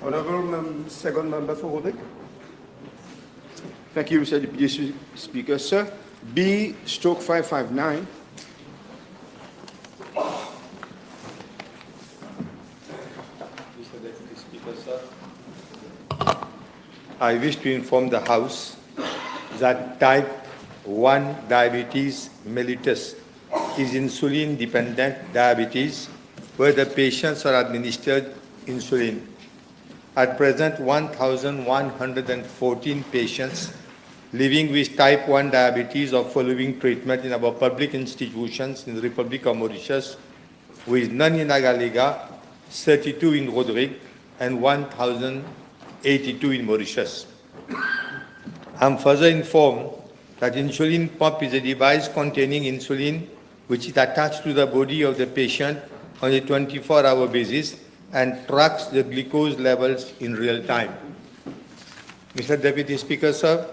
Honourable Second Member for Roderick. Thank you, Mr. Deputy Speaker. Sir, B/559. Mr. Deputy Speaker, sir. I wish to inform the House that type 1 diabetes mellitus is insulin-dependent diabetes where the patients are administered insulin. At present, 1,114 patients living with type 1 diabetes are following treatment in our public institutions in the Republic of Mauritius, with none in Agaliga, 32 in Rodrigue, and 1,082 in Mauritius. I'm further informed that insulin pump is a device containing insulin which is attached to the body of the patient on a 24-hour basis and tracks the glucose levels in real time. Mr. Deputy Speaker, sir,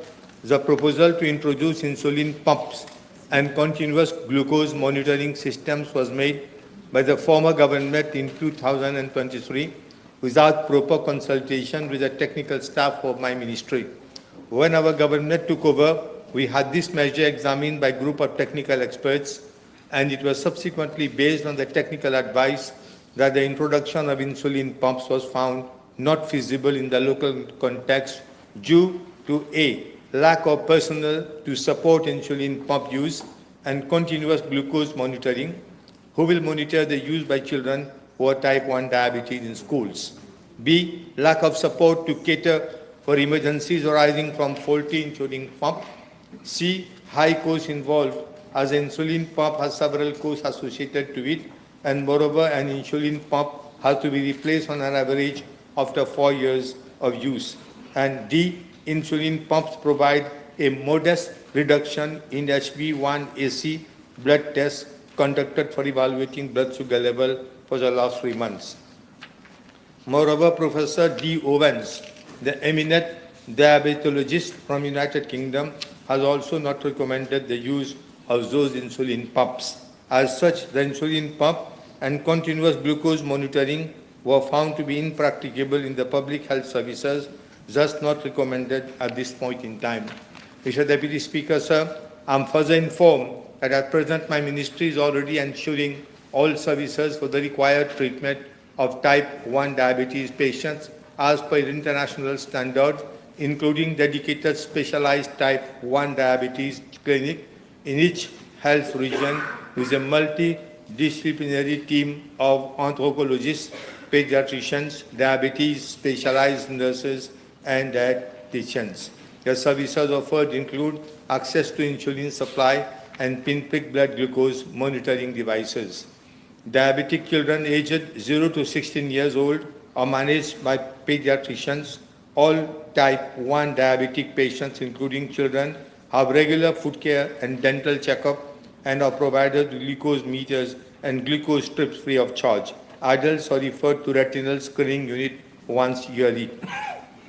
the proposal to introduce insulin pumps and continuous glucose monitoring systems was made by the former government in 2023 without proper consultation with the technical staff of my ministry. When our government took over, we had this measure examined by a group of technical experts, and it was subsequently based on the technical advice that the introduction of insulin pumps was found not feasible in the local context due to a lack of personnel to support insulin pump use and continuous glucose monitoring, who will monitor the use by children who are type 1 diabetes in schools. B, lack of support to cater for emergencies arising from faulty insulin pump. C, high costs involved as the insulin pump has several costs associated to it, and moreover, an insulin pump has to be replaced on an average after 4 years of use. And D, insulin pumps provide a modest reduction in HbA1c blood tests conducted for evaluating blood sugar level for the last 3 months. Moreover, Professor D. Owens, the eminent diabetologist from United Kingdom, has also not recommended the use of those insulin pumps. As such, the insulin pump and continuous glucose monitoring were found to be impracticable in the public health services, thus not recommended at this point in time. Mr. Deputy Speaker, sir, I am further informed that at present my ministry is already ensuring all services for the required treatment of type 1 diabetes patients as per international standards, including dedicated specialized type 1 diabetes clinic in each health region with a multidisciplinary team of anthropologists, pediatricians, diabetes specialized nurses, and dietitians. The services offered include access to insulin supply and pinprick blood glucose monitoring devices. Diabetic children aged 0 to 16 years old are managed by pediatricians. All type 1 diabetic patients, including children, have regular foot care and dental checkup and are provided with glucose meters and glucose strips free of charge. Adults are referred to retinal screening unit once yearly.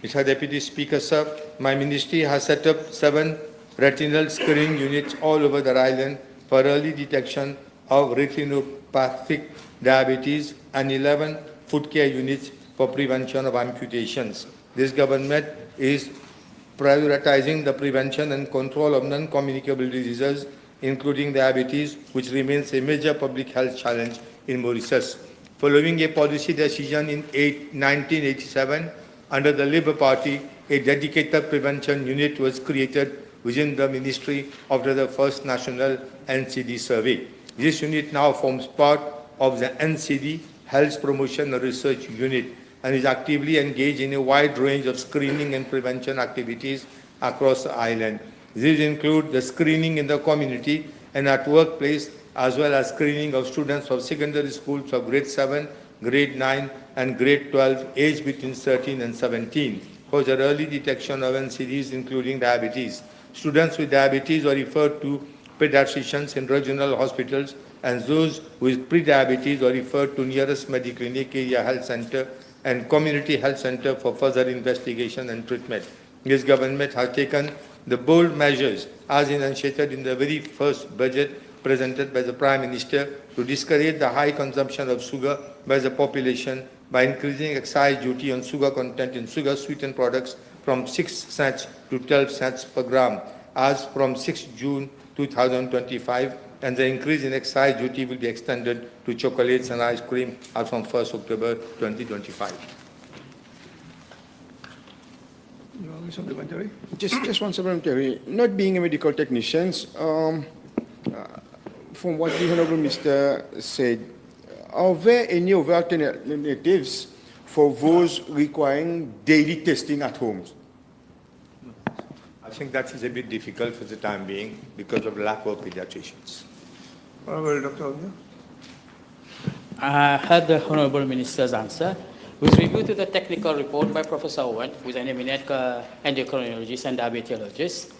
Mr. Deputy Speaker, sir, my ministry has set up 7 retinal screening units all over the island for early detection of retinopathic diabetes and 11 foot care units for prevention of amputations. This government is prioritizing the prevention and control of non-communicable diseases, including diabetes, which remains a major public health challenge in Mauritius. Following a policy decision in 1987, under the Labour Party, a dedicated prevention unit was created within the ministry after the first national NCD survey. This unit now forms part of the NCD Health Promotion and Research Unit and is actively engaged in a wide range of screening and prevention activities across the island. These include the screening in the community and at workplace, as well as screening of students of secondary schools of grade 7, grade 9, and grade 12, aged between 13 and 17, for the early detection of NCDs, including diabetes. Students with diabetes are referred to pediatricians in regional hospitals, and those with pre-diabetes are referred to nearest Mediclinic, area health center, and community health center for further investigation and treatment. This government has taken the bold measures as enunciated in the very first budget presented by the Prime Minister to discourage the high consumption of sugar by the population by increasing excise duty on sugar content in sugar sweetened products from 6 cents to 12 cents per gram as from 6 June 2025, and the increase in excise duty will be extended to chocolates and ice cream as from 1st October 2025. Supplementary? Just one supplementary. Not being a medical technician, from what the Honorable Minister said, are there any other alternatives for those requiring daily testing at homes? I think that is a bit difficult for the time being because of lack of pediatricians. Honorable Dr. Omia? I heard the Honorable Minister's answer. With review to the technical report by Professor Owen, who is an eminent endocrinologist and diabetologist,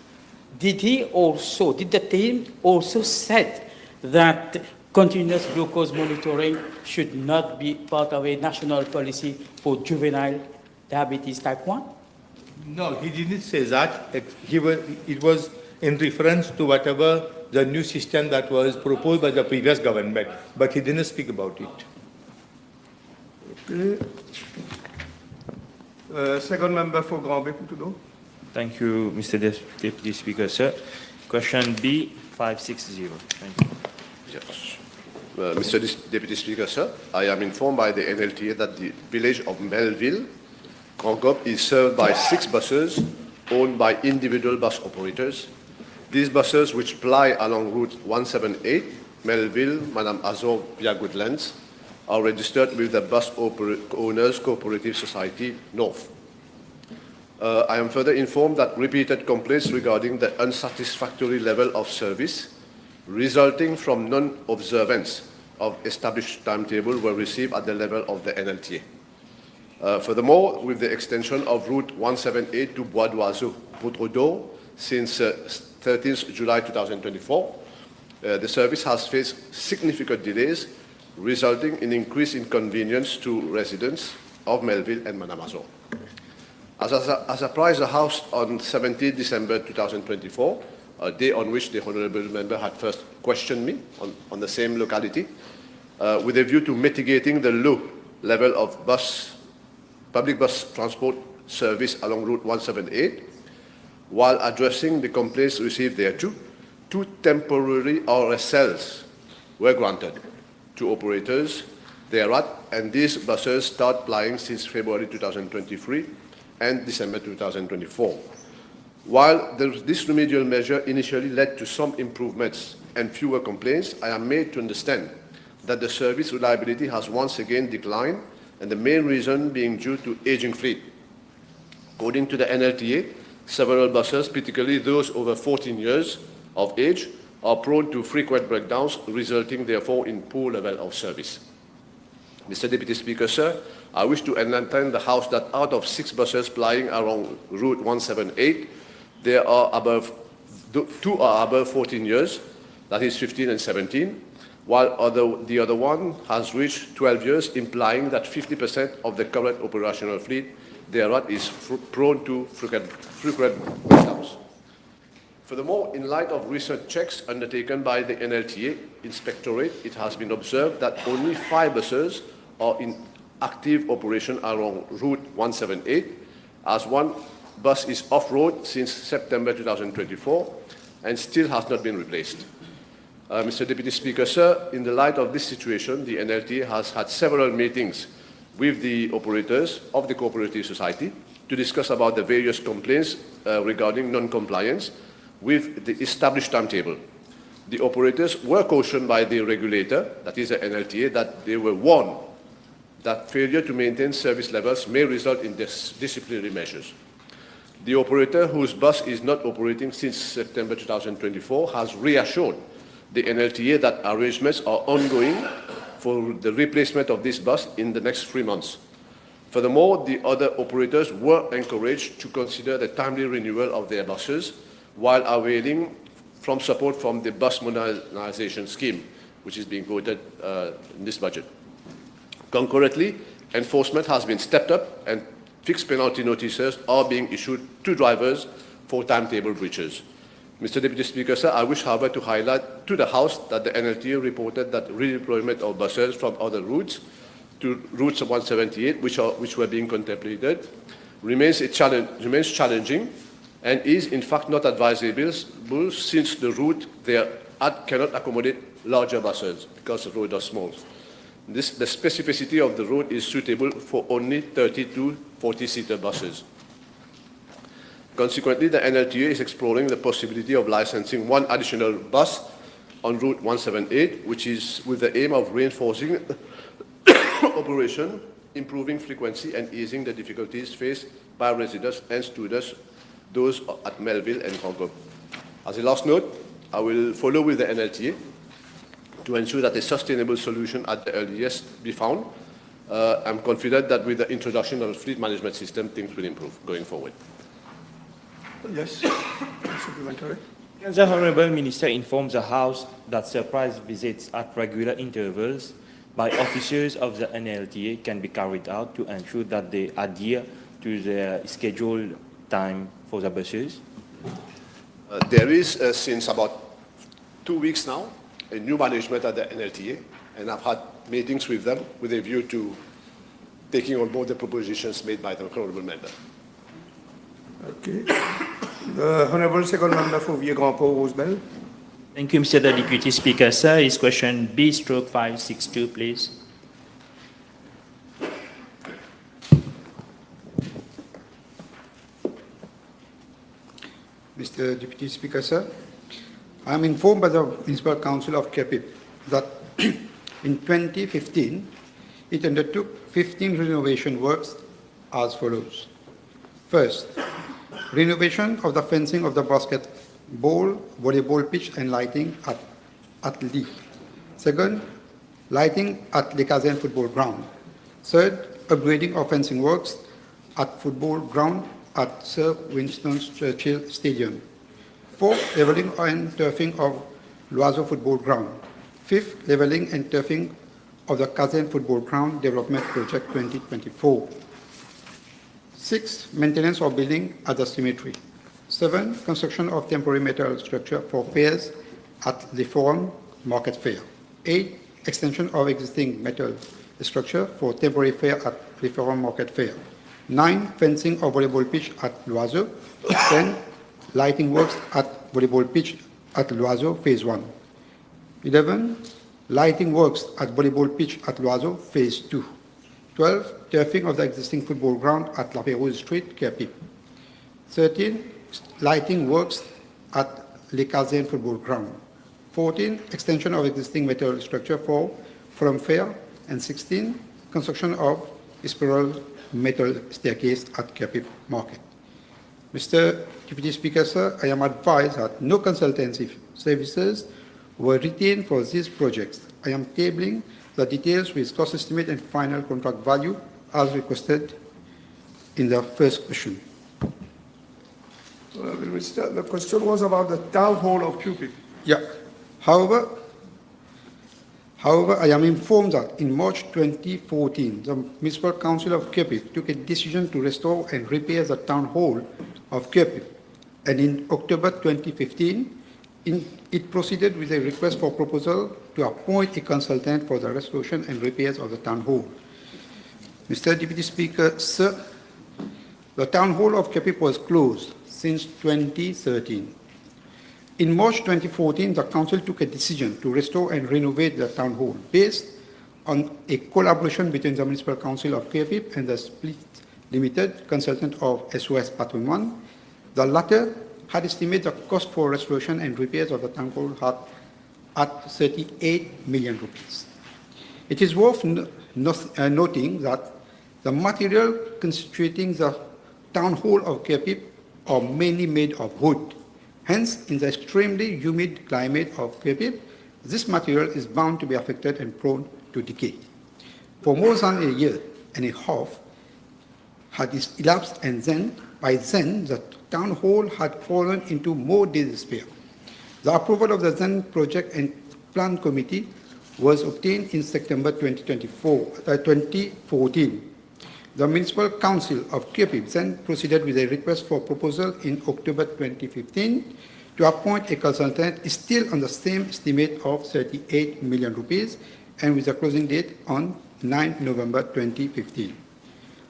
did the team also said that continuous glucose monitoring should not be part of a national policy for juvenile diabetes type 1? No, he didn't say that. It was in reference to whatever the new system that was proposed by the previous government, but he didn't speak about it. Okay. Second member for Grand Bay, Poutudo. Thank you, Mr. Deputy Speaker, sir. Question B, 560. Thank you. Yes. Mr. Deputy Speaker, sir, I am informed by the NLTA that the village of Melville, Concop, is served by 6 buses owned by individual bus operators. These buses, which ply along Route 178, Melville, Madame Azor via Goodlands, are registered with the Bus Owners Cooperative Society North. I am further informed that repeated complaints regarding the unsatisfactory level of service resulting from non-observance of established timetable were received at the level of the NLTA. Furthermore, with the extension of Route 178 to Bois d'Oiseau, Poutreau, since 13th July 2024, the service has faced significant delays, resulting in increased inconvenience to residents of Melville and Manamazor. As apprised the House on 17 December 2024, a day on which the Honourable Member had first questioned me on the same locality, with a view to mitigating the low level of public bus transport service along Route 178, while addressing the complaints received thereto, 2 temporary RSLs were granted to operators thereat, and these buses start plying since February 2023 and December 2024. While this remedial measure initially led to some improvements and fewer complaints, I am made to understand that the service reliability has once again declined, and the main reason being due to aging fleet. According to the NLTA, several buses, particularly those over 14 years of age, are prone to frequent breakdowns, resulting therefore in poor level of service. Mr. Deputy Speaker, sir, I wish to enlighten the House that out of 6 buses plying along Route 178, there are 2 are above 14 years, that is 15 and 17, while the other one has reached 12 years, implying that 50% of the current operational fleet thereat is prone to frequent breakdowns. Furthermore, in light of recent checks undertaken by the NLTA Inspectorate, it has been observed that only 5 buses are in active operation along Route 178, as 1 bus is off-road since September 2024 and still has not been replaced. Mr. Deputy Speaker, sir, in the light of this situation, the NLTA has had several meetings with the operators of the Cooperative Society to discuss about the various complaints regarding non-compliance with the established timetable. The operators were cautioned by the regulator, that is the NLTA, that they were warned that failure to maintain service levels may result in disciplinary measures. The operator, whose bus is not operating since September 2024, has reassured the NLTA that arrangements are ongoing for the replacement of this bus in the next 3 months. Furthermore, the other operators were encouraged to consider the timely renewal of their buses while availing from support from the bus modernization scheme, which is being quoted in this budget. Concurrently, enforcement has been stepped up and fixed penalty notices are being issued to drivers for timetable breaches. Mr. Deputy Speaker, sir, I wish, however, to highlight to the House that the NLTA reported that redeployment of buses from other routes to routes of 178, which were being contemplated, remains challenging, and is in fact not advisable since the route there cannot accommodate larger buses because the roads are small. The specificity of the road is suitable for only 30 to 40-seater buses. Consequently, the NLTA is exploring the possibility of licensing one additional bus on Route 178, which is with the aim of reinforcing operation, improving frequency, and easing the difficulties faced by residents and students, those at Melville and Congo. As a last note, I will follow with the NLTA to ensure that a sustainable solution at the earliest be found. I'm confident that with the introduction of a fleet management system, things will improve going forward. Yes, supplementary. The Honourable Minister informs the House that surprise visits at regular intervals by officers of the NLTA can be carried out to ensure that they adhere to the scheduled time for the buses. There is, since about 2 weeks now, a new management at the NLTA, and I've had meetings with them with a view to taking on board the propositions made by the honourable member. Okay. The Honourable Second Member for Vieux-Grand-Port, Rosebell. Thank you, Mr. the Deputy Speaker. Sir, is question B/562, please. Mr. Deputy Speaker, sir, I am informed by the Municipal Council of Kepip that in 2015, it undertook 15 renovation works as follows. First, renovation of the fencing of the basketball, volleyball pitch and lighting at Lee. Second, lighting at Le Cazen football ground. Third, upgrading of fencing works at football ground at Sir Winston Churchill Stadium. Fourth, leveling and turfing of Loiseau football ground. Fifth, leveling and turfing of the Cazen football ground development project 2024. Sixth, maintenance of building at the cemetery. Seven, construction of temporary metal structure for fairs at the Forum Market Fair. Eight, extension of existing metal structure for temporary fair at the Forum Market Fair. 9, fencing of volleyball pitch at Loiseau. 10, lighting works at volleyball pitch at Loiseau, Phase 1. 11, lighting works at volleyball pitch at Loiseau, Phase 2. 12, turfing of the existing football ground at La Pérouse Street, Kepip. 13, lighting works at Le Cazen football ground. 14, extension of existing metal structure for Forum Fair. And 16, construction of spiral metal staircase at Kepip Market. Mr. Deputy Speaker, sir, I am advised that no consultancy services were retained for these projects. I am tabling the details with cost estimate and final contract value as requested in the first question. Minister, the question was about the town hall of Cupid. Yeah. However, I am informed that in March 2014, the Municipal Council of Kepip took a decision to restore and repair the town hall of Kepip. And in October 2015, it proceeded with a request for proposal to appoint a consultant for the restoration and repairs of the town hall. Mr. Deputy Speaker, sir, the town hall of Kepip was closed since 2013. In March 2014, the council took a decision to restore and renovate the town hall based on a collaboration between the Municipal Council of Kepip and the Split Limited, consultant of SOS Patrimoine. The latter had estimated the cost for restoration and repairs of the town hall at 38 million rupees. It is worth noting that the material constituting the town hall of Kepip are mainly made of wood. Hence, in the extremely humid climate of Kepip, this material is bound to be affected and prone to decay. For more than a year and a half had elapsed, and by then the town hall had fallen into more despair. The approval of the then project and plan committee was obtained in September 2014. The Municipal Council of Kepip then proceeded with a request for proposal in October 2015 to appoint a consultant still on the same estimate of 38 million rupees and with a closing date on 9 November 2015.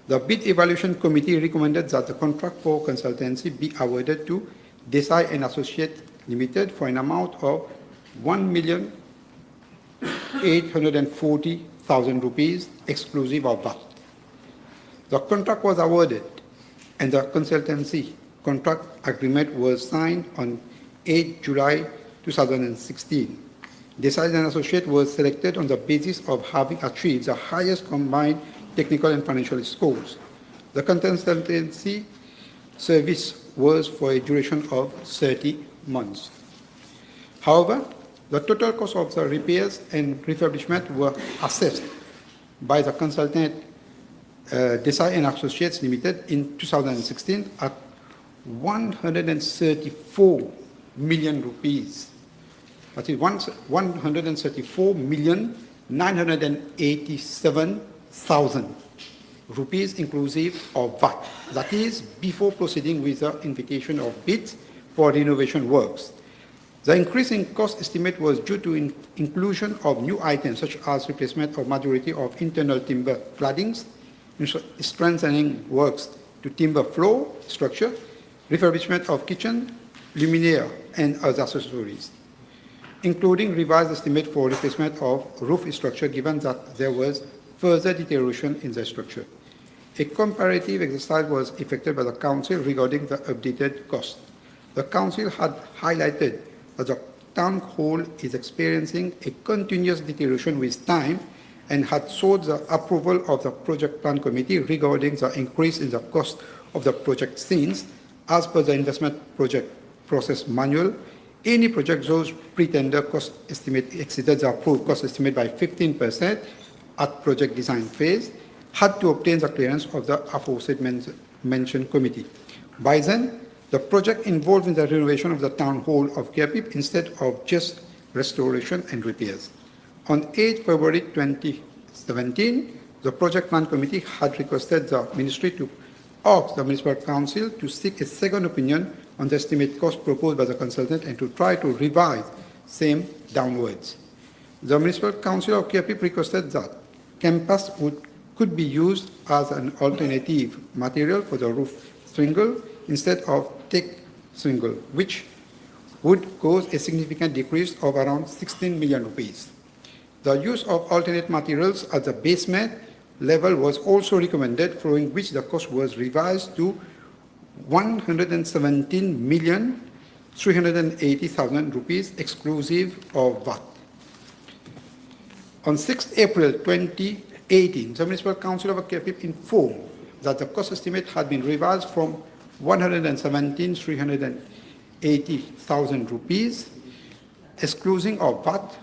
The Bid Evaluation Committee recommended that the contract for consultancy be awarded to Desai and Associates Limited for an amount of 1,840,000 rupees exclusive of VAT. The contract was awarded and the consultancy contract agreement was signed on 8 July 2016. Desai and Associates was selected on the basis of having achieved the highest combined technical and financial scores. The consultancy service was for a duration of 30 months. However, the total cost of the repairs and refurbishment were assessed by the consultant Desai and Associates Limited in 2016 at 134 million rupees. That is 134,987,000 rupees inclusive of VAT. That is before proceeding with the invitation of bids for renovation works. The increase in cost estimate was due to inclusion of new items such as replacement of majority of internal timber claddings, strengthening works to timber floor structure, refurbishment of kitchen, luminaire, and other accessories, including revised estimate for replacement of roof structure given that there was further deterioration in the structure. A comparative exercise was effected by the Council regarding the updated cost. The Council had highlighted that the town hall is experiencing a continuous deterioration with time and had sought the approval of the project plan committee regarding the increase in the cost of the project since, as per the investment project process manual, any project whose pre-tender cost estimate exceeded the approved cost estimate by 15% at project design phase had to obtain the clearance of the aforesaid mentioned committee. By then, the project involved in the renovation of the town hall of Kiapip instead of just restoration and repairs. On 8 February 2017, the project plan committee had requested the ministry to ask the municipal council to seek a second opinion on the estimate cost proposed by the consultant and to try to revise same downwards. The municipal council of Kiapip requested that campus could be used as an alternative material for the roof shingle instead of thick shingle, which would cause a significant decrease of around 16 million rupees. The use of alternate materials at the basement level was also recommended, following which the cost was revised to 117,380,000 rupees exclusive of VAT. On 6 April 2018, the Municipal Council of Kiapip informed that the cost estimate had been revised from 117,380,000 rupees exclusive of VAT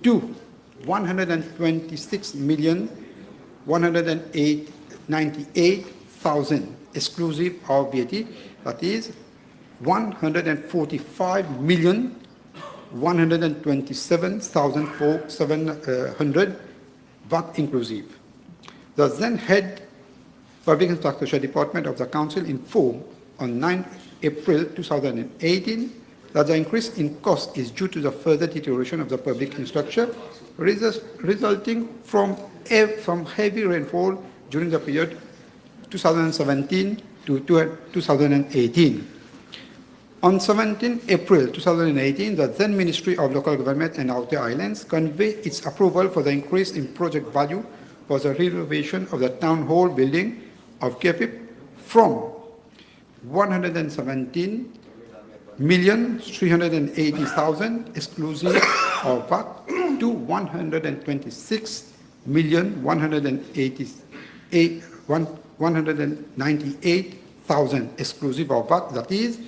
to 126,198,000 exclusive of VAT, that is 145,127,700 VAT inclusive. The then head Public Infrastructure Department of the Council informed on 9 April 2018 that the increase in cost is due to the further deterioration of the public infrastructure resulting from heavy rainfall during the period 2017 to 2018. On 17 April 2018, the then Ministry of Local Government and Outer Islands conveyed its approval for the increase in project value for the renovation of the Town Hall building of Kiapip from 117,380,000 exclusive of VAT to 198,000 exclusive of VAT, that is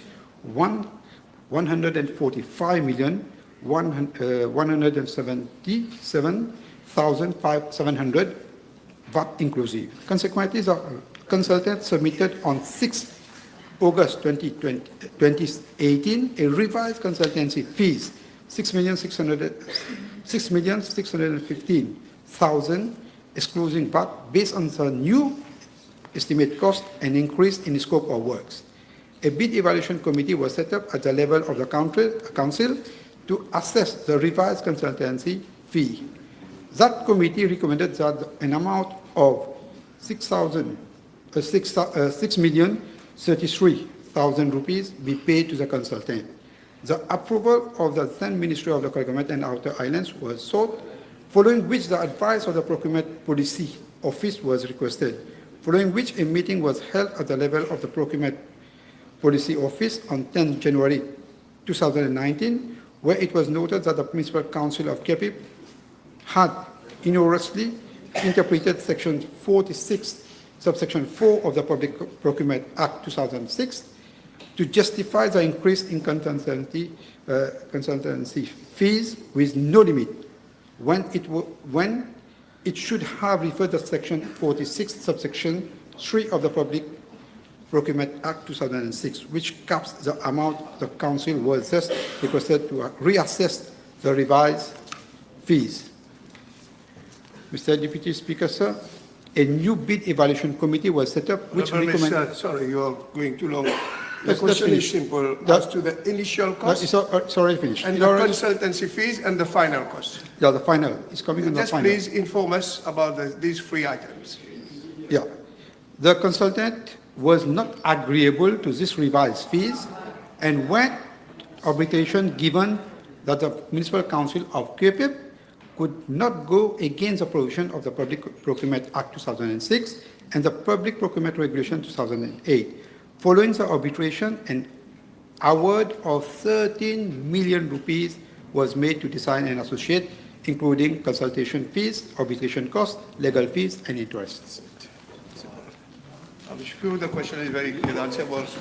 145,177,700 VAT inclusive. Consequently, the consultant submitted on 6 August 2018 a revised consultancy fees 6,615,000 excluding VAT based on the new estimate cost and increase in scope of works. A bid evaluation committee was set up at the level of the council to assess the revised consultancy fee. That committee recommended that an amount of 6,033,000 rupees be paid to the consultant. The approval of the then Ministry of Local Government and Outer Islands was sought, following which the advice of the Procurement Policy Office was requested, following which a meeting was held at the level of the Procurement Policy Office on 10 January 2019, where it was noted that the Municipal Council of Kepi had erroneously interpreted Section 46, subsection 4 of the Public Procurement Act 2006 to justify the increase in consultancy fees with no limit, when it should have referred to Section 46, subsection 3 of the Public Procurement Act 2006, which caps the amount the Council was just requested to reassess the revised fees. Mr. Deputy Speaker, sir, a new bid evaluation committee was set up, which recommended... Sorry, you are going too long. The Let's question is finish. simple. That- As to the initial cost Sorry, finish. and the consultancy fees and the final cost. Yeah, the final. It's coming on the Just final. please inform us about these three items. Yeah. The consultant was not agreeable to this revised fees and went arbitration given that the Municipal Council of Kepip could not go against the provision of the Public Procurement Act 2006 and the Public Procurement Regulation 2008. Following the arbitration, an award of 13 million rupees was made to Design and Associate, including consultation fees, arbitration costs, legal fees, and interests. I'm sure the question is very clear. The answer was...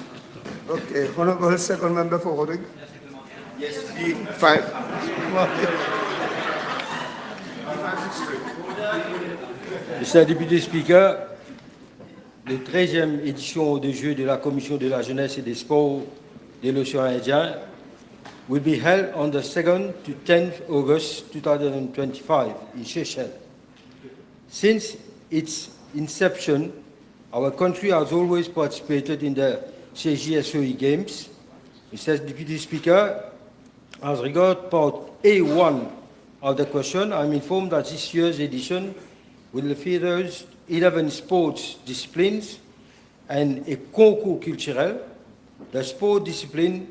Okay, Honorable Second Member for Rodrigue. Mr. Deputy Speaker, la 13e édition des Jeux de la Commission de la Jeunesse et des Sports de l'Océan Indien will be held on the 2nd to 10th August 2025 in Seychelles. Since its inception, our country has always participated in the CJSOI Games. Mr. Deputy Speaker, as regards part A1 of the question, I'm informed that this year's edition will feature 11 sports disciplines and a concours culturel. The sport disciplines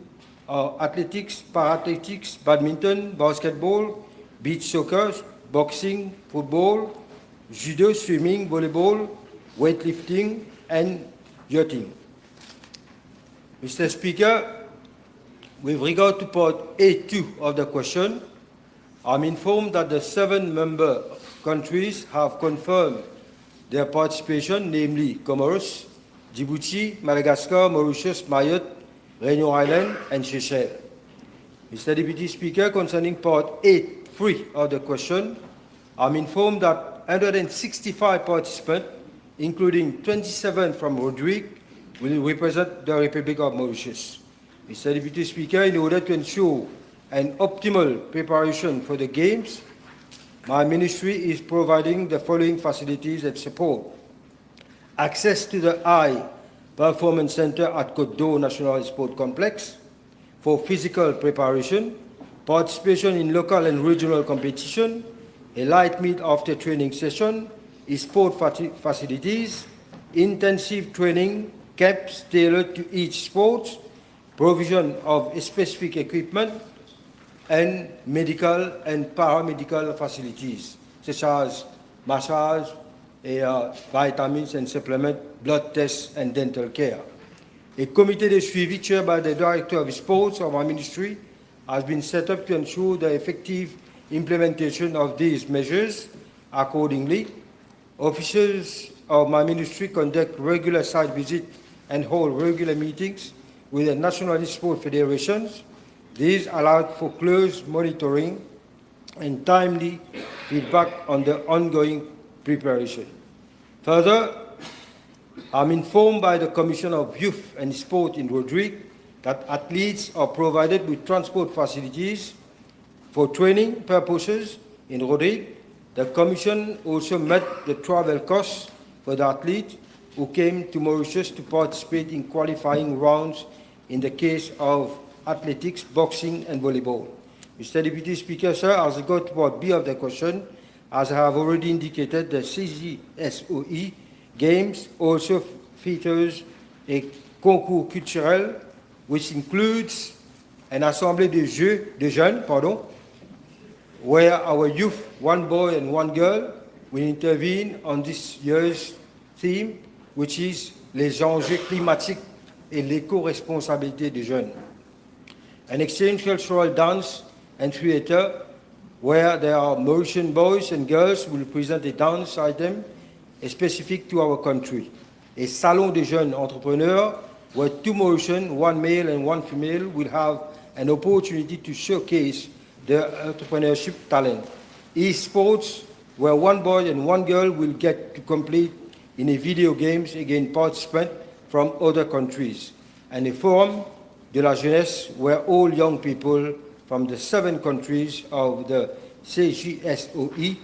are athletics, para-athletics, badminton, basketball, beach soccer, boxing, football, judo, swimming, volleyball, weightlifting, and yachting. Mr. Speaker, with regard to part A2 of the question, I'm informed that the 7 member countries have confirmed their participation, namely Comoros, Djibouti, Madagascar, Mauritius, Mayotte, Réunion Island, and Seychelles. Mr. Deputy Speaker, concerning part A3 of the question, I'm informed that 165 participants, including 27 from Rodrigue, will represent the Republic of Mauritius. Mr. Deputy Speaker, in order to ensure an optimal preparation for the Games, my ministry is providing the following facilities and support: access to the High Performance Center at Côte d'Or National Sport Complex for physical preparation, participation in local and regional competition, a light meet after training session, sport facilities, intensive training camps tailored to each sport, provision of specific equipment, and medical and paramedical facilities, such as massage, vitamins and supplement, blood tests, and dental care. A committee de suivi chaired by the Director of Sports of our ministry has been set up to ensure the effective implementation of these measures. Accordingly, officers of my ministry conduct regular site visits and hold regular meetings with the national sport federations. These allowed for close monitoring and timely feedback on the ongoing preparation. Further, I'm informed by the Commission of Youth and Sport in Rodrigue that athletes are provided with transport facilities for training purposes in Rodrigue. The Commission also met the travel costs for the athletes who came to Mauritius to participate in qualifying rounds in the case of athletics, boxing, and volleyball. Mr. Deputy Speaker, sir, as regards to part B of the question, as I have already indicated, the CJSOI Games also features a concours culturel, which includes an assemblée de jeunes, where our youth, one boy and one girl, will intervene on this year's theme, which is les enjeux climatiques et l'éco-responsabilité des jeunes. An exchange cultural dance and theater, where there are Mauritian boys and girls will present a dance item specific to our country. A salon des jeunes entrepreneurs, where 2 Mauritian, 1 male and 1 female, will have an opportunity to showcase their entrepreneurship talent. Esports, where 1 boy and 1 girl will get to complete in a video games against participants from other countries. And a forum de la jeunesse, where all young people from the 7 countries of the CJSOI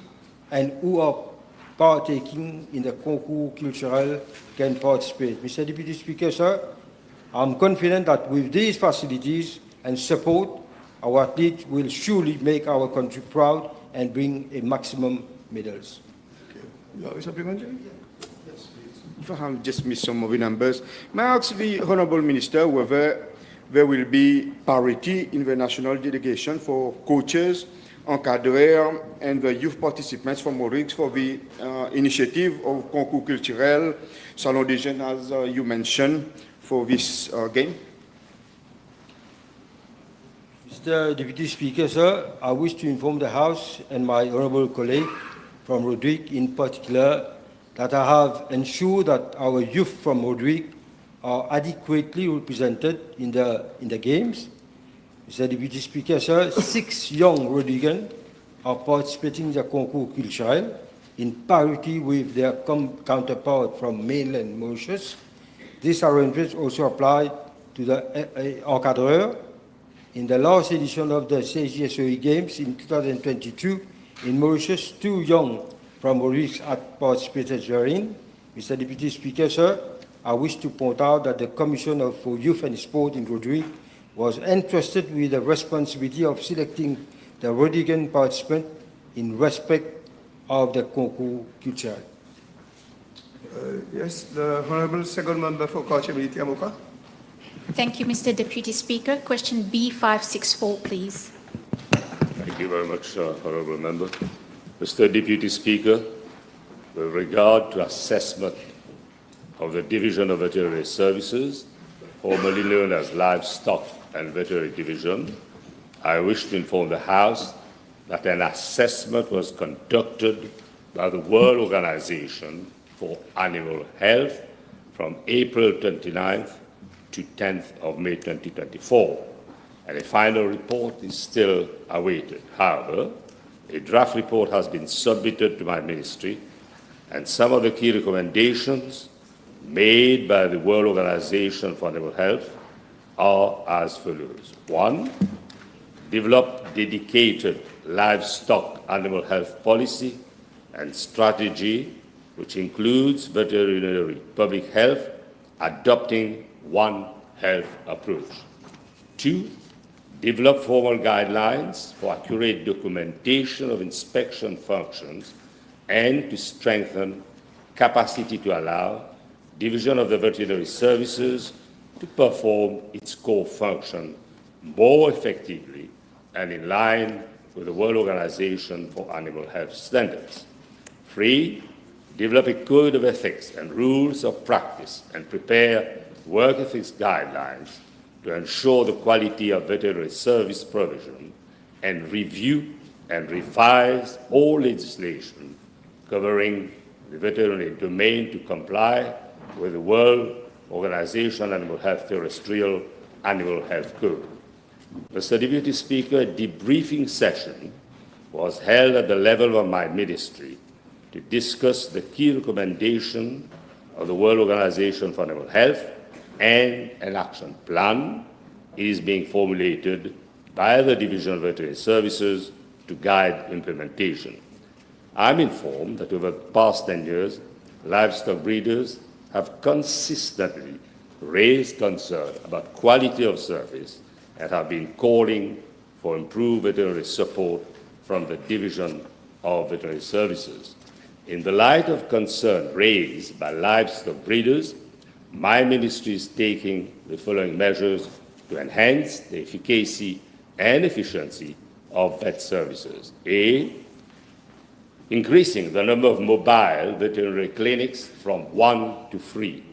and who are partaking in the concours culturel can participate. Mr. Deputy Speaker, sir, I'm confident that with these facilities and support, our athletes will surely make our country proud and bring a maximum medals. You have a supplementary? If I have just missed some of the numbers, may I ask the Honourable Minister whether there will be parity in the national delegation for coaches, encadreurs, and the youth participants from Mauritius for the initiative of Concours Culturel, Salon des Jeunes, as you mentioned, for this game? Mr. Deputy Speaker, sir, I wish to inform the House and my honourable colleague from Rodrigue in particular that I have ensured that our youth from Rodrigue are adequately represented in the games. Mr. Deputy Speaker, sir, 6 young Rodriguans are participating in the concours culturel in parity with their counterpart from mainland Mauritius. This arrangement also applied to the encadreur. In the last edition of the CJSOI Games in 2022, in Mauritius, 2 young from Mauritius had participated therein. Mr. Deputy Speaker, sir, I wish to point out that the Commissioner for Youth and Sport in Rodrigue was entrusted with the responsibility of selecting the Rodriguan participant in respect of the concours culturel. Yes, the Honourable Second Member for Kauchamiti Amoka. Thank you, Mr. Deputy Speaker. Question B564, please. Thank you very much, Honourable Member. Mr. Deputy Speaker, with regard to assessment of the Division of Veterinary Services, formerly known as Livestock and Veterinary Division, I wish to inform the House that an assessment was conducted by the World Organization for Animal Health from April 29th to 10th of May 2024, and a final report is still awaited. However, a draft report has been submitted to my ministry, and some of the key recommendations made by the World Organization for Animal Health are as follows. 1, develop dedicated livestock animal health policy and strategy, which includes veterinary public health, adopting one health approach. 2, develop formal guidelines for accurate documentation of inspection functions and to strengthen capacity to allow Division of the Veterinary Services to perform its core function more effectively and in line with the World Organization for Animal Health standards. 3, develop a code of ethics and rules of practice and prepare work ethics guidelines to ensure the quality of veterinary service provision and review and revise all legislation covering the veterinary domain to comply with the World Organization Animal Health Terrestrial Animal Health Code. Mr. Deputy Speaker, a debriefing session was held at the level of my ministry to discuss the key recommendation of the World Organization for Animal Health, and an action plan is being formulated by the Division of Veterinary Services to guide implementation. I'm informed that over the past 10 years, livestock breeders have consistently raised concern about quality of service and have been calling for improved veterinary support from the Division of veterinary services. In the light of concern raised by livestock breeders, my ministry is taking the following measures to enhance the efficacy and efficiency of vet services. A, increasing the number of mobile veterinary clinics from 1 to 3.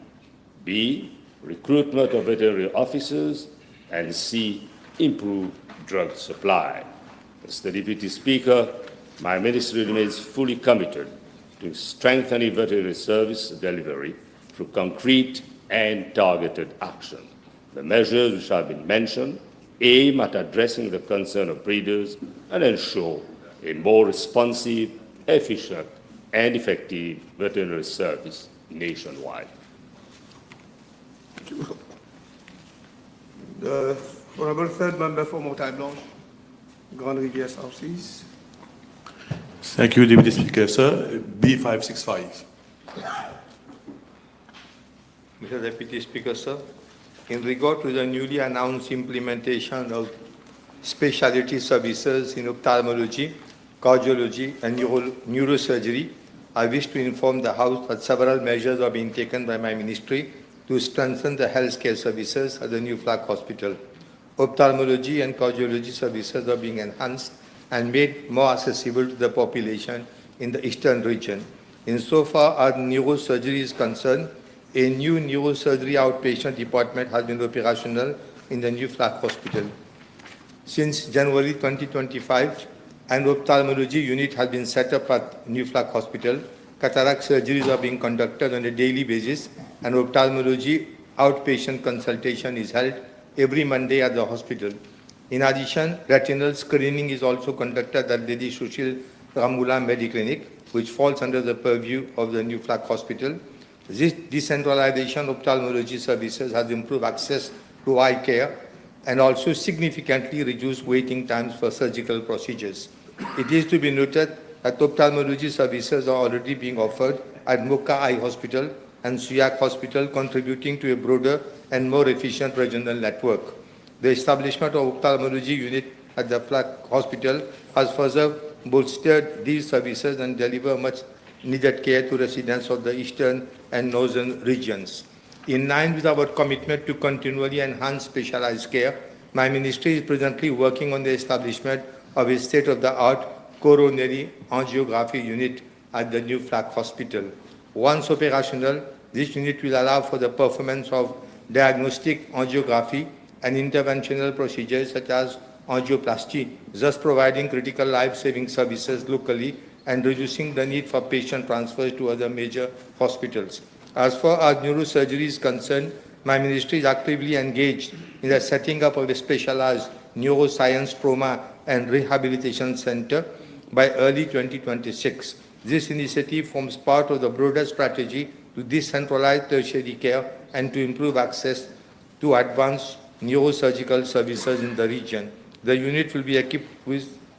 B, recruitment of veterinary officers. And C, improved drug supply. Mr. Deputy Speaker, my ministry remains fully committed to strengthening veterinary service delivery through concrete and targeted action. The measures which have been mentioned aim at addressing the concern of breeders and ensure a more responsive, efficient, and effective veterinary service nationwide. The Honorable Third Member for Montagne Blanche, Grande Rivière Southeast. Thank you, Deputy Speaker. Sir, B565. Mr. Deputy Speaker, sir, in regard to the newly announced implementation of specialty services in ophthalmology, cardiology, and neurosurgery, I wish to inform the House that several measures are being taken by my ministry to strengthen the healthcare services at the New Flag Hospital. Ophthalmology and cardiology services are being enhanced and made more accessible to the population in the eastern region. Insofar as neurosurgery is concerned, a new neurosurgery outpatient department has been operational in the New Flag Hospital. Since January 2025, an ophthalmology unit has been set up at New Flag Hospital. Cataract surgeries are being conducted on a daily basis, and ophthalmology outpatient consultation is held every Monday at the hospital. In addition, retinal screening is also conducted at Lady Sushil Ramula Mediclinic, which falls under the purview of the New Flag Hospital. This decentralization of ophthalmology services has improved access to eye care and also significantly reduced waiting times for surgical procedures. It is to be noted that ophthalmology services are already being offered at Mocha Eye Hospital and Suyak Hospital, contributing to a broader and more efficient regional network. The establishment of ophthalmology unit at the Flag Hospital has further bolstered these services and deliver much needed care to residents of the eastern and northern regions. In line with our commitment to continually enhance specialized care, my ministry is presently working on the establishment of a state-of-the-art coronary angiography unit at the New Flag Hospital. Once operational, this unit will allow for the performance of diagnostic angiography and interventional procedures such as angioplasty, thus providing critical life-saving services locally and reducing the need for patient transfers to other major hospitals. As far as neurosurgery is concerned, my ministry is actively engaged in the setting up of a specialized neuroscience trauma and rehabilitation center by early 2026. This initiative forms part of the broader strategy to decentralize tertiary care and to improve access to advanced neurosurgical services in the region. The unit will be equipped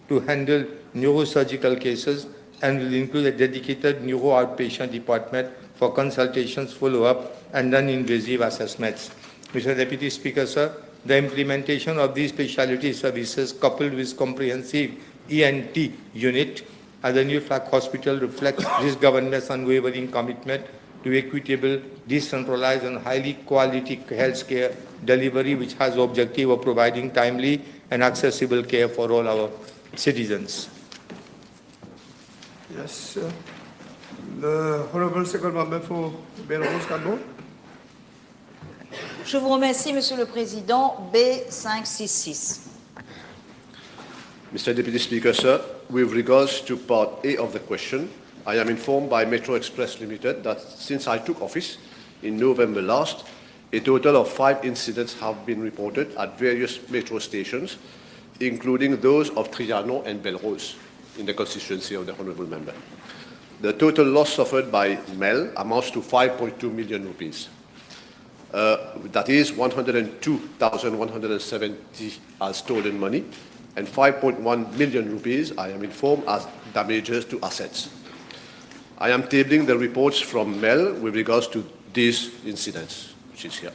to handle neurosurgical cases and will include a dedicated neuro outpatient department for consultations, follow-up, and non-invasive assessments. Mr. Deputy Speaker, sir, the implementation of these specialty services coupled with comprehensive ENT unit at the New Flag Hospital reflects this government's unwavering commitment to equitable, decentralized, and highly quality health care delivery, which has the objective of providing timely and accessible care for all our citizens. Yes, sir. The Honorable Second Member for Belrose-Cadbo. Je vous remercie, Monsieur le Président. B566. Mr. Deputy Speaker, sir, with regards to Part A of the question, I am informed by Metro Express Limited that since I took office in November last, a total of 5 incidents have been reported at various metro stations, including those of Trianon and Belrose in the constituency of the Honourable Member. The total loss suffered by MEL amounts to 5.2 million rupees. That is 102,170 as stolen money and 5.1 million rupees, I am informed, as damages to assets. I am tabling the reports from MEL with regards to these incidents, which is here.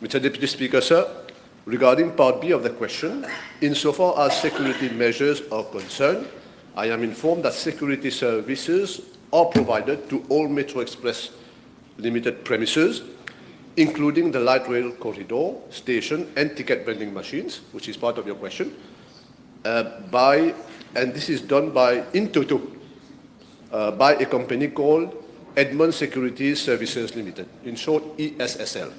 Mr. Deputy Speaker, sir, regarding Part B of the question, insofar as security measures are concerned, I am informed that security services are provided to all Metro Express Limited premises, including the light rail corridor, station, and ticket vending machines, which is part of your question, and this is done in toto, by a company called Edmund Security Services Limited, in short, ESSL.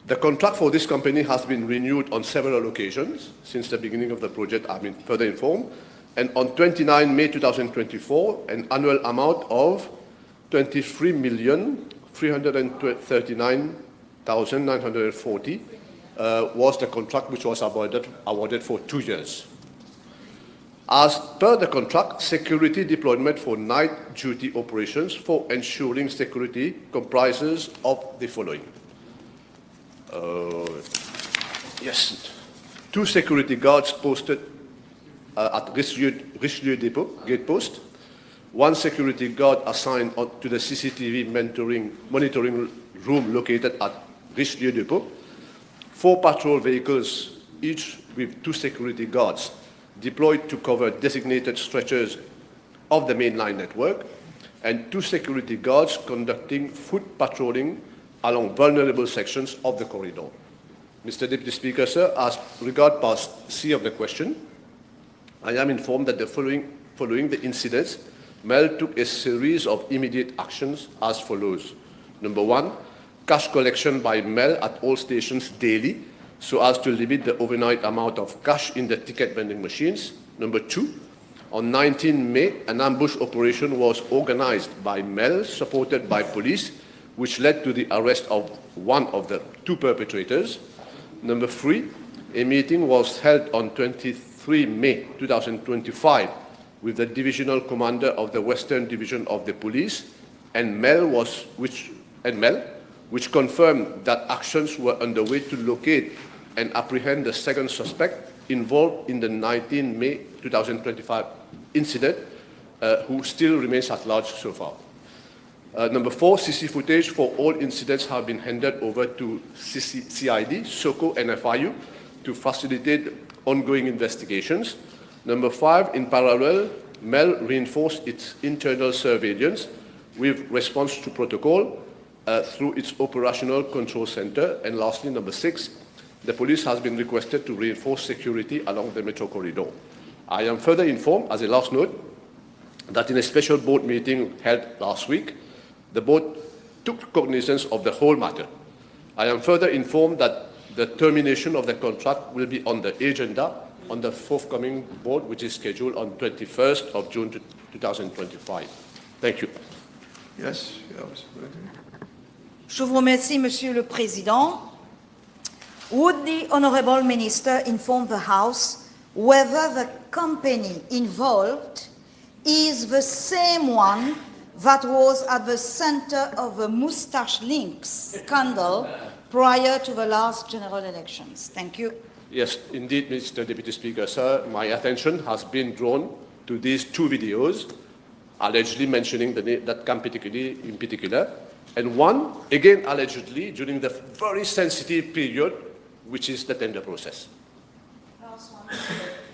The contract for this company has been renewed on several occasions since the beginning of the project, I've been further informed, and on 29 May 2024, an annual amount of 23,339,940 was the contract which was awarded for 2 years. As per the contract, security deployment for night duty operations for ensuring security comprises of the following. Yes, 2 security guards posted at Richelieu Depot, gate post, 1 security guard assigned to the CCTV monitoring room located at Richelieu Depot, 4 patrol vehicles, each with 2 security guards, deployed to cover designated stretches of the mainline network, and 2 security guards conducting foot patrolling along vulnerable sections of the corridor. Mr. Deputy Speaker, sir, as regard part C of the question, I am informed that following the incidents, MEL took a series of immediate actions as follows. Number 1, cash collection by MEL at all stations daily, so as to limit the overnight amount of cash in the ticket vending machines. Number 2, on 19 May, an ambush operation was organized by MEL, supported by police, which led to the arrest of one of the 2 perpetrators. Number 3, a meeting was held on 23 May 2025 with the divisional commander of the Western Division of the Police and MEL, which confirmed that actions were underway to locate and apprehend the second suspect involved in the 19 May 2025 incident, who still remains at large so far. Number 4, CC footage for all incidents have been handed over to CID, SOCO, and FIU to facilitate ongoing investigations. Number 5, in parallel, MEL reinforced its internal surveillance with response to protocol through its operational control center. And lastly, number 6, the police has been requested to reinforce security along the metro corridor. I am further informed, as a last note, that in a special board meeting held last week, the board took cognizance of the whole matter. I am further informed that the termination of the contract will be on the agenda on the forthcoming board, which is scheduled on 21st of June 2025. Thank you. Yes. Je vous remercie, Monsieur le Président. Would the Honourable Minister inform the House whether the company involved is the same one that was at the center of the Moustache Links scandal prior to the last general elections? Thank you. Yes, indeed, Mr. Deputy Speaker, sir. My attention has been drawn to these 2 videos, allegedly mentioning that company in particular, and one, again, allegedly, during the very sensitive period, which is the tender process. Last one.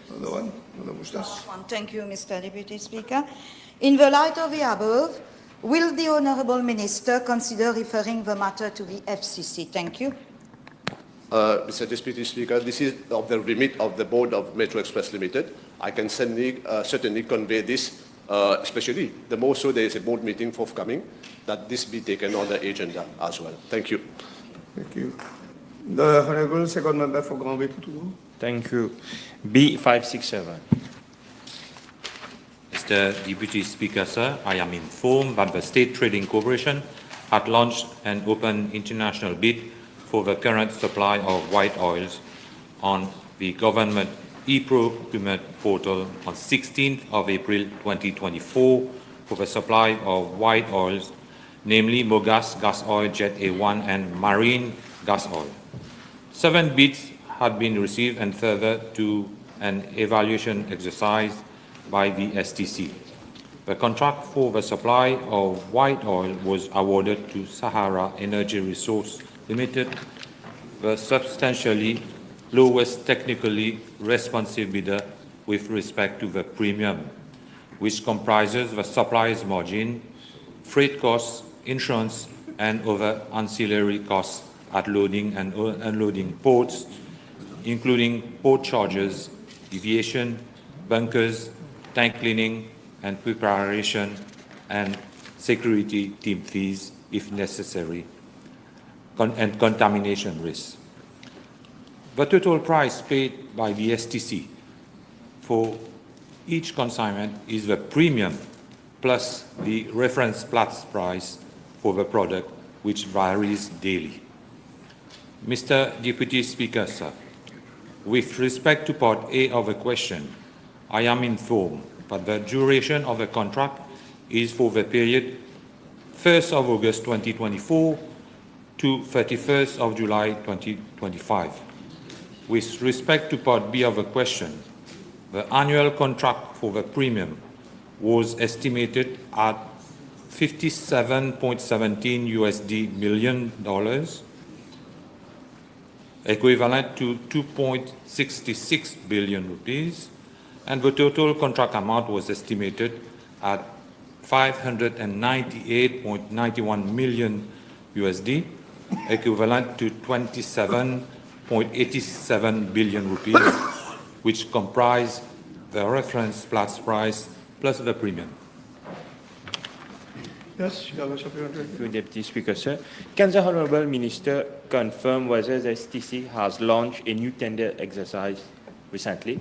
Another one? Another Moustache? Last one. Thank you, Mr. Deputy Speaker. In the light of the above, will the Honourable Minister consider referring the matter to the FCC? Thank you. Mr. Deputy Speaker, this is of the remit of the Board of Metro Express Limited. I can certainly convey this, especially the more so there is a board meeting forthcoming, that this be taken on the agenda as well. Thank you. Thank you. The Honourable Second Member for Grand Bay-Poutou. Thank you. B567. Mr. Deputy Speaker, sir, I am informed that the State Trading Corporation had launched an open international bid for the current supply of white oils on the government e-procurement portal on 16th of April 2024 for the supply of white oils, namely Mogas gas oil, Jet A1, and marine gas oil. 7 bids had been received and further to an evaluation exercise by the STC. The contract for the supply of white oil was awarded to Sahara Energy Resource Limited, the substantially lowest technically responsive bidder with respect to the premium, which comprises the supplier's margin, freight costs, insurance, and other ancillary costs at loading and unloading ports, including port charges, deviation, bunkers, tank cleaning and preparation, and security team fees if necessary, and contamination risks. The total price paid by the STC for each consignment is the premium plus the reference Platts price for the product, which varies daily. Mr. Deputy Speaker, sir, with respect to Part A of the question, I am informed that the duration of the contract is for the period 1st of August 2024 to 31st of July 2025. With respect to Part B of the question, the annual contract for the premium was estimated at $57.17 million, equivalent to 2.66 billion rupees, and the total contract amount was estimated at $598.91 million, equivalent to 27.87 billion rupees, which comprise the reference Platts price plus the premium. Yes, you have a supplementary. Thank you, Deputy Speaker, sir. Can the Honourable Minister confirm whether the STC has launched a new tender exercise recently?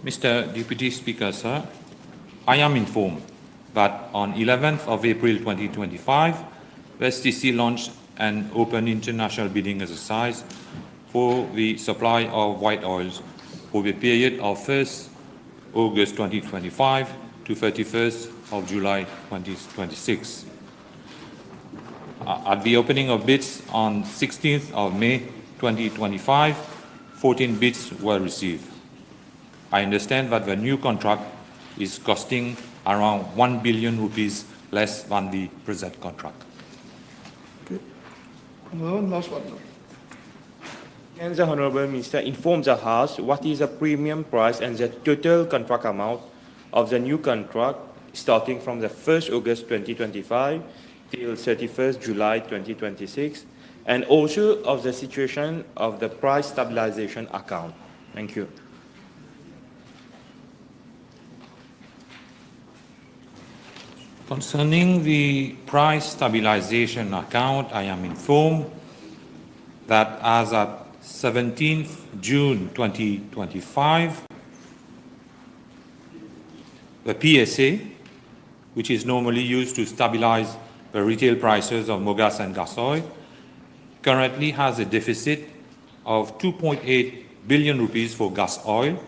Mr. Deputy Speaker, sir, I am informed that on 11th of April 2025, the STC launched an open international bidding exercise for the supply of white oils for the period of 1st August 2025 to 31st of July 2026. At the opening of bids on 16th of May 2025, 14 bids were received. I understand that the new contract is costing around 1 billion rupees less than the present contract. Okay. One last one. Can the Honourable Minister inform the House what is the premium price and the total contract amount of the new contract starting from the 1st August 2025 till 31st July 2026, and also of the situation of the price stabilization account? Thank you. Concerning the price stabilization account, I am informed that as at 17th June 2025, the PSA, which is normally used to stabilize the retail prices of mogas and gas oil, currently has a deficit of 2.8 billion rupees for gas oil,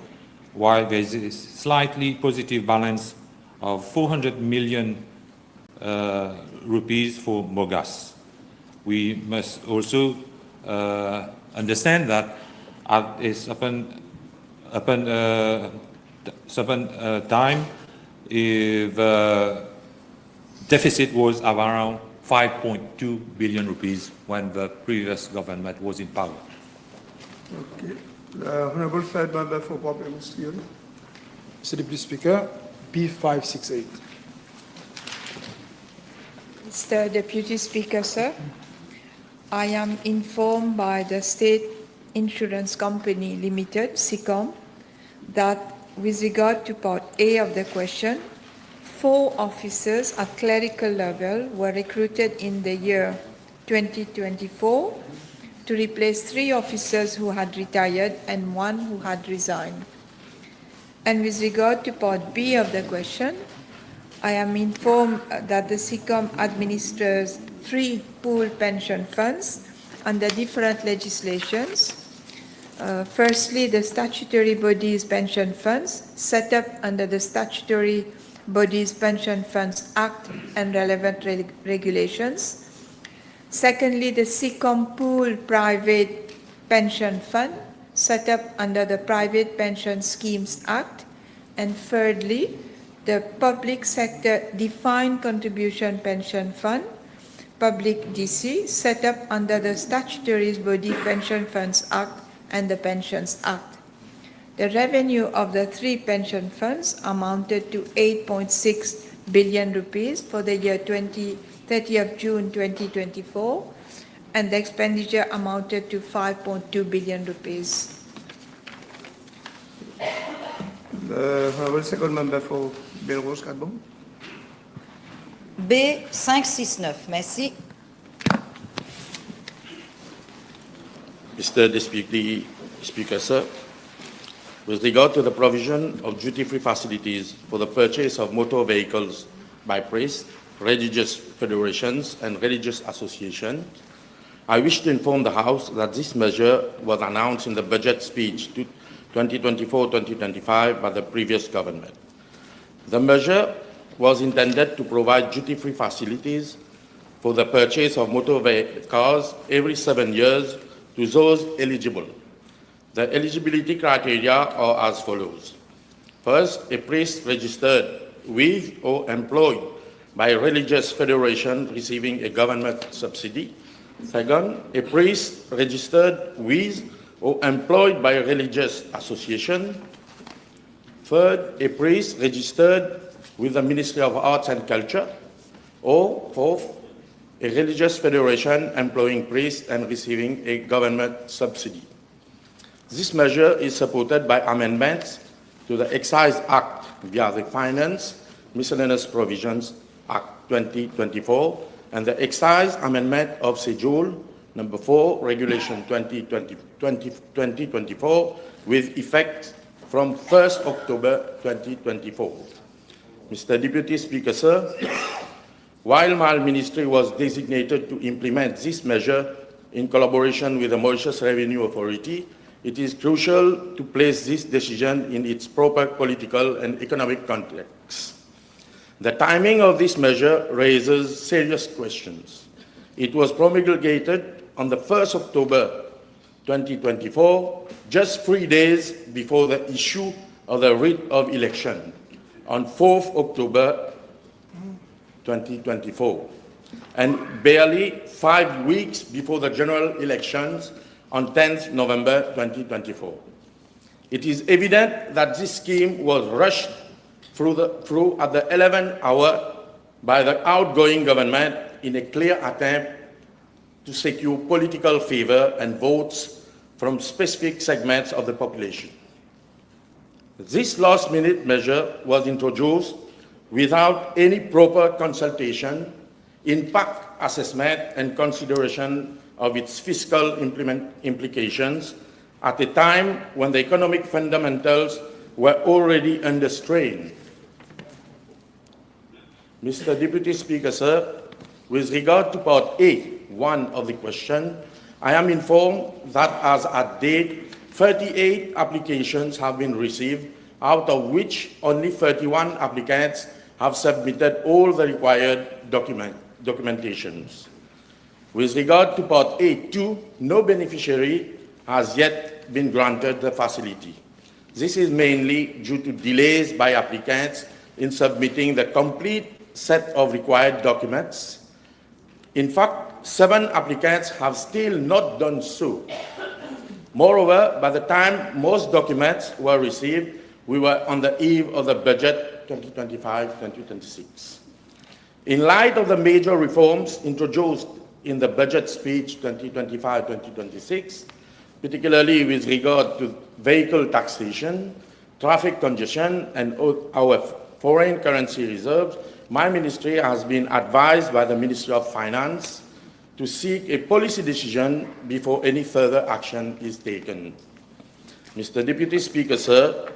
while there is a slightly positive balance of 400 million rupees for mogas. We must also understand that at a certain time, the deficit was around 5.2 billion rupees when the previous government was in power. Okay. The Honourable Third Member for Parliamentary Theory. Mr. Deputy Speaker, B568. Mr. Deputy Speaker, sir, I am informed by the State Insurance Company Limited, SICOM, that with regard to Part A of the question, 4 officers at clerical level were recruited in the year 2024 to replace 3 officers who had retired and 1 who had resigned. And with regard to Part B of the question, I am informed that the SICOM administers 3 pool pension funds under different legislations. Firstly, the statutory bodies pension funds set up under the Statutory Bodies Pension Funds Act and relevant regulations. Secondly, the SICOM Pool Private Pension Fund set up under the Private Pension Schemes Act. And thirdly, the Public Sector Defined Contribution Pension Fund, Public DC, set up under the Statutory Body Pension Funds Act and the Pensions Act. The revenue of the three pension funds amounted to 8.6 billion rupees for the year 30th June 2024, and the expenditure amounted to 5.2 billion rupees. The Honourable Second Member for Belrose Kadbon. B569, merci. Mr. Deputy Speaker, sir, with regard to the provision of duty-free facilities for the purchase of motor vehicles by priests, religious federations, and religious associations, I wish to inform the House that this measure was announced in the budget speech 2024-2025 by the previous government. The measure was intended to provide duty-free facilities for the purchase of motor cars every 7 years to those eligible. The eligibility criteria are as follows. First, a priest registered with or employed by a religious federation receiving a government subsidy. Second, a priest registered with or employed by a religious association. Third, a priest registered with the Ministry of Arts and Culture. Or fourth, a religious federation employing priests and receiving a government subsidy. This measure is supported by amendments to the Excise Act via the Finance Miscellaneous Provisions Act 2024 and the Excise Amendment of Schedule Number 4, Regulation 2024, with effect from 1st October 2024. Mr. Deputy Speaker, sir, while my ministry was designated to implement this measure in collaboration with the Mauritius Revenue Authority, it is crucial to place this decision in its proper political and economic context. The timing of this measure raises serious questions. It was promulgated on the 1st October 2024, just 3 days before the issue of the writ of election on 4th October 2024, and barely 5 weeks before the general elections on 10th November 2024. It is evident that this scheme was rushed through at the 11th hour by the outgoing government in a clear attempt to secure political favor and votes from specific segments of the population. This last-minute measure was introduced without any proper consultation, impact assessment, and consideration of its fiscal implications at a time when the economic fundamentals were already under strain. Mr. Deputy Speaker, sir, with regard to Part A1 of the question, I am informed that as at date, 38 applications have been received, out of which only 31 applicants have submitted all the required documentations. With regard to Part A2, no beneficiary has yet been granted the facility. This is mainly due to delays by applicants in submitting the complete set of required documents. In fact, 7 applicants have still not done so. Moreover, by the time most documents were received, we were on the eve of the budget 2025-2026. In light of the major reforms introduced in the budget speech 2025-2026, particularly with regard to vehicle taxation, traffic congestion, and our foreign currency reserves, my ministry has been advised by the Ministry of Finance to seek a policy decision before any further action is taken. Mr. Deputy Speaker, sir,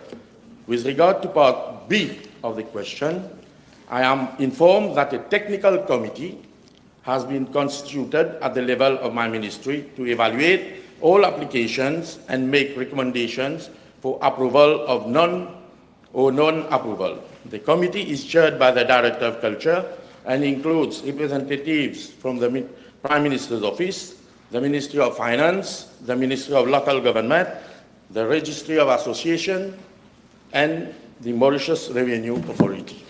with regard to Part B of the question, I am informed that a technical committee has been constituted at the level of my ministry to evaluate all applications and make recommendations for approval of non-approval. The committee is chaired by the Director of Culture and includes representatives from the Prime Minister's Office, the Ministry of Finance, the Ministry of Local Government, the Registry of Association, and the Mauritius Revenue Authority.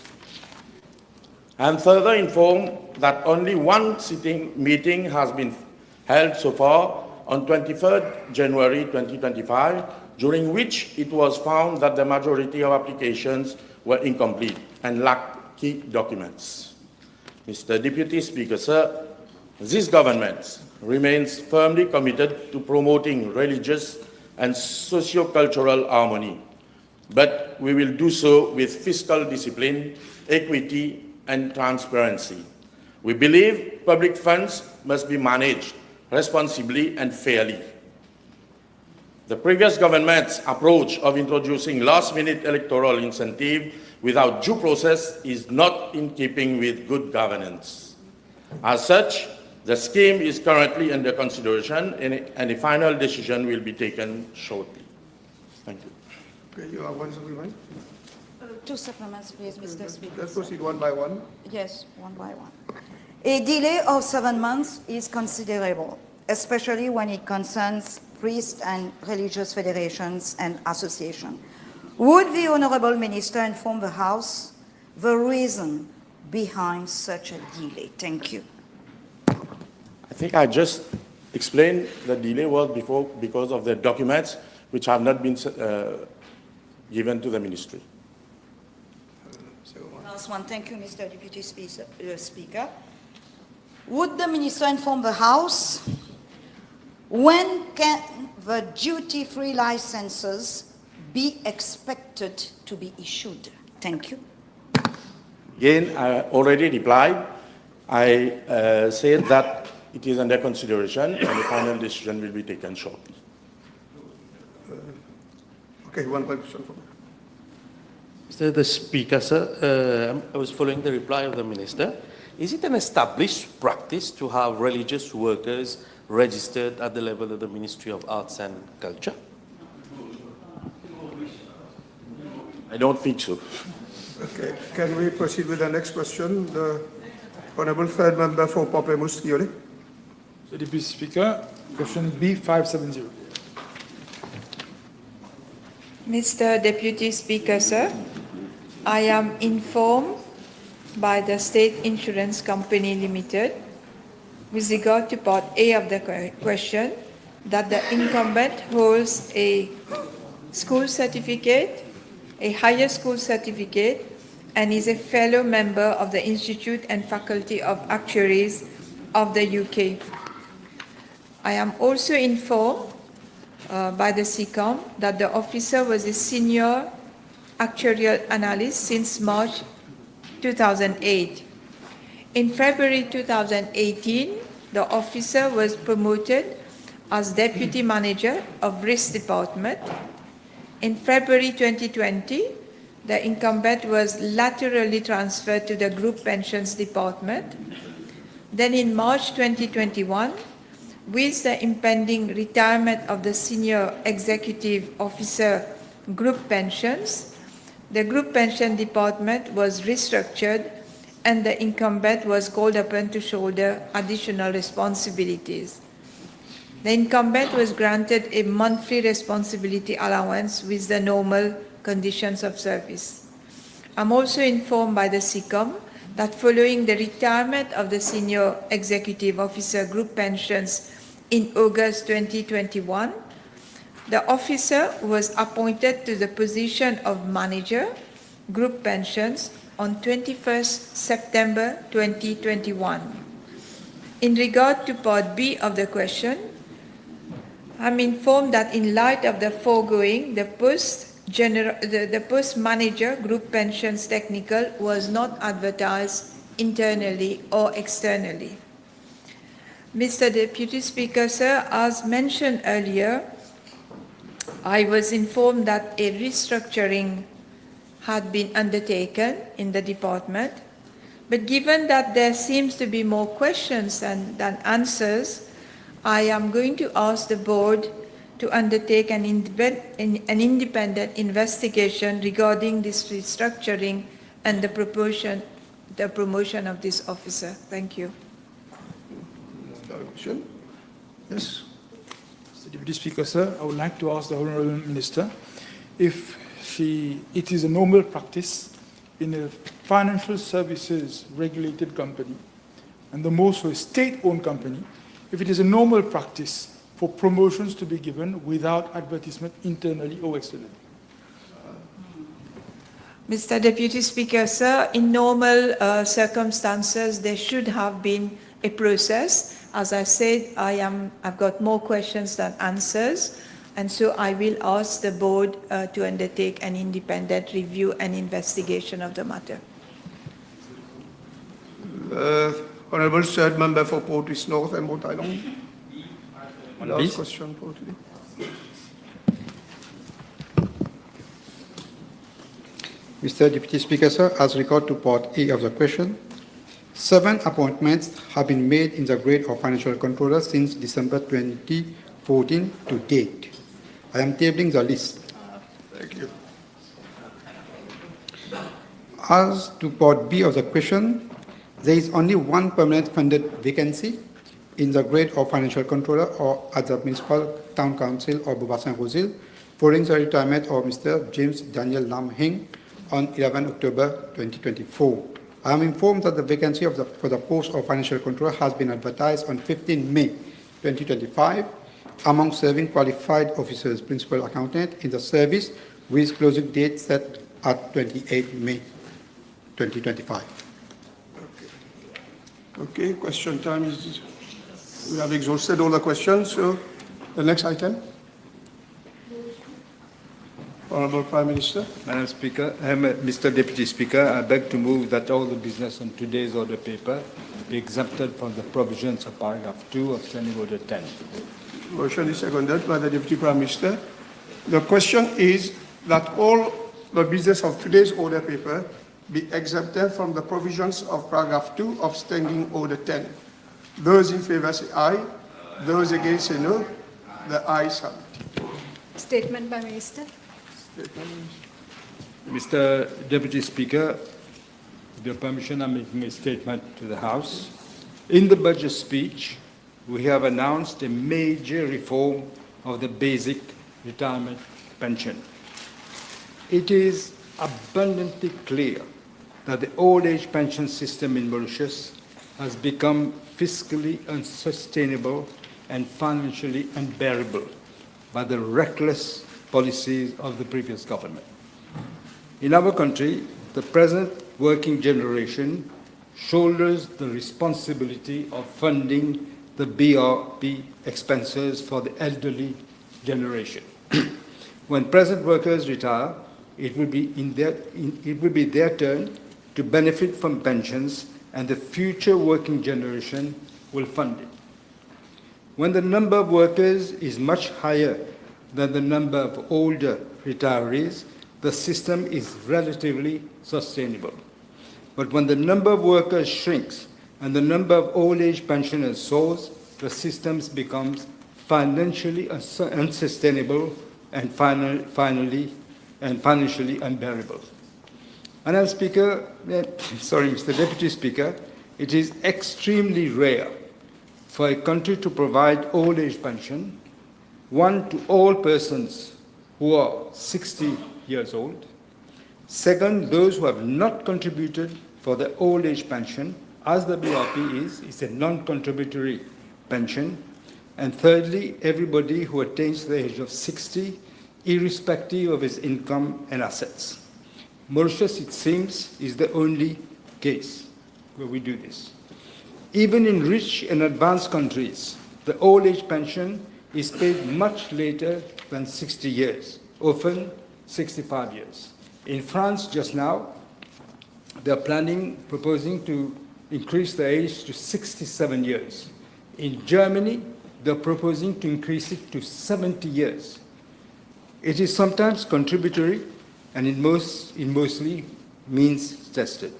I am further informed that only one meeting has been held so far on 23rd January 2025 during which it was found that the majority of applications were incomplete and lacked key documents. Mr. Deputy Speaker, sir, this government remains firmly committed to promoting religious and socio-cultural harmony, but we will do so with fiscal discipline, equity, and transparency. We believe public funds must be managed responsibly and fairly. The previous government's approach of introducing last-minute electoral incentive without due process is not in keeping with good governance. As such, the scheme is currently under consideration and a final decision will be taken shortly. Thank you. Okay, you have one supplement? Two supplements, please, Mr. Speaker. Let's proceed one by one. Yes, one by one. A delay of 7 months is considerable, especially when it concerns priests and religious federations and associations. Would the Honourable Minister inform the House the reason behind such a delay? Thank you. I think I just explained the delay was because of the documents which have not been given to the ministry. Last one. Thank you, Mr. Deputy Speaker. Would the Minister inform the House when can the duty-free licenses be expected to be issued? Thank you. Again, I already replied. I said that it is under consideration and the final decision will be taken shortly. Okay, one question for Mr. the Speaker, sir, I was following the reply of the Minister. Is it an established practice to have religious workers registered at the level of the Ministry of Arts and Culture? I don't think so. Okay, can we proceed with the next question? The Honourable Third Member for Pape-Moustiole. Mr. Deputy Speaker, question B570. Mr. Deputy Speaker, sir, I am informed by the State Insurance Company Limited with regard to part A of the question that the incumbent holds a school certificate, a higher school certificate, and is a fellow member of the Institute and Faculty of Actuaries of the UK. I am also informed by the SECOM that the officer was a senior actuarial analyst since March 2008. In February 2018, the officer was promoted as Deputy Manager of Risk Department. In February 2020, the incumbent was laterally transferred to the Group Pensions Department. Then in March 2021, with the impending retirement of the Senior Executive Officer Group Pensions, the Group Pension Department was restructured and the incumbent was called upon to shoulder additional responsibilities. The incumbent was granted a monthly responsibility allowance with the normal conditions of service. I'm also informed by the SECOM that following the retirement of the Senior Executive Officer Group Pensions in August 2021, the officer was appointed to the position of Manager, Group Pensions, on 21st September 2021. In regard to part B of the question, I'm informed that in light of the foregoing, the post Manager Group Pensions Technical was not advertised internally or externally. Mr. Deputy Speaker, sir, as mentioned earlier, I was informed that a restructuring had been undertaken in the department, but given that there seems to be more questions than answers, I am going to ask the board to undertake an independent investigation regarding this restructuring and the promotion of this officer. Thank you. Yes. Mr. Deputy Speaker, sir, I would like to ask the Honourable Minister if it is a normal practice in a financial services regulated company, and the more so a state-owned company, if it is a normal practice for promotions to be given without advertisement internally or externally. Mr. Deputy Speaker, sir, in normal circumstances, there should have been a process. As I said, I've got more questions than answers, and so I will ask the board to undertake an independent review and investigation of the matter. Honorable third member for Port East North and Port Island. Last Please. question for today. Mr. Deputy Speaker, sir, as regard to Part A of the question, 7 appointments have been made in the grade of financial controller since December 2014 to date. I am tabling the list. Thank you. As to Part B of the question, there is only one permanent funded vacancy in the grade of financial controller or at the municipal town council of Bourg-Saint-Rosil, following the retirement of Mr. James Daniel Lam Hing on 11 October 2024. I am informed that the vacancy for the post of financial controller has been advertised on 15 May 2025 among serving qualified officers, principal accountant in the service with closing date set at 28 May 2025. Okay, question time is, we have exhausted all the questions, so the next item. Honorable Prime Minister. Madam Speaker, Mr. Deputy Speaker, I beg to move that all the business on today's order paper be exempted from the provisions of paragraph 2 of Standing Order 10. Motion is seconded by the Deputy Prime Minister. The question is that all the business of today's order paper be exempted from the provisions of paragraph 2 of Standing Order 10. Those in favor say aye. Those against say no. The ayes have it. Statement by Minister. Mr. Deputy Speaker, with your permission, I'm making a statement to the House. In the budget speech, we have announced a major reform of the basic retirement pension. It is abundantly clear that the old age pension system in Mauritius has become fiscally unsustainable and financially unbearable by the reckless policies of the previous government. In our country, the present working generation shoulders the responsibility of funding the BRP expenses for the elderly generation. When present workers retire, it will be their turn to benefit from pensions, and the future working generation will fund it. When the number of workers is much higher than the number of older retirees, the system is relatively sustainable. But when the number of workers shrinks and the number of old age pensioners soars, the system becomes financially unsustainable and financially unbearable. Madam Speaker, Mr. Deputy Speaker, it is extremely rare for a country to provide old age pension, one, to all persons who are 60 years old. Second, those who have not contributed for the old age pension, as the BRP is, it's a non-contributory pension. And thirdly, everybody who attains the age of 60, irrespective of his income and assets. Mauritius, it seems, is the only case where we do this. Even in rich and advanced countries, the old age pension is paid much later than 60 years, often 65 years. In France, just now, they are proposing to increase the age to 67 years. In Germany, they're proposing to increase it to 70 years. It is sometimes contributory, and it mostly means tested,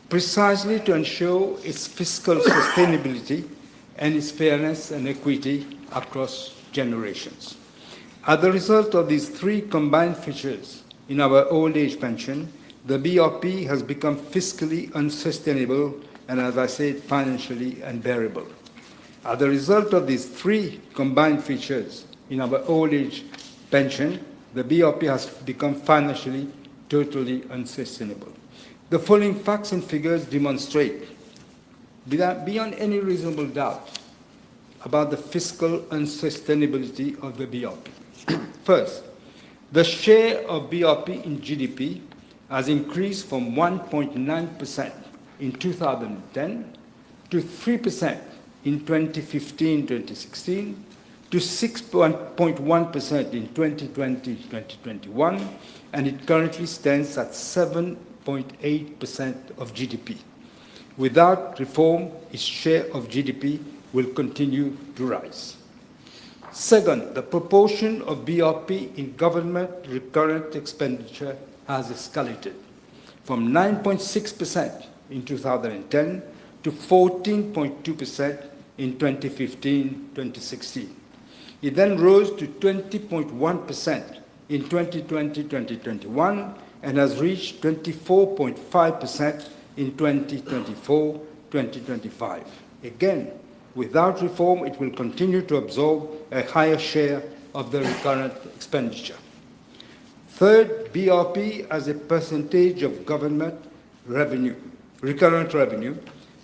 precisely to ensure its fiscal sustainability and its fairness and equity across generations. As a result of these three combined features in our old age pension, the BRP has become fiscally unsustainable and, as I said, financially unbearable. As a result of these three combined features in our old age pension, the BRP has become financially totally unsustainable. The following facts and figures demonstrate, beyond any reasonable doubt, about the fiscal unsustainability of the BRP. First, the share of BRP in GDP has increased from 1.9% in 2010 to 3% in 2015-2016 to 6.1% in 2020-2021, and it currently stands at 7.8% of GDP. Without reform, its share of GDP will continue to rise. Second, the proportion of BRP in government recurrent expenditure has escalated from 9.6% in 2010 to 14.2% in 2015-2016. It then rose to 20.1% in 2020-2021 and has reached 24.5% in 2024-2025. Again, without reform, it will continue to absorb a higher share of the recurrent expenditure. Third, BRP as a percentage of government revenue, recurrent revenue,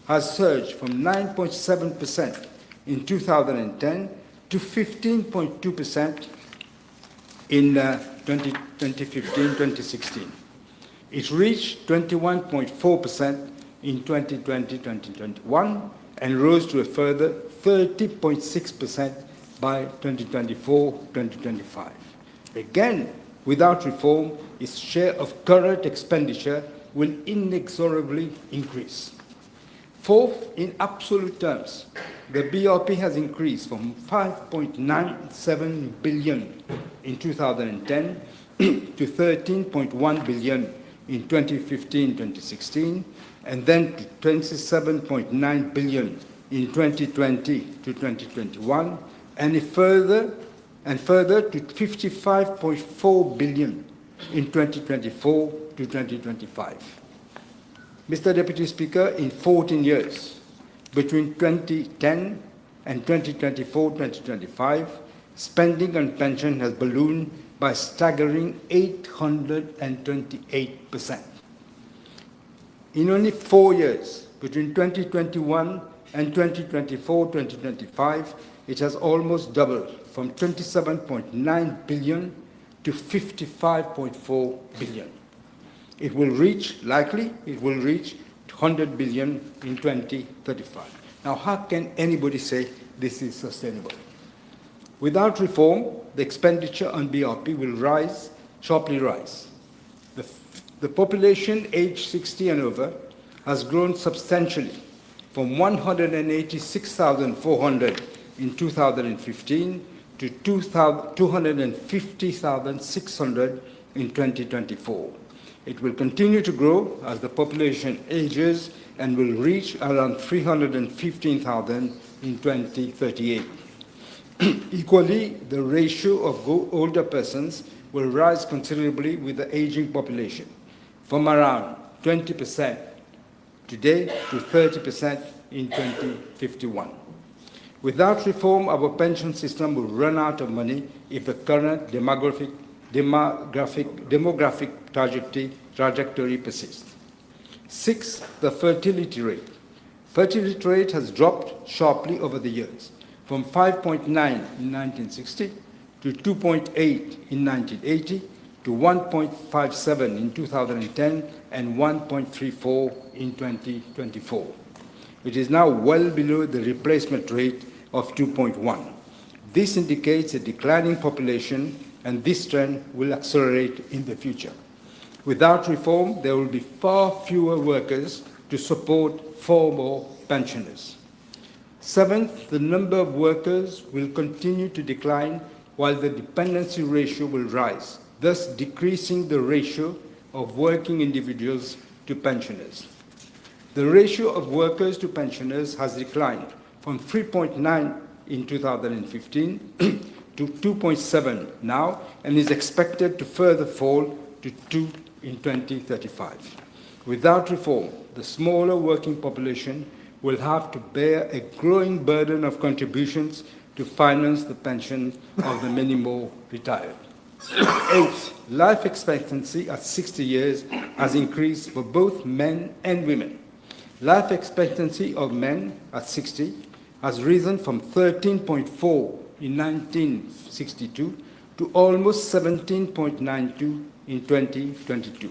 has surged from 9.7% in 2010 to 15.2% in 2015-2016. It reached 21.4% in 2020-2021 and rose to a further 30.6% by 2024-2025. Again, without reform, its share of current expenditure will inexorably increase. Fourth, in absolute terms, the BRP has increased from 5.97 billion in 2010 to 13.1 billion in 2015-2016, and then to 27.9 billion in 2020 to 2021, and further to 55.4 billion in 2024 to 2025. Mr. Deputy Speaker, in 14 years, between 2010 and 2024-2025, spending on pension has ballooned by a staggering 828%. In only 4 years, between 2021 and 2024-2025, it has almost doubled from 27.9 billion to 55.4 billion. It will reach 100 billion in 2035. Now, how can anybody say this is sustainable? Without reform, the expenditure on BRP will sharply rise. The population aged 60 and over has grown substantially from 186,400 in 2015 to 250,600 in 2024. It will continue to grow as the population ages and will reach around 315,000 in 2038. Equally, the ratio of older persons will rise considerably with the aging population, from around 20% today to 30% in 2051. Without reform, our pension system will run out of money if the current demographic trajectory persists. Six, the fertility rate. Fertility rate has dropped sharply over the years, from 5.9 in 1960 to 2.8 in 1980 to 1.57 in 2010 and 1.34 in 2024. It is now well below the replacement rate of 2.1. This indicates a declining population, and this trend will accelerate in the future. Without reform, there will be far fewer workers to support far more pensioners. Seventh, the number of workers will continue to decline while the dependency ratio will rise, thus decreasing the ratio of working individuals to pensioners. The ratio of workers to pensioners has declined from 3.9 in 2015 to 2.7 now, and is expected to further fall to 2 in 2035. Without reform, the smaller working population will have to bear a growing burden of contributions to finance the pension of the many more retired. Eighth, life expectancy at 60 years has increased for both men and women. Life expectancy of men at 60 has risen from 13.4 in 1962 to almost 17.92 in 2022.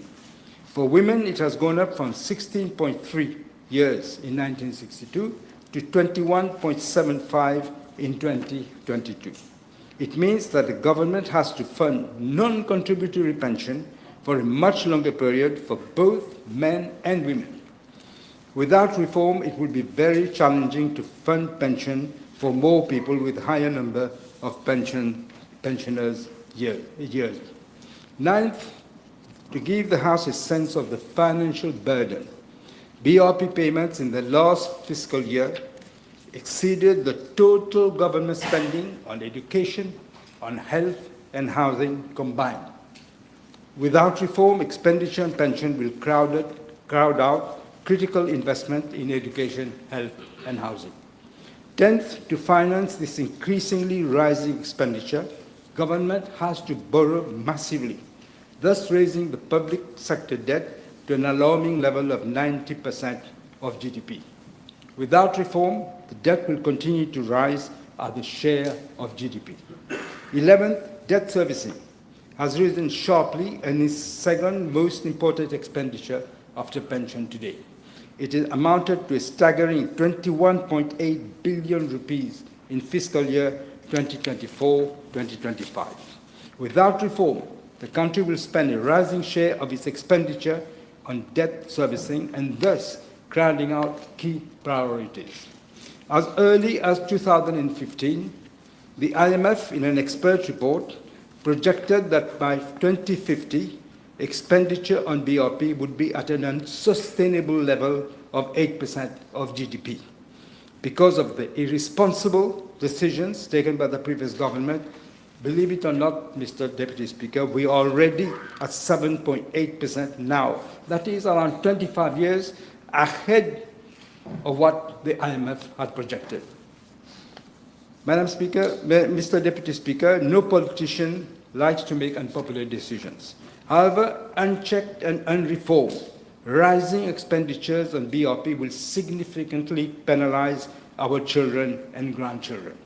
For women, it has gone up from 16.3 years in 1962 to 21.75 in 2022. It means that the government has to fund non-contributory pension for a much longer period for both men and women. Without reform, it would be very challenging to fund pension for more people with a higher number of pensioners yearly. Ninth, to give the House a sense of the financial burden, BRP payments in the last fiscal year exceeded the total government spending on education, on health and housing combined. Without reform, expenditure on pension will crowd out critical investment in education, health and housing. 10th, to finance this increasingly rising expenditure, government has to borrow massively, thus raising the public sector debt to an alarming level of 90% of GDP. Without reform, the debt will continue to rise as a share of GDP. 11th, debt servicing has risen sharply and is second most important expenditure after pension today. It is amounted to a staggering 21.8 billion rupees in fiscal year 2024-2025. Without reform, the country will spend a rising share of its expenditure on debt servicing and thus crowding out key priorities. As early as 2015, the IMF, in an expert report, projected that by 2050, expenditure on BRP would be at an unsustainable level of 8% of GDP. Because of the irresponsible decisions taken by the previous government, believe it or not, Mr. Deputy Speaker, we are already at 7.8% now. That is around 25 years ahead of what the IMF had projected. Madam Speaker, Mr. Deputy Speaker, no politician likes to make unpopular decisions. However, unchecked and unreformed, rising expenditures on BRP will significantly penalize our children and grandchildren.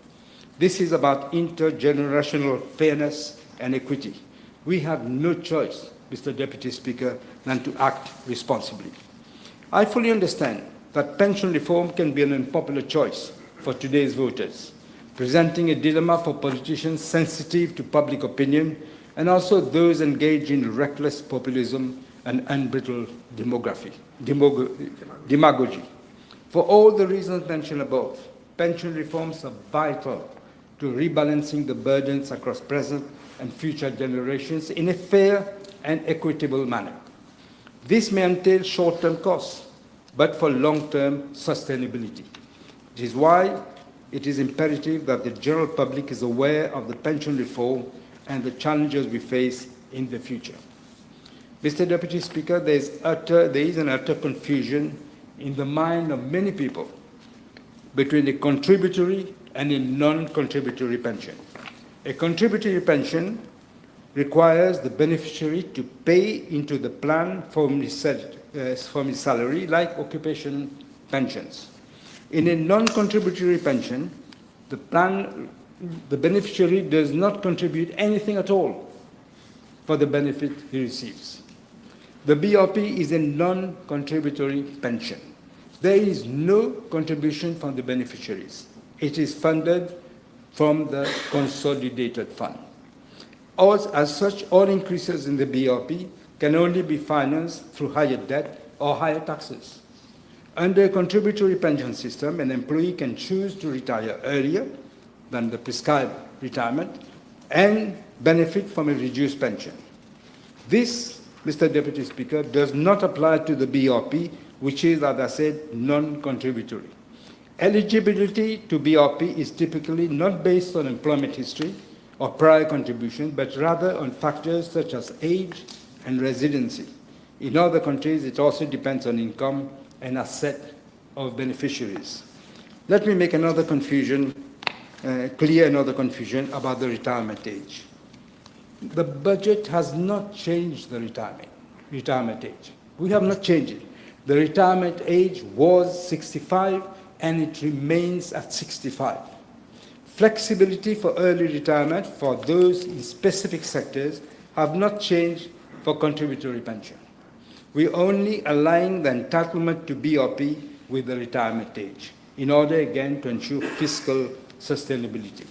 This is about intergenerational fairness and equity. We have no choice, Mr. Deputy Speaker, than to act responsibly. I fully understand that pension reform can be an unpopular choice for today's voters, presenting a dilemma for politicians sensitive to public opinion and also those engaged in reckless populism and unbridled demagogy. For all the reasons mentioned above, pension reforms are vital to rebalancing the burdens across present and future generations in a fair and equitable manner. This may entail short-term costs, but for long-term sustainability. It is why it is imperative that the general public is aware of the pension reform and the challenges we face in the future. Mr. Deputy Speaker, there is an utter confusion in the mind of many people between a contributory and a non-contributory pension. A contributory pension requires the beneficiary to pay into the plan from his salary, like occupation pensions. In a non-contributory pension, the beneficiary does not contribute anything at all for the benefit he receives. The BRP is a non-contributory pension. There is no contribution from the beneficiaries. It is funded from the consolidated fund. As such, all increases in the BRP can only be financed through higher debt or higher taxes. Under a contributory pension system, an employee can choose to retire earlier than the prescribed retirement and benefit from a reduced pension. This, Mr. Deputy Speaker, does not apply to the BRP, which is, as I said, non-contributory. Eligibility to BRP is typically not based on employment history or prior contribution, but rather on factors such as age and residency. In other countries, it also depends on income and asset of beneficiaries. Let me make another confusion, clear another confusion about the retirement age. The budget has not changed the retirement age. We have not changed it. The retirement age was 65 and it remains at 65. Flexibility for early retirement for those in specific sectors have not changed for contributory pension. We only align the entitlement to BRP with the retirement age in order again to ensure fiscal sustainability.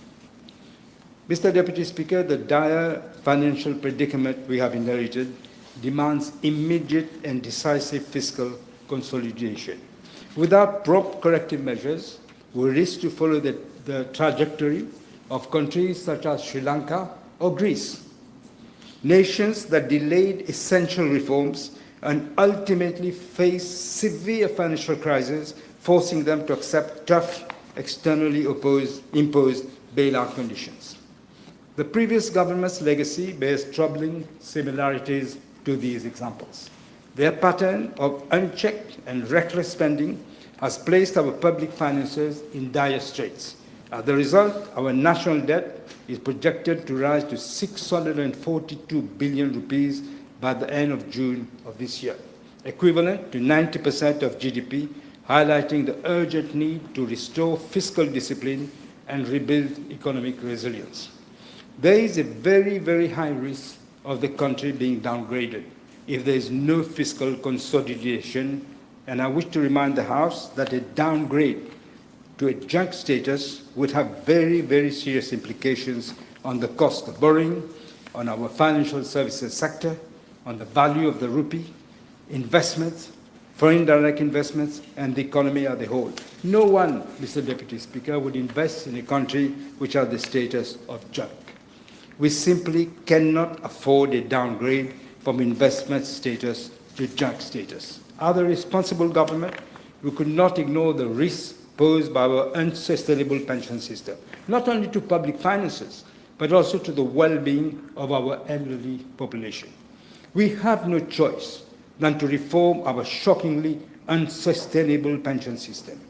Mr. Deputy Speaker, the dire financial predicament we have inherited demands immediate and decisive fiscal consolidation. Without prompt corrective measures, we risk to follow the trajectory of countries such as Sri Lanka or Greece, nations that delayed essential reforms and ultimately faced severe financial crises, forcing them to accept tough, externally imposed bailout conditions. The previous government's legacy bears troubling similarities to these examples. Their pattern of unchecked and reckless spending has placed our public finances in dire straits. As a result, our national debt is projected to rise to 642 billion rupees by the end of June of this year, equivalent to 90% of GDP, highlighting the urgent need to restore fiscal discipline and rebuild economic resilience. There is a very, very high risk of the country being downgraded if there is no fiscal consolidation, and I wish to remind the House that a downgrade to a junk status would have very, very serious implications on the cost of borrowing, on our financial services sector, on the value of the rupee, investments, foreign direct investments, and the economy as a whole. No one, Mr. Deputy Speaker, would invest in a country which has the status of junk. We simply cannot afford a downgrade from investment status to junk status. As a responsible government, we could not ignore the risks posed by our unsustainable pension system, not only to public finances, but also to the well-being of our elderly population. We have no choice than to reform our shockingly unsustainable pension system.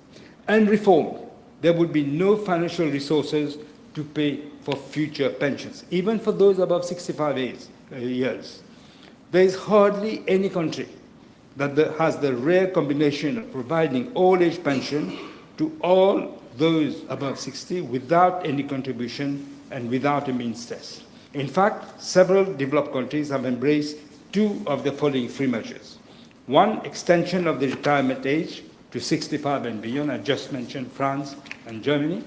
Unreformed, there would be no financial resources to pay for future pensions, even for those above 65 years. There is hardly any country that has the rare combination of providing old-age pension to all those above 60 without any contribution and without a means test. In fact, several developed countries have embraced two of the following three measures. One, extension of the retirement age to 65 and beyond. I just mentioned France and Germany.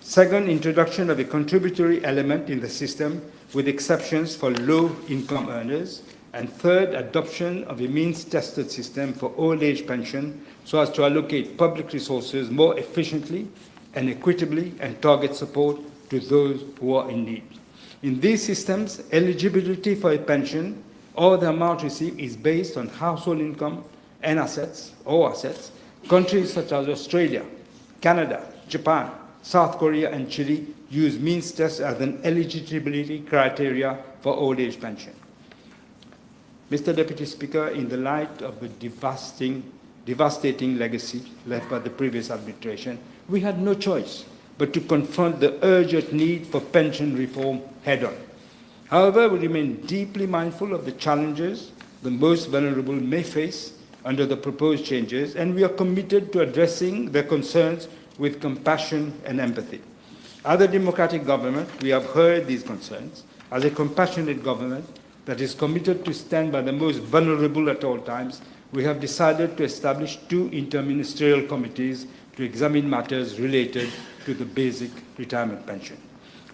Second, introduction of a contributory element in the system with exceptions for low-income earners. And third, adoption of a means-tested system for old-age pension so as to allocate public resources more efficiently and equitably and target support to those who are in need. In these systems, eligibility for a pension or the amount received is based on household income and assets. Countries such as Australia, Canada, Japan, South Korea, and Chile use means test as an eligibility criteria for old-age pension. Mr. Deputy Speaker, in the light of the devastating legacy left by the previous administration, we had no choice but to confront the urgent need for pension reform head-on. However, we remain deeply mindful of the challenges the most vulnerable may face under the proposed changes, and we are committed to addressing their concerns with compassion and empathy. As a democratic government, we have heard these concerns. As a compassionate government that is committed to stand by the most vulnerable at all times, we have decided to establish two interministerial committees to examine matters related to the basic retirement pension.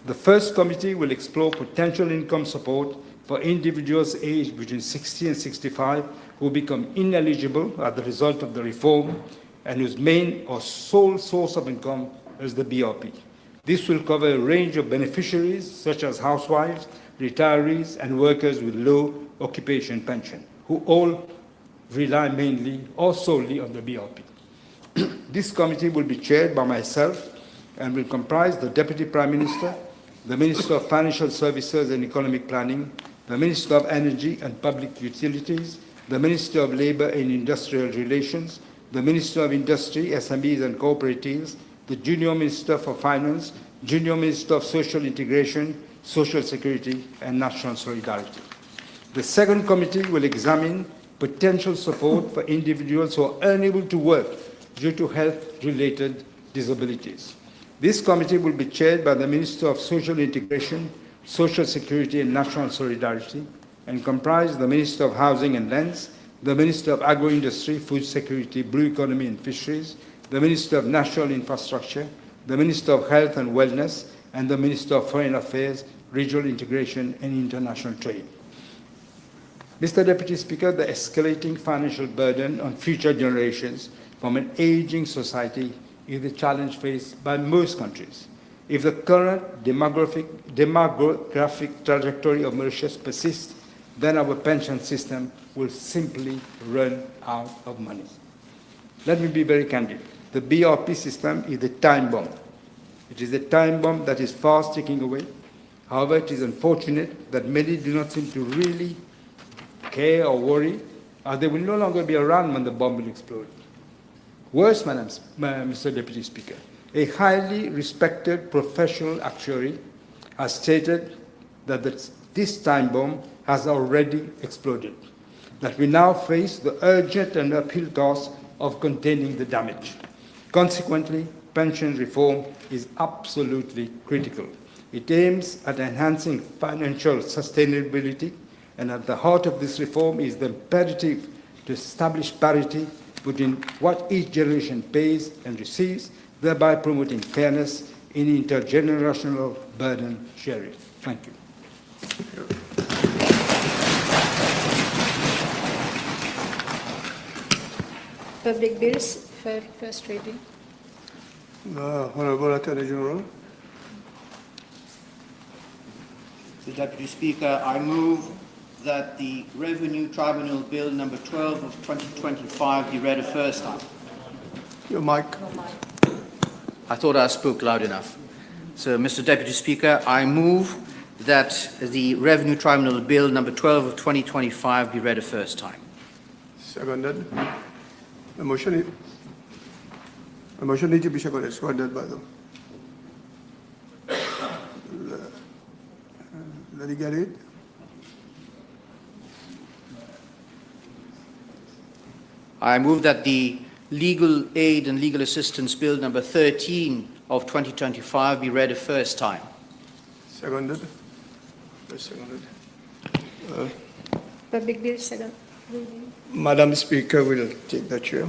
The first committee will explore potential income support for individuals aged between 60 and 65 who become ineligible as a result of the reform and whose main or sole source of income is the BRP. This will cover a range of beneficiaries such as housewives, retirees, and workers with low occupation pension, who all rely mainly or solely on the BRP. This committee will be chaired by myself and will comprise the Deputy Prime Minister, the Minister of Financial Services and Economic Planning, the Minister of Energy and Public Utilities, the Minister of Labour and Industrial Relations, the Minister of Industry, SMEs and Cooperatives, the Junior Minister for Finance, Junior Minister of Social Integration, Social Security and National Solidarity. The second committee will examine potential support for individuals who are unable to work due to health-related disabilities. This committee will be chaired by the Minister of Social Integration, Social Security and National Solidarity, and comprise the Minister of Housing and Lands, the Minister of Agro-Industry, Food Security, Blue Economy and Fisheries, the Minister of National Infrastructure, the Minister of Health and Wellness, and the Minister of Foreign Affairs, Regional Integration and International Trade. Mr. Deputy Speaker, the escalating financial burden on future generations from an aging society is the challenge faced by most countries. If the current demographic trajectory of Mauritius persists, then our pension system will simply run out of money. Let me be very candid. The BRP system is a time bomb. It is a time bomb that is fast ticking away. However, it is unfortunate that many do not seem to really care or worry, as they will no longer be around when the bomb will explode. Worse, Mr. Deputy Speaker, a highly respected professional actuary has stated that this time bomb has already exploded, that we now face the urgent and uphill task of containing the damage. Consequently, pension reform is absolutely critical. It aims at enhancing financial sustainability, and at the heart of this reform is the imperative to establish parity between what each generation pays and receives, thereby promoting fairness in intergenerational burden sharing. Thank you. Public bills for first reading. Honorable Attorney General. Mr. Deputy Speaker, I move that the Revenue Tribunal Bill number 12 of 2025 be read a first time. Your mic. I thought I spoke loud enough. So, Mr. Deputy Speaker, I move that the Revenue Tribunal Bill number 12 of 2025 be read a first time. Seconded. The motion needs to be seconded by the Let me get it. I move that the Legal Aid and Legal Assistance Bill number 13 of 2025 be read a first time. Seconded. Seconded. Public bill second reading. Madam Speaker will take the chair.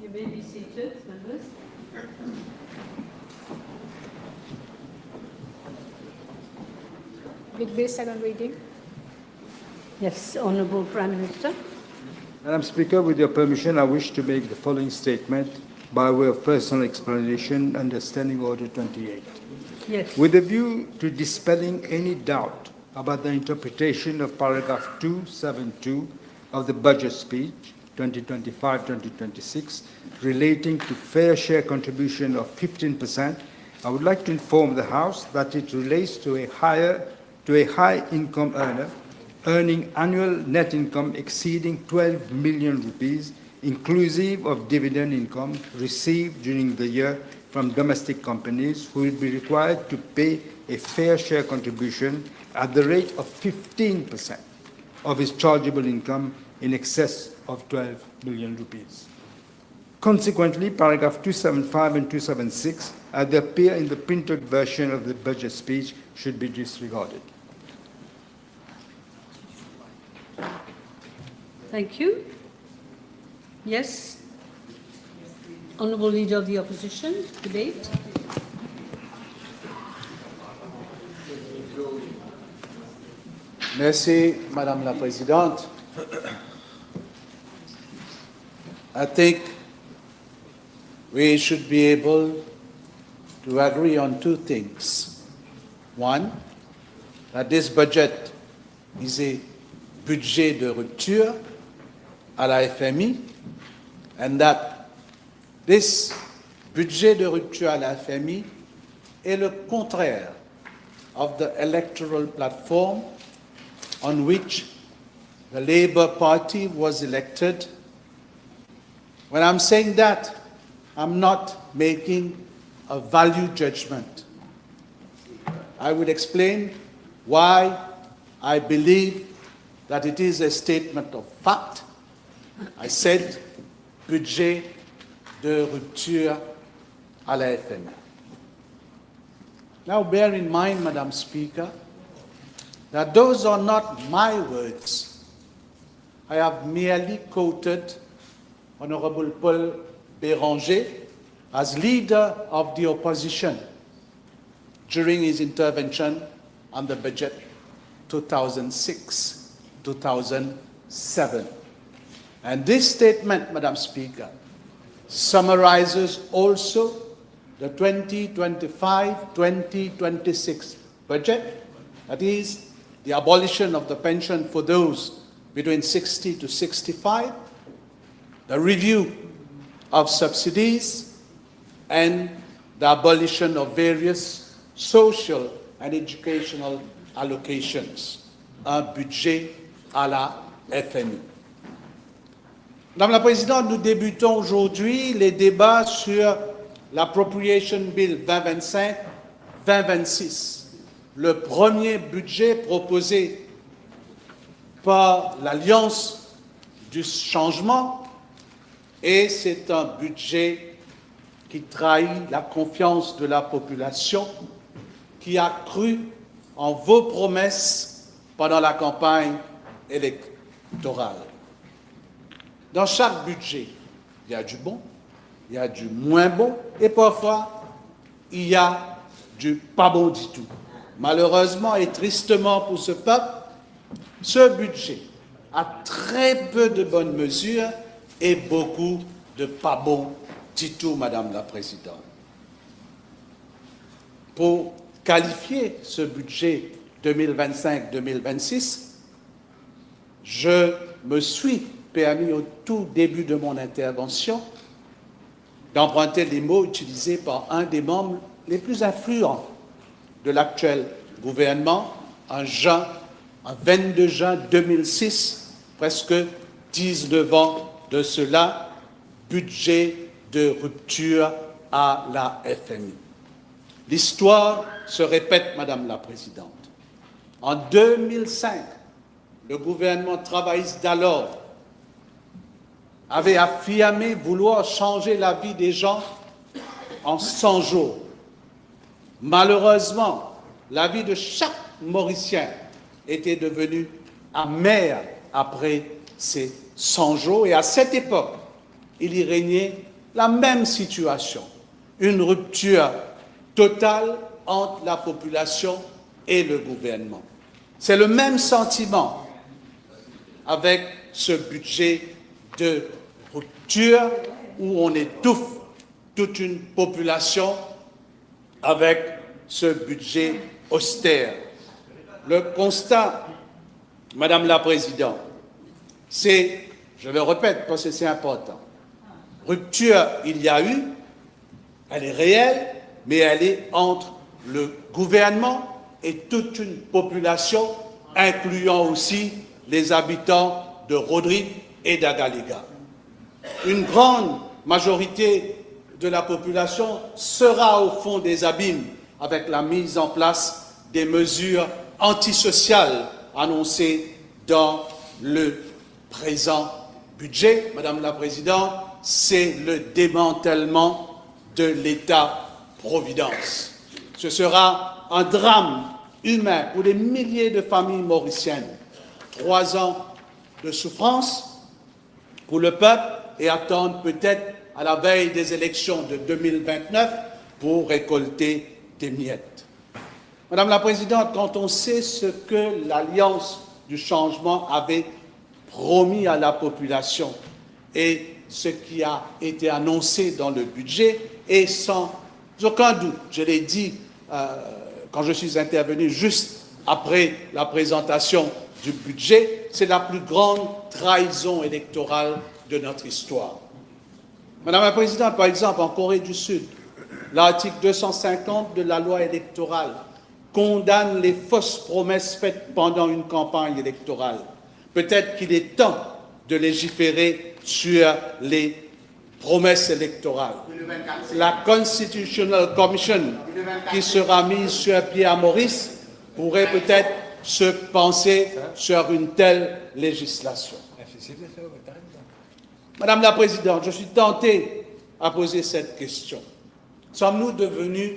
You may be seated, members. Public bill second reading. Yes, Honourable Prime Minister. Madam Speaker, with your permission, I wish to make the following statement by way of personal explanation under Standing Order 28. Yes. With a view to dispelling any doubt about the interpretation of paragraph 272 of the budget speech 2025-2026 relating to fair share contribution of 15%, I would like to inform the House that it relates to a high income earner earning annual net income exceeding 12 million rupees, inclusive of dividend income received during the year from domestic companies, who will be required to pay a fair share contribution at the rate of 15% of his chargeable income in excess of 12 million rupees. Consequently, paragraph 275 and 276, as they appear in the printed version of the budget speech, should be disregarded. Thank you. Yes. Honourable Leader of the Opposition, debate. Merci, Madame la Présidente. I think we should be able to agree on two things. One, that this budget is a budget de rupture à la FMI, and that this budget de rupture à la FMI est le contraire of the electoral platform on which the Labour Party was elected. When I'm saying that, I'm not making a value judgment. I will explain why I believe that it is a statement of fact. I said budget de rupture à la FMI. Now bear in mind, Madam Speaker, that those are not my words. I have merely quoted Honorable Paul Béranger as leader of the opposition during his intervention on the budget 2006-2007. And this statement, Madam Speaker, summarizes also the 2025-2026 budget, that is, the abolition of the pension for those between 60 to 65, the review of subsidies, and the abolition of various social and educational allocations, un budget à la FMI. Madame la Présidente, nous débutons aujourd'hui les débats sur l'Appropriation Bill 2025-2026, le premier budget proposé par l'Alliance du changement, et c'est un budget qui trahit la confiance de la population, qui a cru en vos promesses pendant la campagne électorale. Dans chaque budget, il y a du bon, il y a du moins bon, et parfois, il y a du pas bon du tout. Malheureusement et tristement pour ce peuple, ce budget a très peu de bonnes mesures et beaucoup de pas bon du tout, Madame la Présidente. Pour qualifier ce budget 2025-2026, je me suis permis au tout début de mon intervention d'emprunter les mots utilisés par un des membres les plus influents de l'actuel gouvernement en 22 juin 2006, presque 19 ans de cela, budget de rupture à la FMI. L'histoire se répète, Madame la Présidente. En 2005, le gouvernement travailliste d'alors avait affirmé vouloir changer la vie des gens en 100 jours. Malheureusement, la vie de chaque Mauricien était devenue amère après ces 100 jours, et à cette époque, il y régnait la même situation, une rupture totale entre la population et le gouvernement. C'est le même sentiment avec ce budget de rupture où on étouffe toute une population avec ce budget austère. Le constat, Madame la Présidente, c'est, je le répète parce que c'est important, rupture il y a eu, elle est réelle, mais elle est entre le gouvernement et toute une population, incluant aussi les habitants de Rodrigue et d'Agaléga. Une grande majorité de la population sera au fond des abîmes avec la mise en place des mesures antisociales annoncées dans le présent budget. Madame la Présidente, c'est le démantèlement de l'État-providence. Ce sera un drame humain pour des milliers de familles mauriciennes. 3 ans de souffrance pour le peuple et attendre peut-être à la veille des élections de 2029 pour récolter des miettes. Madame la Présidente, quand on sait ce que l'Alliance du changement avait promis à la population et ce qui a été annoncé dans le budget et sans aucun doute, je l'ai dit quand je suis intervenu juste après la présentation du budget, c'est la plus grande trahison électorale de notre histoire. Madame la Présidente, par exemple, en Corée du Sud, l'article 250 de la loi électorale condamne les fausses promesses faites pendant une campagne électorale. Peut-être qu'il est temps de légiférer sur les promesses électorales. La Constitutional Commission, qui sera mise sur pied à Maurice, pourrait peut-être se penser sur une telle législation. Madame la Présidente, je suis tenté à poser cette question. Sommes-nous devenus,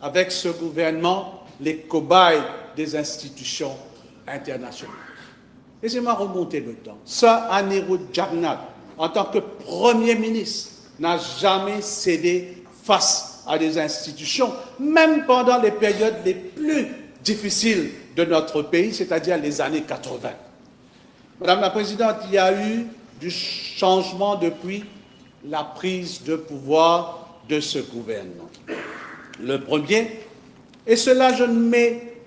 avec ce gouvernement, les cobayes des institutions internationales? Laissez-moi remonter le temps. Sir Anirudh Jagannath, en tant que Premier ministre, n'a jamais cédé face à des institutions, même pendant les périodes les plus difficiles de notre pays, c'est-à-dire les années 80. Madame la Présidente, il y a eu du changement depuis la prise de pouvoir de ce gouvernement. Le premier, et cela je ne mets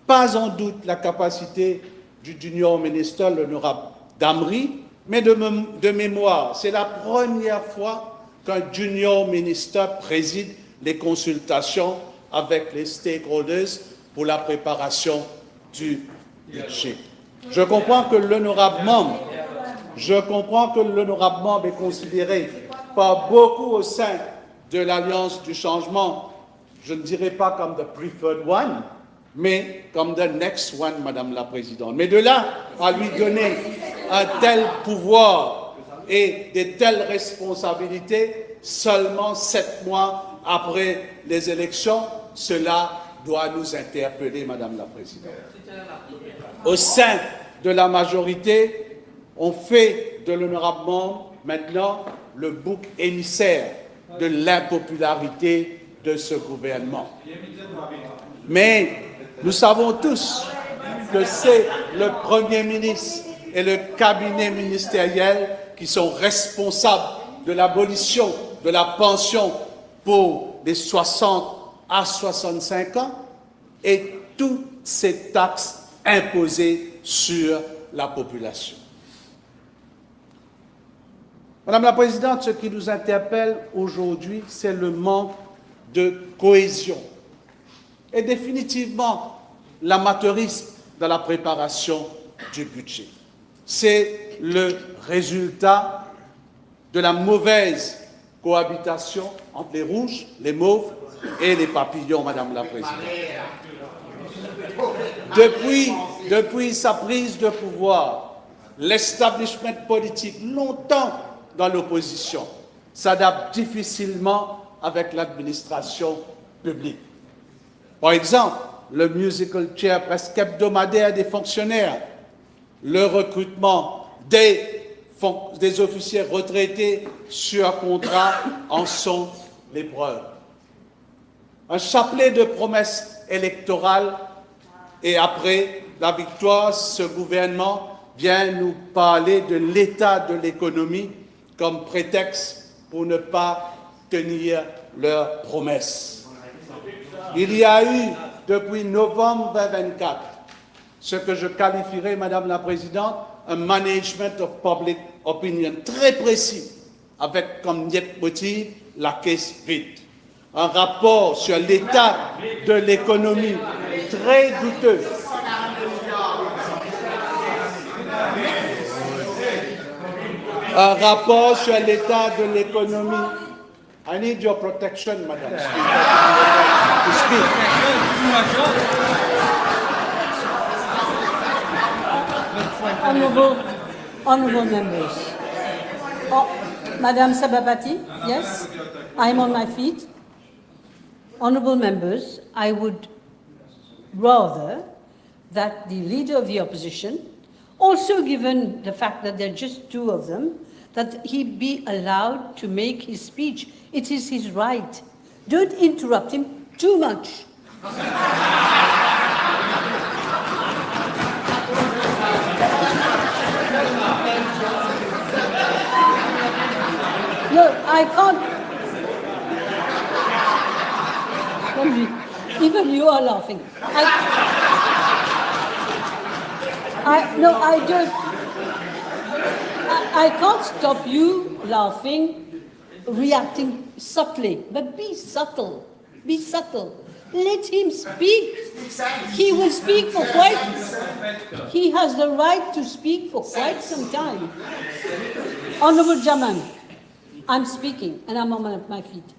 pas en doute la capacité du junior ministre, l'honorable Damri, mais de mémoire, c'est la première fois qu'un junior ministre préside les consultations avec les stakeholders pour la préparation du budget. Je comprends que l'honorable membre est considéré par beaucoup au sein de l'Alliance du changement, je ne dirais pas comme the preferred one, mais comme the next one, Madame la Présidente. Mais de là à lui donner un tel pouvoir et de telles responsabilités seulement 7 mois après les élections, cela doit nous interpeller, Madame la Présidente. Au sein de la majorité, on fait de l'honorable membre maintenant le bouc émissaire de l'impopularité de ce gouvernement. Mais nous savons tous que c'est le Premier ministre et le cabinet ministériel qui sont responsables de l'abolition de la pension pour les 60 à 65 ans et toutes ces taxes imposées sur la population. Madame la Présidente, ce qui nous interpelle aujourd'hui, c'est le manque de cohésion et définitivement l'amateurisme dans la préparation du budget. C'est le résultat de la mauvaise cohabitation entre les rouges, les mauves et les papillons, Madame la Présidente. Depuis sa prise de pouvoir, l'establishment politique, longtemps dans l'opposition, s'adapte difficilement avec l'administration publique. Par exemple, le musical chair presque hebdomadaire des fonctionnaires, le recrutement des officiers retraités sur contrat en sont les preuves. Un chapelet de promesses électorales et après la victoire, ce gouvernement vient nous parler de l'état de l'économie comme prétexte pour ne pas tenir leurs promesses. Il y a eu, depuis novembre 2024, ce que je qualifierais, Madame la Présidente, un management of public opinion très précis, avec comme motif la caisse vide. Un rapport sur l'état de l'économie très douteux. Un rapport sur l'état de l'économie. I need your protection, Madam Speaker, to speak. Honorable members. Madam Sabapati, yes, I'm on my feet. Honorable members, I would rather that the leader of the opposition, also given the fact that there are just two of them, that he be allowed to make his speech. It is his right. Don't interrupt him too much. No, I can't. Even you are laughing. No, I don't. I can't stop you laughing, reacting subtly. But be subtle. Be subtle. Let him speak. He will speak for quite. He has the right to speak for quite some time. Honorable Jaman, I'm speaking and I'm on my feet.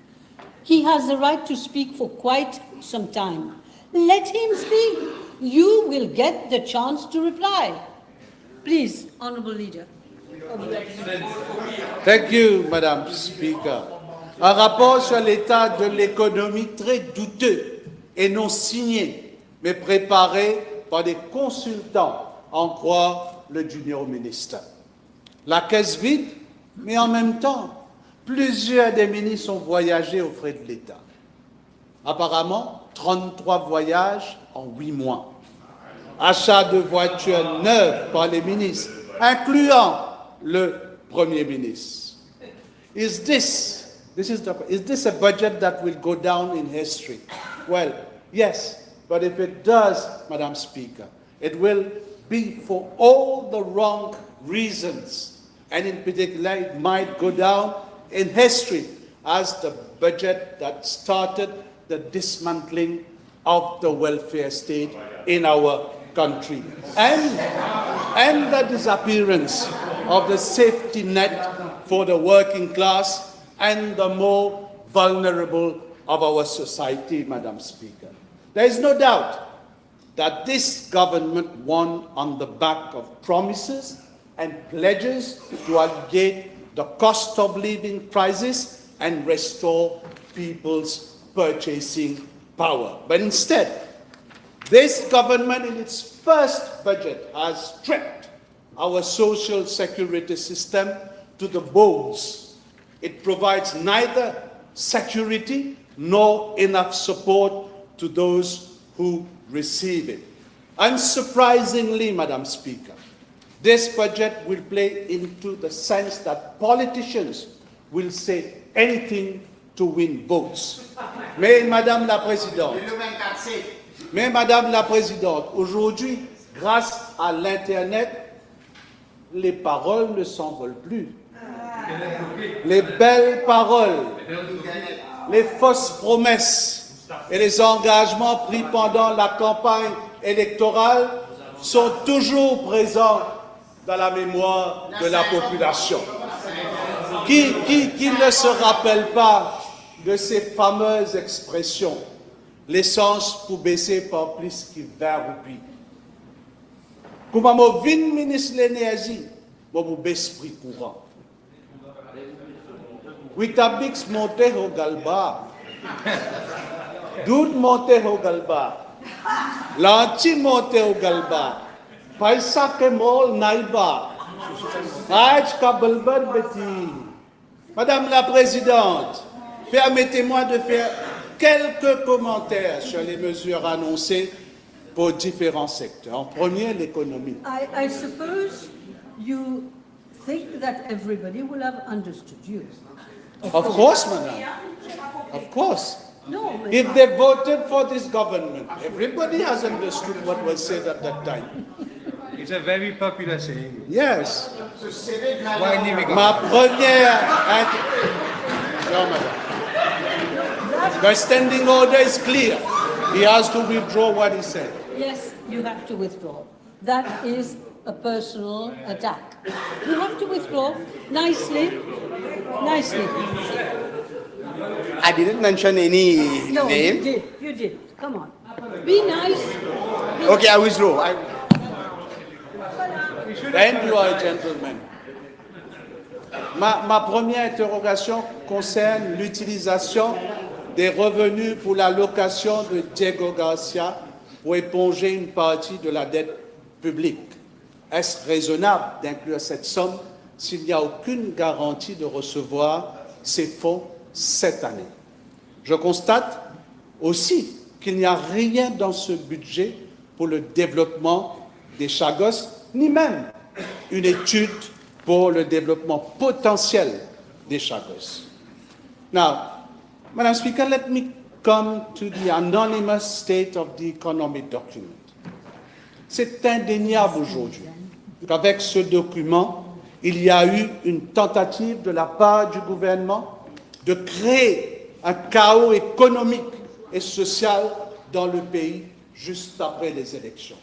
He has the right to speak for quite some time. Let him speak. You will get the chance to reply. Please, Honorable Leader. Thank you, Madam Speaker. Un rapport sur l'état de l'économie très douteux et non signé, mais préparé par des consultants, en croire le junior ministre. La caisse vide, mais en même temps, plusieurs des ministres ont voyagé aux frais de l'État. Apparemment, 33 voyages en 8 mois. Achat de voitures neuves par les ministres, incluant le Premier ministre. Is this a budget that will go down in history? Well, yes, but if it does, Madam Speaker, it will be for all the wrong reasons. And in particular, it might go down in history as the budget that started the dismantling of the welfare state in our country and the disappearance of the safety net for the working class and the more vulnerable of our society, Madam Speaker. There is no doubt that this government won on the back of promises and pledges to alleviate the cost of living crisis and restore people's purchasing power. But instead, this government in its first budget has stripped our social security system to the bones. It provides neither security nor enough support to those who receive it. Unsurprisingly, Madam Speaker, this budget will play into the sense that politicians will say anything to win votes. Mais Madame la Présidente, aujourd'hui, grâce à l'Internet, les paroles ne s'envolent plus. Les belles paroles, les fausses promesses et les engagements pris pendant la campagne électorale sont toujours présents dans la mémoire de la population. Qui ne se rappelle pas de ces fameuses expressions? L'essence pour baisser par plus qu'il 20 roupies. Comme je vin ministre de l'énergie, je baisse prix courant. Witabix monte au galba. Doud monte au galba. Lanti monte au galba. Paisa ke mol naiba. Aj kabelbar beti. Madame la Présidente, permettez-moi de faire quelques commentaires sur les mesures annoncées pour différents secteurs. En premier, l'économie. I suppose you think that everybody will have understood you. Of course, Madam. Of course. No, if they voted for this government, everybody has understood what was said at that time. It's a very popular saying. Yes. Ma première... No, Madam. The standing order is clear. He has to withdraw what he said. Yes, you have to withdraw. That is a personal attack. You have to withdraw nicely. Nicely. I didn't mention any No, name. you did. Come on. Be nice. Okay, I withdraw. Then you are a gentleman. Ma première interrogation concerne l'utilisation des revenus pour la location de Diego Garcia pour éponger une partie de la dette publique. Est-ce raisonnable d'inclure cette somme s'il n'y a aucune garantie de recevoir ces fonds cette année? Je constate aussi qu'il n'y a rien dans ce budget pour le développement des Chagos, ni même une étude pour le développement potentiel des chagresses. Now, Madam Speaker, let me come to the anonymous state of the economic document. C'est indéniable aujourd'hui qu'avec ce document, il y a eu une tentative de la part du gouvernement de créer un chaos économique et social dans le pays juste après les élections.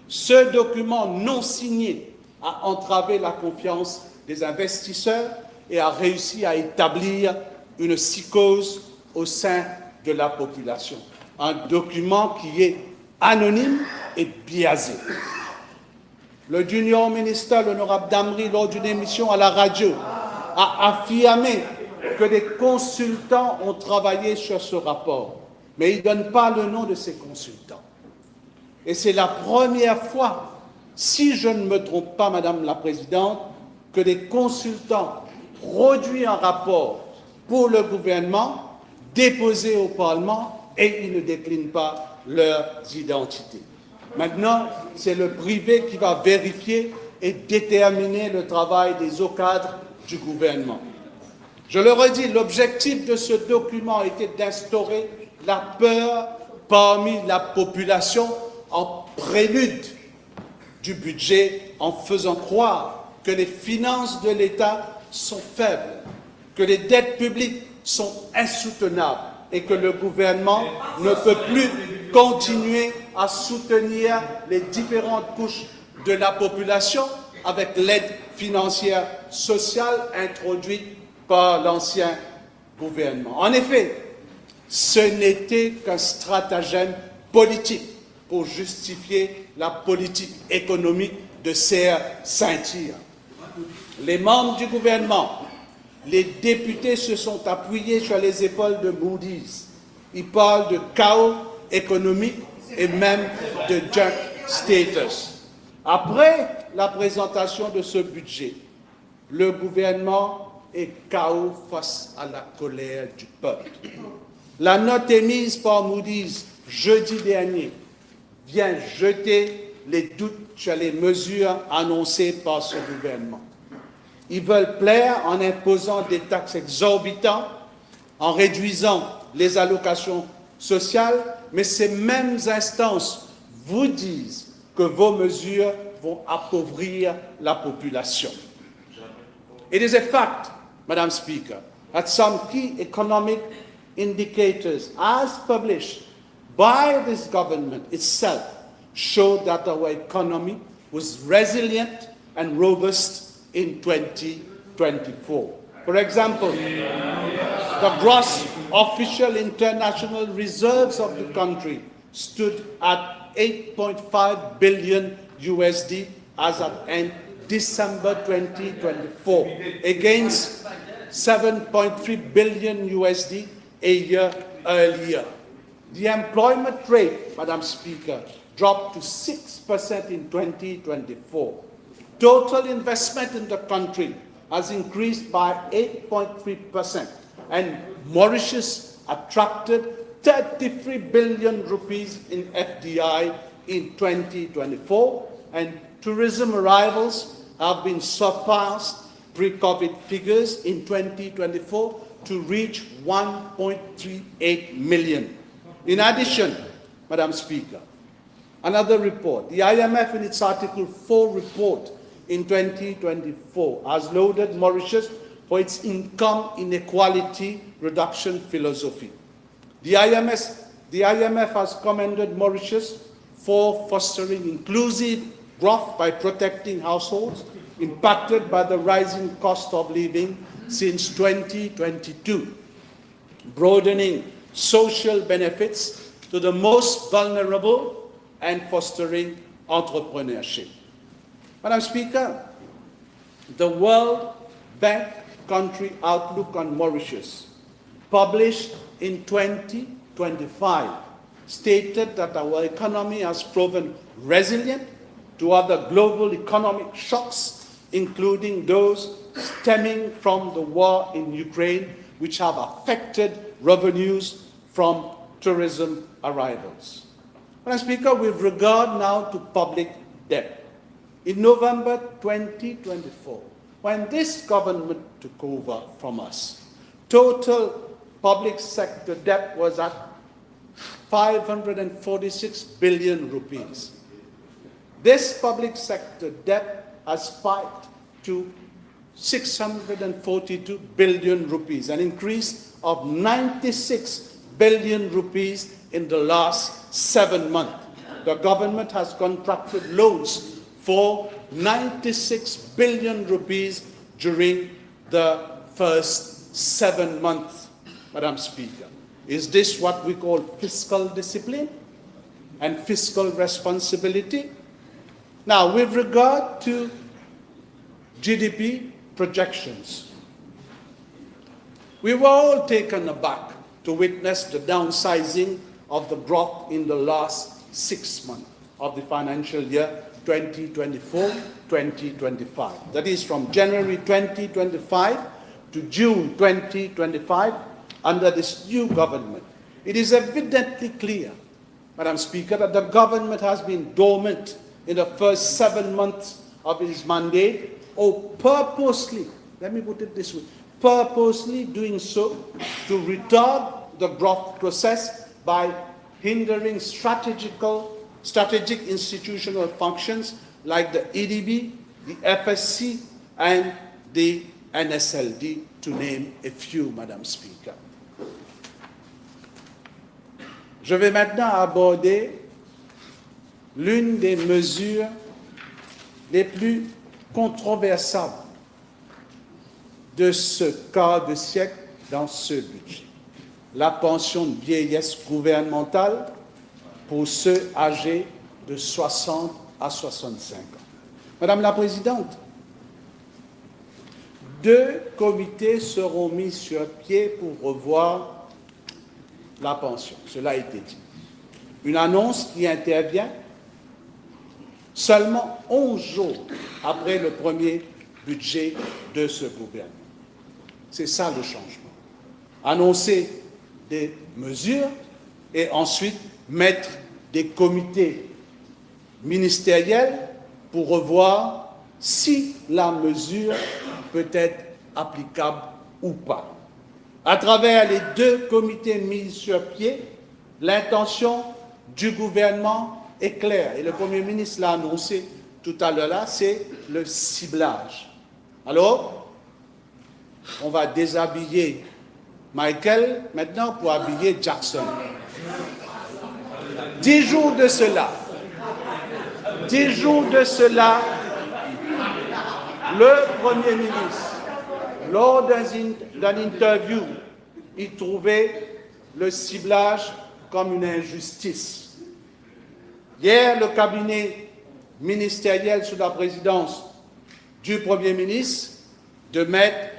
Ce document non signé a entravé la confiance des investisseurs et a réussi à établir une psychose au sein de la population. Un document qui est anonyme et biaisé. Le junior ministre, l'honorable Damri, lors d'une émission à la radio, a affirmé que des consultants ont travaillé sur ce rapport, mais il ne donne pas le nom de ces consultants. Et c'est la première fois, si je ne me trompe pas, Madame la Présidente, que des consultants produisent un rapport pour le gouvernement, déposé au Parlement, et ils ne déclinent pas leurs identités. Maintenant, c'est le privé qui va vérifier et déterminer le travail des hauts cadres du gouvernement. Je le redis, l'objectif de ce document était d'instaurer la peur parmi la population en prélude du budget, en faisant croire que les finances de l'État sont faibles, que les dettes publiques sont insoutenables et que le gouvernement ne peut plus continuer à soutenir les différentes couches de la population avec l'aide financière sociale introduite par l'ancien gouvernement. En effet, ce n'était qu'un stratagème politique pour justifier la politique économique de Serre-Saint-Cyr. Les membres du gouvernement, les députés se sont appuyés sur les épaules de Moody's. Ils parlent de chaos économique et même de junk status. Après la présentation de ce budget, le gouvernement est KO face à la colère du peuple. La note émise par Moody's jeudi dernier vient jeter les doutes sur les mesures annoncées par ce gouvernement. Ils veulent plaire en imposant des taxes exorbitantes, en réduisant les allocations sociales, mais ces mêmes instances vous disent que vos mesures vont appauvrir la population. It is a fact, Madam Speaker, that some key economic indicators, as published by this government itself, show that our economy was resilient and robust in 2024. For example, the gross official international reserves of the country stood at 8.5 billion USD as at end December 2024, against 7.3 billion USD a year earlier. The employment rate, Madam Speaker, dropped to 6% in 2024. Total investment in the country has increased by 8.3%, and Mauritius attracted 33 billion rupees in FDI in 2024, and tourism arrivals have been surpassed pre-COVID figures in 2024 to reach 1.38 million. In addition, Madam Speaker, another report, the IMF in its Article 4 report in 2024 has lauded Mauritius for its income inequality reduction philosophy. The IMF has commended Mauritius for fostering inclusive growth by protecting households impacted by the rising cost of living since 2022, broadening social benefits to the most vulnerable and fostering entrepreneurship. Madam Speaker, the World Bank Country Outlook on Mauritius, published in 2025, stated that our economy has proven resilient to other global economic shocks, including those stemming from the war in Ukraine, which have affected revenues from tourism arrivals. Madam Speaker, with regard now to public debt, in November 2024, when this government took over from us, total public sector debt was at 546 billion rupees. This public sector debt has spiked to 642 billion rupees, an increase of 96 billion rupees in the last 7 months. The government has contracted loans for 96 billion rupees during the first 7 months, Madam Speaker. Is this what we call fiscal discipline and fiscal responsibility? Now, with regard to GDP projections, we were all taken aback to witness the downsizing of the growth in the last 6 months of the financial year 2024-2025. That is from January 2025 to June 2025 under this new government. It is evidently clear, Madam Speaker, that the government has been dormant in the first 7 months of its mandate, or purposely, let me put it this way, purposely doing so to retard the growth process by hindering strategic institutional functions like the EDB, the FSC, and the NSLD, to name a few, Madam Speaker. Je vais maintenant aborder l'une des mesures les plus controversables de ce quart de siècle dans ce budget, la pension de vieillesse gouvernementale pour ceux âgés de 60 à 65 ans. Madame la Présidente, 2 comités seront mis sur pied pour revoir la pension, cela a été dit. Une annonce qui intervient seulement 11 jours après le premier budget de ce gouvernement. C'est ça le changement. Annoncer des mesures et ensuite mettre des comités ministériels pour revoir si la mesure peut être applicable ou pas. À travers les 2 comités mis sur pied, l'intention du gouvernement est claire, et le Premier ministre l'a annoncé tout à l'heure là, c'est le ciblage. Alors, on va déshabiller Michael maintenant pour habiller Jackson. 10 jours de cela, le Premier ministre, lors d'un interview, il trouvait le ciblage comme une injustice. Hier, le cabinet ministériel sous la présidence du Premier ministre de mettre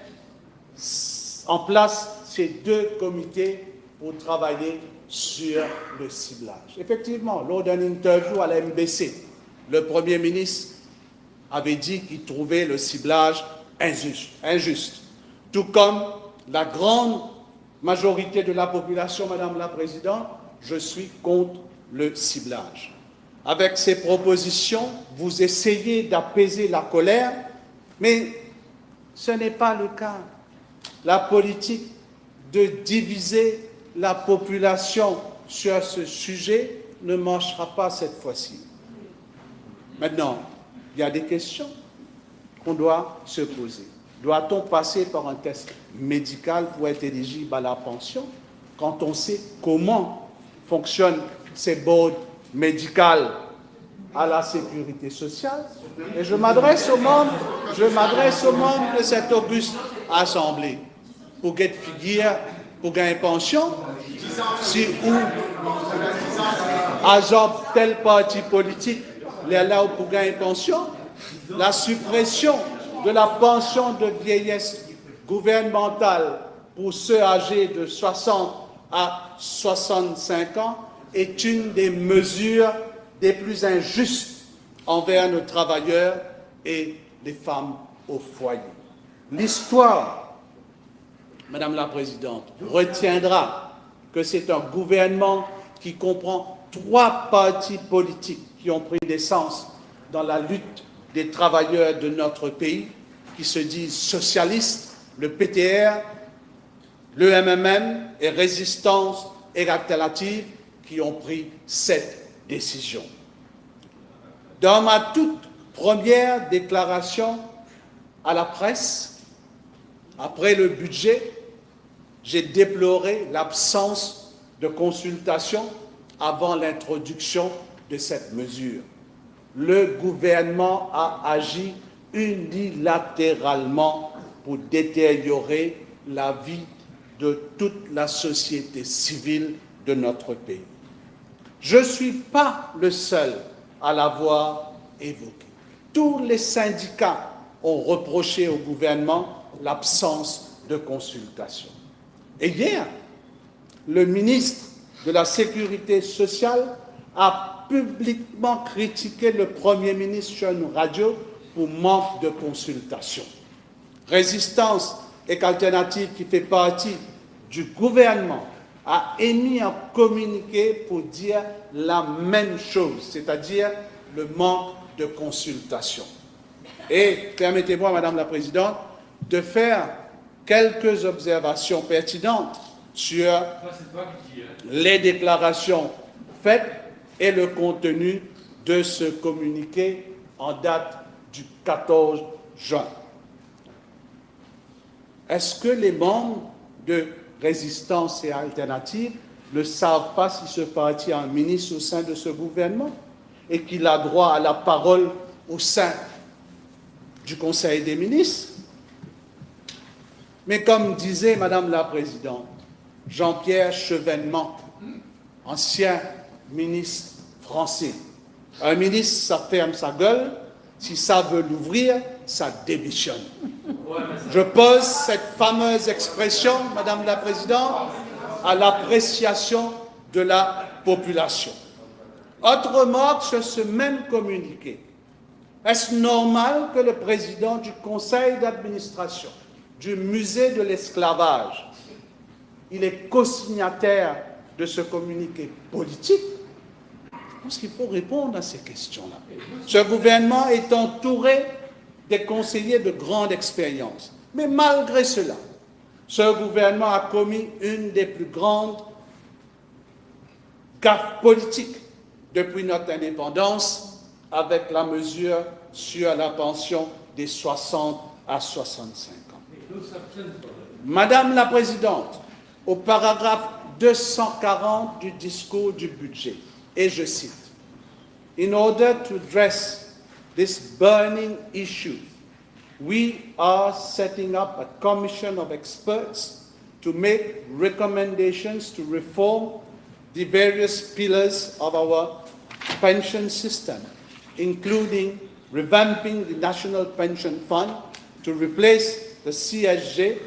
en place ces 2 comités pour travailler sur le ciblage. Effectivement, lors d'un interview à la MBC, le Premier ministre avait dit qu'il trouvait le ciblage injuste. Tout comme la grande majorité de la population, Madame la Présidente, je suis contre le ciblage. Avec ces propositions, vous essayez d'apaiser la colère, mais ce n'est pas le cas. La politique de diviser la population sur ce sujet ne marchera pas cette fois-ci. Maintenant, il y a des questions qu'on doit se poser. Doit-on passer par un test médical pour être éligible à la pension quand on sait comment fonctionnent ces boards médicales à la sécurité sociale? Et je m'adresse aux membres de cette auguste assemblée pour get figure, pour gagner pension, si ou agent tel parti politique les là pour gagner pension, la suppression de la pension de vieillesse gouvernementale pour ceux âgés de 60 à 65 ans est une des mesures des plus injustes envers nos travailleurs et les femmes au foyer. L'histoire, Madame la Présidente, retiendra que c'est un gouvernement qui comprend 3 partis politiques qui ont pris naissance dans la lutte des travailleurs de notre pays qui se disent socialistes, le PTR, le MMM et Résistance et Alternative qui ont pris cette décision. Dans ma toute première déclaration à la presse, après le budget, j'ai déploré l'absence de consultation avant l'introduction de cette mesure. Le gouvernement a agi unilatéralement pour détériorer la vie de toute la société civile de notre pays. Je ne suis pas le seul à l'avoir évoqué. Tous les syndicats ont reproché au gouvernement l'absence de consultation. Et hier, le ministre de la Sécurité sociale a publiquement critiqué le Premier ministre sur une radio pour manque de consultation. Résistance et Alternative, qui fait partie du gouvernement, a émis un communiqué pour dire la même chose, c'est-à-dire le manque de consultation. Et permettez-moi, Madame la Présidente, de faire quelques observations pertinentes sur les déclarations faites et le contenu de ce communiqué en date du 14 juin. Est-ce que les membres de Résistance et Alternative ne savent pas si ce parti a un ministre au sein de ce gouvernement et qu'il a droit à la parole au sein du Conseil des ministres? Mais comme disait Madame la Présidente, Jean-Pierre Chevènement, ancien ministre français, un ministre, ça ferme sa gueule, si ça veut l'ouvrir, ça démissionne. Je pose cette fameuse expression, Madame la Présidente, à l'appréciation de la population. Autre remarque sur ce même communiqué. Est-ce normal que le président du conseil d'administration du musée de l'esclavage, il est co-signataire de ce communiqué politique? Je pense qu'il faut répondre à ces questions-là. Ce gouvernement est entouré des conseillers de grande expérience. Mais malgré cela, ce gouvernement a commis une des plus grandes gaffes politiques depuis notre indépendance avec la mesure sur la pension des 60 à 65 ans. Madame la Présidente, au paragraphe 240 du discours du budget, et je cite, « In order to address this burning issue, we are setting up a commission of experts to make recommendations to reform the various pillars of our pension system, including revamping the National Pension Fund to replace the CSG.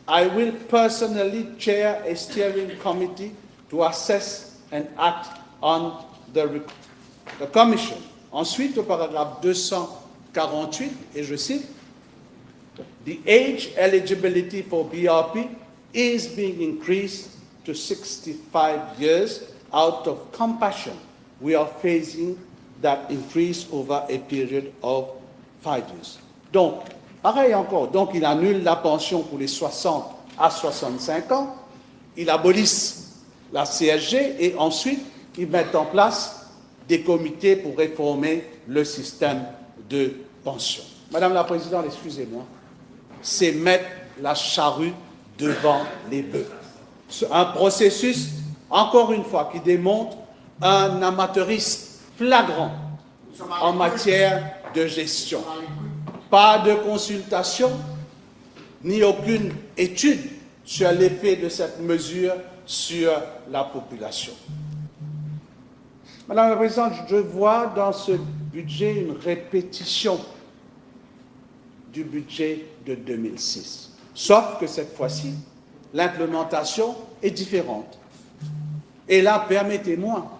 I will personally chair a steering committee to assess and act on the commission. » Ensuite, au paragraphe 248, et je cite, « The age eligibility for BRP is being increased to 65 years out of compassion. We are phasing that increase over a period of 5 years. » Donc, pareil encore, donc il annule la pension pour les 60 à 65 ans, il abolisse la CSG et ensuite ils mettent en place des comités pour réformer le système de pension. Madame la Présidente, excusez-moi, c'est mettre la charrue devant les bœufs. Un processus, encore une fois, qui démontre un amateurisme flagrant en matière de gestion. Pas de consultation, ni aucune étude sur l'effet de cette mesure sur la population. Madame la Présidente, je vois dans ce budget une répétition du budget de 2006. Sauf que cette fois-ci, l'implémentation est différente. Et là, permettez-moi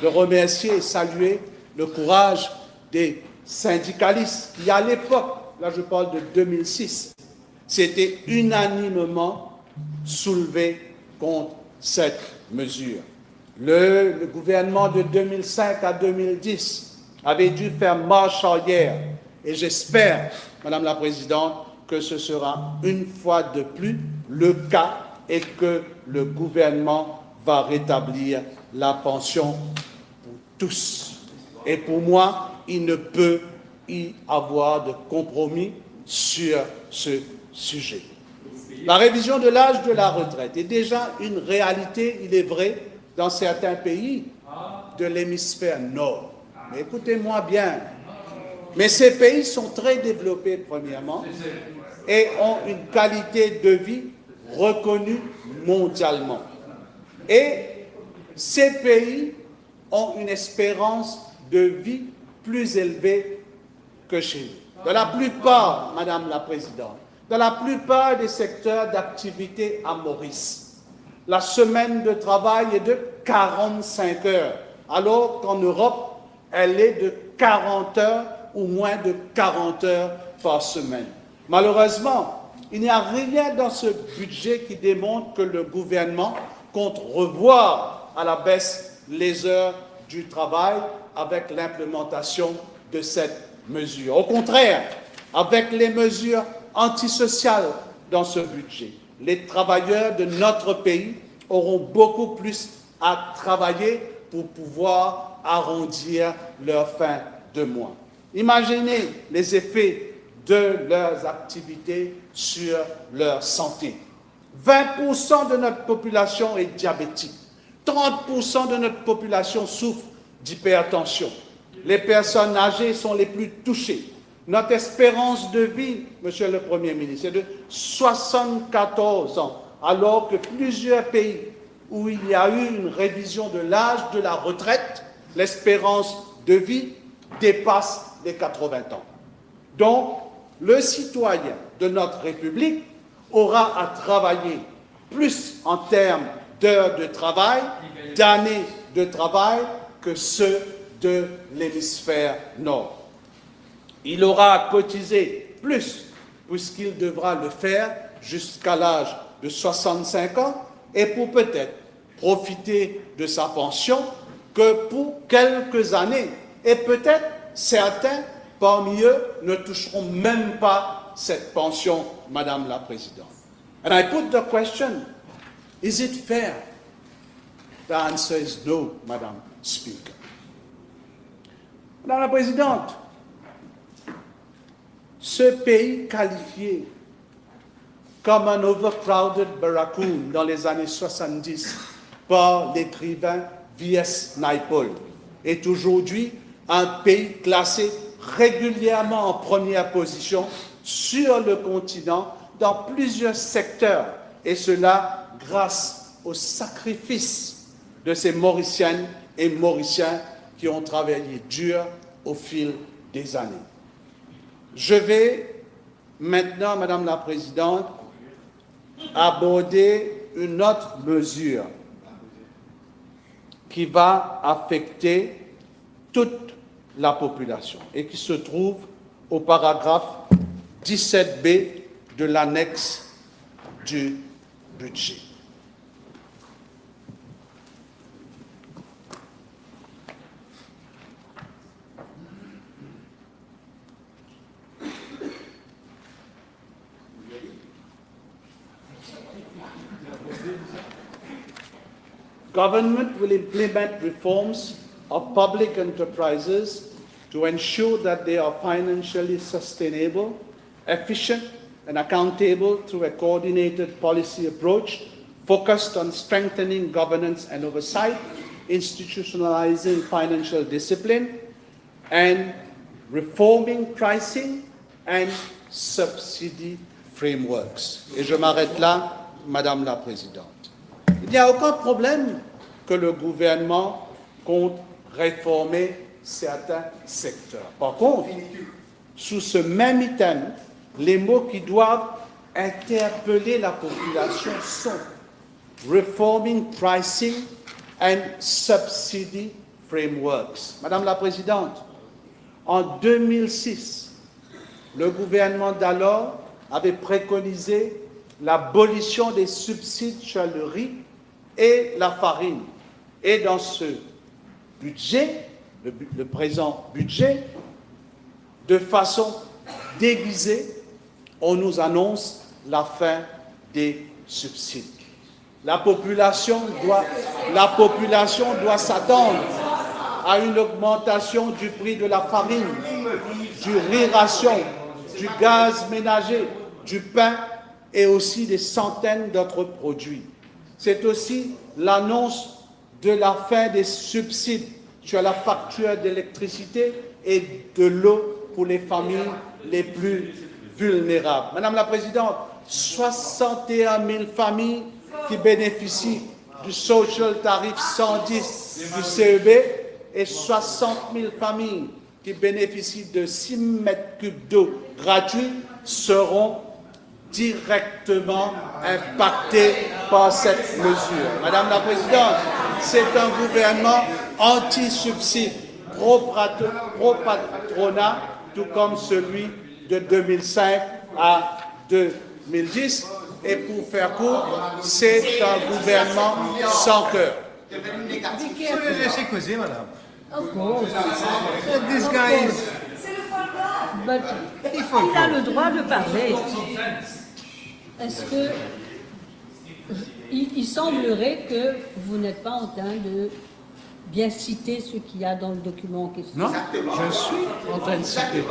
de remercier et saluer le courage des syndicalistes qui, à l'époque, là je parle de 2006, s'étaient unanimement soulevés contre cette mesure. Le gouvernement de 2005 à 2010 avait dû faire marche arrière Et j'espère, Madame la Présidente, que ce sera une fois de plus le cas et que le gouvernement va rétablir la pension pour tous. Et pour moi, il ne peut y avoir de compromis sur ce sujet. La révision de l'âge de la retraite est déjà une réalité, il est vrai, dans certains pays de l'hémisphère nord. Mais écoutez-moi bien, mais ces pays sont très développés, premièrement, et ont une qualité de vie reconnue mondialement. Et ces pays ont une espérance de vie plus élevée que chez nous. Dans la plupart, Madame la Présidente, dans la plupart des secteurs d'activité à Maurice, la semaine de travail est de 45 heures, alors qu'en Europe, elle est de 40 heures ou moins de 40 heures par semaine. Malheureusement, il n'y a rien dans ce budget qui démontre que le gouvernement compte revoir à la baisse les heures du travail avec l'implémentation de cette mesure. Au contraire, avec les mesures antisociales dans ce budget, les travailleurs de notre pays auront beaucoup plus à travailler pour pouvoir arrondir leur fin de mois. Imaginez les effets de leurs activités sur leur santé. 20% de notre population est diabétique. 30% de notre population souffre d'hypertension. Les personnes âgées sont les plus touchées. Notre espérance de vie, Monsieur le Premier ministre, est de 74 ans, alors que plusieurs pays où il y a eu une révision de l'âge de la retraite, l'espérance de vie dépasse les 80 ans. Donc, le citoyen de notre République aura à travailler plus en termes d'heures de travail, d'années de travail, que ceux de l'hémisphère nord. Il aura à cotiser plus, puisqu'il devra le faire jusqu'à l'âge de 65 ans, et pour peut-être profiter de sa pension que pour quelques années. Et peut-être certains parmi eux ne toucheront même pas cette pension, Madame la Présidente. And I put the question, is it fair? The answer is no, Madam Speaker. Madame la Présidente, ce pays qualifié comme un overcrowded barracoon dans les années 70 par l'écrivain V.S. Naipaul est aujourd'hui un pays classé régulièrement en première position sur le continent dans plusieurs secteurs, et cela grâce au sacrifice de ces Mauriciennes et Mauriciens qui ont travaillé dur au fil des années. Je vais maintenant, Madame la Présidente, aborder une autre mesure qui va affecter toute la population et qui se trouve au paragraphe 17b de l'annexe du budget. Government will implement reforms of public enterprises to ensure that they are financially sustainable, efficient, and accountable through a coordinated policy approach focused on strengthening governance and oversight, institutionalizing financial discipline, and reforming pricing and subsidy frameworks. Et je m'arrête là, Madame la Présidente. Il n'y a aucun problème que le gouvernement compte réformer certains secteurs. Par contre, sous ce même item, les mots qui doivent interpeller la population sont reforming pricing and subsidy frameworks. Madame la Présidente, en 2006, le gouvernement d'alors avait préconisé l'abolition des subsides sur le riz et la farine. Et dans ce budget, le présent budget, de façon déguisée, on nous annonce la fin des subsides. La population doit s'attendre à une augmentation du prix de la farine, du riz ration, du gaz ménager, du pain et aussi des centaines d'autres produits. C'est aussi l'annonce de la fin des subsides sur la facture d'électricité et de l'eau pour les familles les plus vulnérables. Madame la Présidente, 61 000 familles qui bénéficient du Social Tarif 110 du CEB et 60 000 familles qui bénéficient de 6 mètres cubes d'eau gratuits seront directement impactés par cette mesure. Madame la Présidente, c'est un gouvernement anti-subside, pro-patronat, tout comme celui de 2005 à 2010. Et pour faire court, c'est un gouvernement sans cœur. Laissez causer, madame. Of course. This guy is... But il a le droit de parler. Est-ce que... Il semblerait que vous n'êtes pas en train de bien citer ce qu'il y a dans le document en question. Non, je suis en train de citer.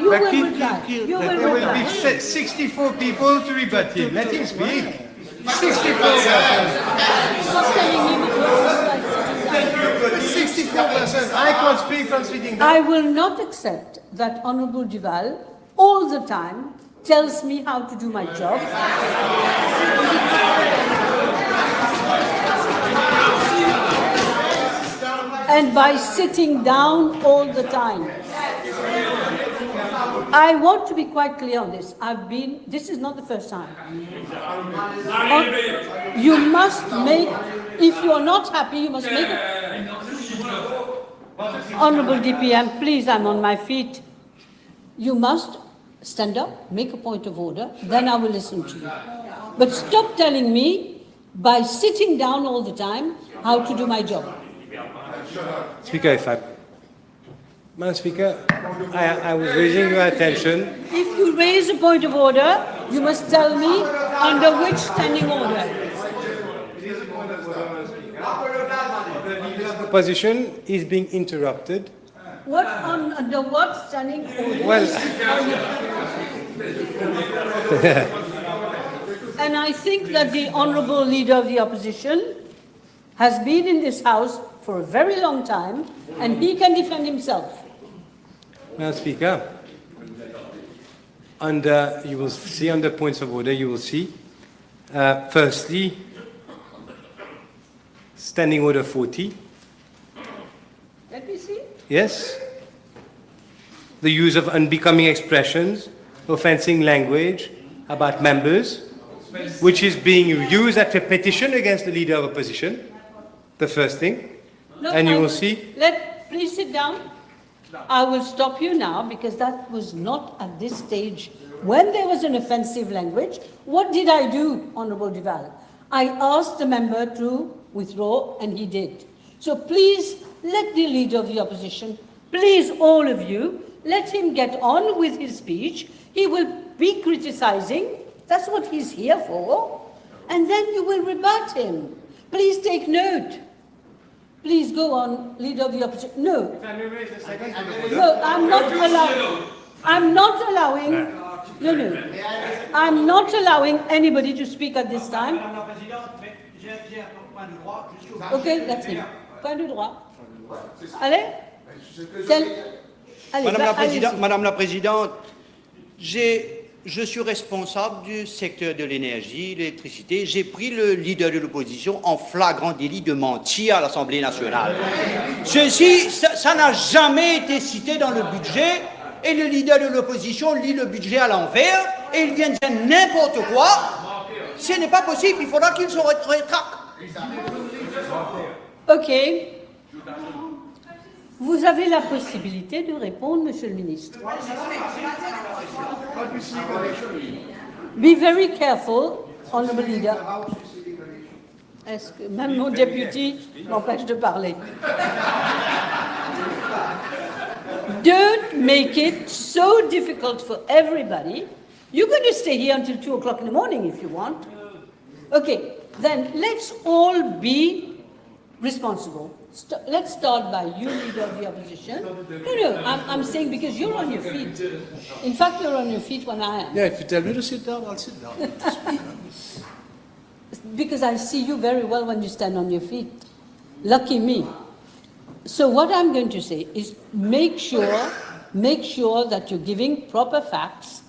You will reply. You will There will reply. be 64 people to rebut him. Let him speak. 64 persons. I can't speak from sitting down. I will not accept that Honorable Duval all the time tells me how to do my job. And by sitting down all the time. I want to be quite clear on this. This is not the first time. You must make, if you are not happy, you must make it. Honorable DPM, please, I'm on my feet. You must stand up, make a point of order, then I will listen to you. But stop telling me, by sitting down all the time, how to do my job. Speaker, if I... Madam Speaker, I was raising your attention. If you raise a point of order, you must tell me under which standing order. The leader of the opposition is being interrupted. Under what standing order? Well... And I think that the Honourable Leader of the Opposition has been in this House for a very long time, and he can defend himself. Madam Speaker, you will see under points of order, you will see, firstly, Standing Order 40. Let me see. Yes. The use of unbecoming expressions, offending language about members, which is being used as a petition against the Leader of Opposition, the first thing. No, and you will see. Please sit down. I will stop you now because that was not at this stage. When there was an offensive language, what did I do, Honourable Duval? I asked the member to withdraw, and he did. So please, let the Leader of the Opposition, please, all of you, let him get on with his speech. He will be criticizing. That's what he's here for. And then you will rebut him. Please take note. Please go on, Leader of the Opposition. No. No, I'm not allowing. I'm not allowing. No. I'm not allowing anybody to speak at this time. Okay, that's it. Point de droit. Allez. Madame la Présidente, je suis responsable du secteur de l'énergie, de l'électricité. J'ai pris le leader de l'opposition en flagrant délit de mentir à l'Assemblée nationale. Ça n'a jamais été cité dans le budget, et le leader de l'opposition lit le budget à l'envers, et il vient dire n'importe quoi. Ce n'est pas possible, il faudra qu'il se rétracte. Ok. Vous avez la possibilité de répondre, Monsieur le Ministre. Be very careful, Honourable Leader. Est-ce que même mon député m'empêche de parler? Don't make it so difficult for everybody. You're going to stay here until 2 o'clock in the morning if you want. Okay, then let's all be responsible. Let's start by you, leader of the opposition. No, I'm saying because you're on your feet. In fact, you're on your feet when I am. Yeah, if you tell me to sit down, I'll sit down. Because I see you very well when you stand on your feet. Lucky me. So what I'm going to say is make sure that you're giving proper facts.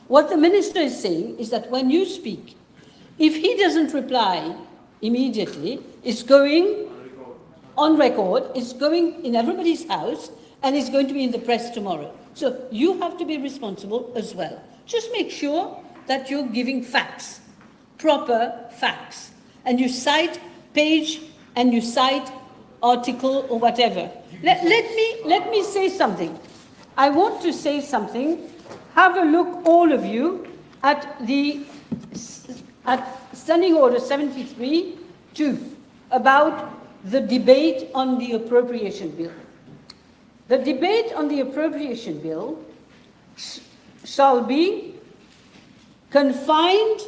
What the minister is saying is that when you speak, if he doesn't reply immediately, it's going on record, it's going in everybody's house, and it's going to be in the press tomorrow. So you have to be responsible as well. Just make sure that you're giving facts, proper facts, and you cite page and you cite article or whatever. Let me say something. I want to say something. Have a look, all of you, at Standing Order 73-2 about the debate on the appropriation bill. The debate on the appropriation bill shall be confined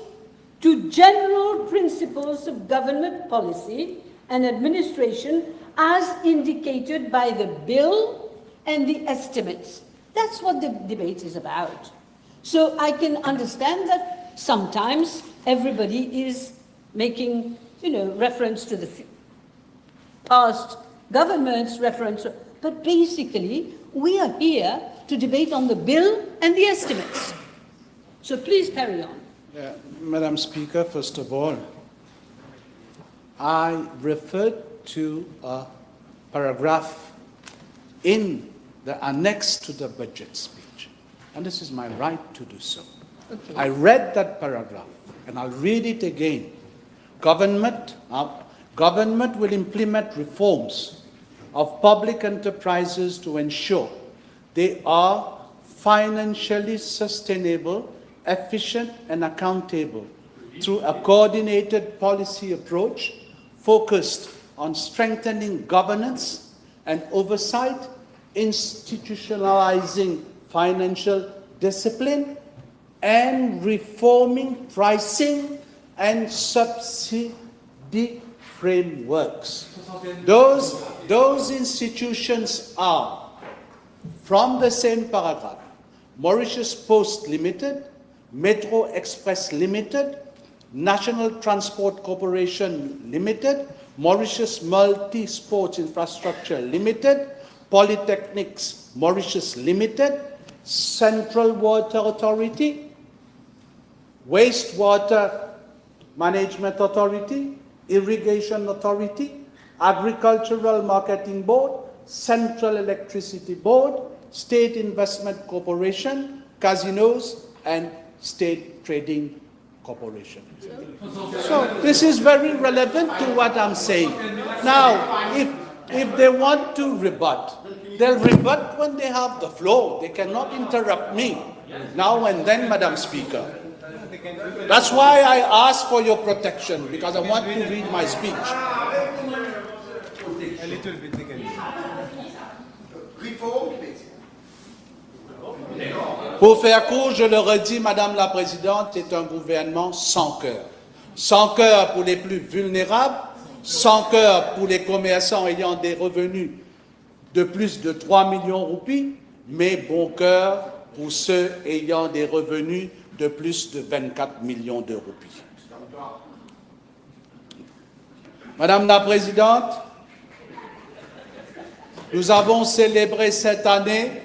to general principles of government policy and administration as indicated by the bill and the estimates. That's what the debate is about. So I can understand that sometimes everybody is making, reference to the past government's reference, but basically we are here to debate on the bill and the estimates. So please carry on. Madam Speaker, first of all, I referred to a paragraph in the annex to the budget speech, and this is my right to do so. Okay. I read that paragraph, and I'll read it again. Government will implement reforms of public enterprises to ensure they are financially sustainable, efficient, and accountable through a coordinated policy approach focused on strengthening governance and oversight, institutionalizing financial discipline, and reforming pricing and subsidy frameworks. Those institutions are, from the same paragraph, Mauritius Post Limited, Metro Express Limited, National Transport Corporation Limited, Mauritius Multi-Sports Infrastructure Limited, Polytechnics Mauritius Limited, Central Water Authority, Wastewater Management Authority, Irrigation Authority, Agricultural Marketing Board, Central Electricity Board, State Investment Corporation, casinos, and State Trading Corporation. So this is very relevant to what I'm saying. Now, if they want to rebut, they'll rebut when they have the floor. They cannot interrupt me now and then, Madam Speaker. That's why I ask for your protection, because I want to read my speech. A little bit again. Pour faire court, je le redis, Madame la Présidente, c'est un gouvernement sans cœur. Sans cœur pour les plus vulnérables, sans cœur pour les commerçants ayant des revenus de plus de 3 millions de roupies, mais bon cœur pour ceux ayant des revenus de plus de 24 millions de roupies. Madame la Présidente, nous avons célébré cette année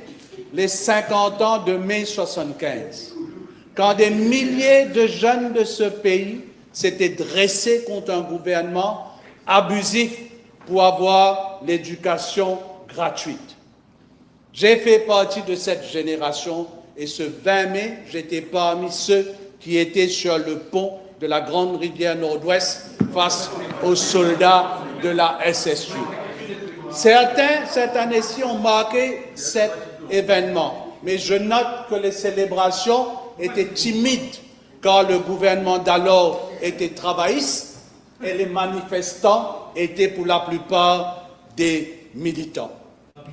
les 50 ans de mai 75, quand des milliers de jeunes de ce pays s'étaient dressés contre un gouvernement abusif pour avoir l'éducation gratuite. J'ai fait partie de cette génération et ce 20 mai, j'étais parmi ceux qui étaient sur le pont de la Grande Rivière Nord-Ouest face aux soldats de la SSU. Certains, cette année-ci, ont marqué cet événement, mais je note que les célébrations étaient timides car le gouvernement d'alors était travailliste et les manifestants étaient pour la plupart des militants.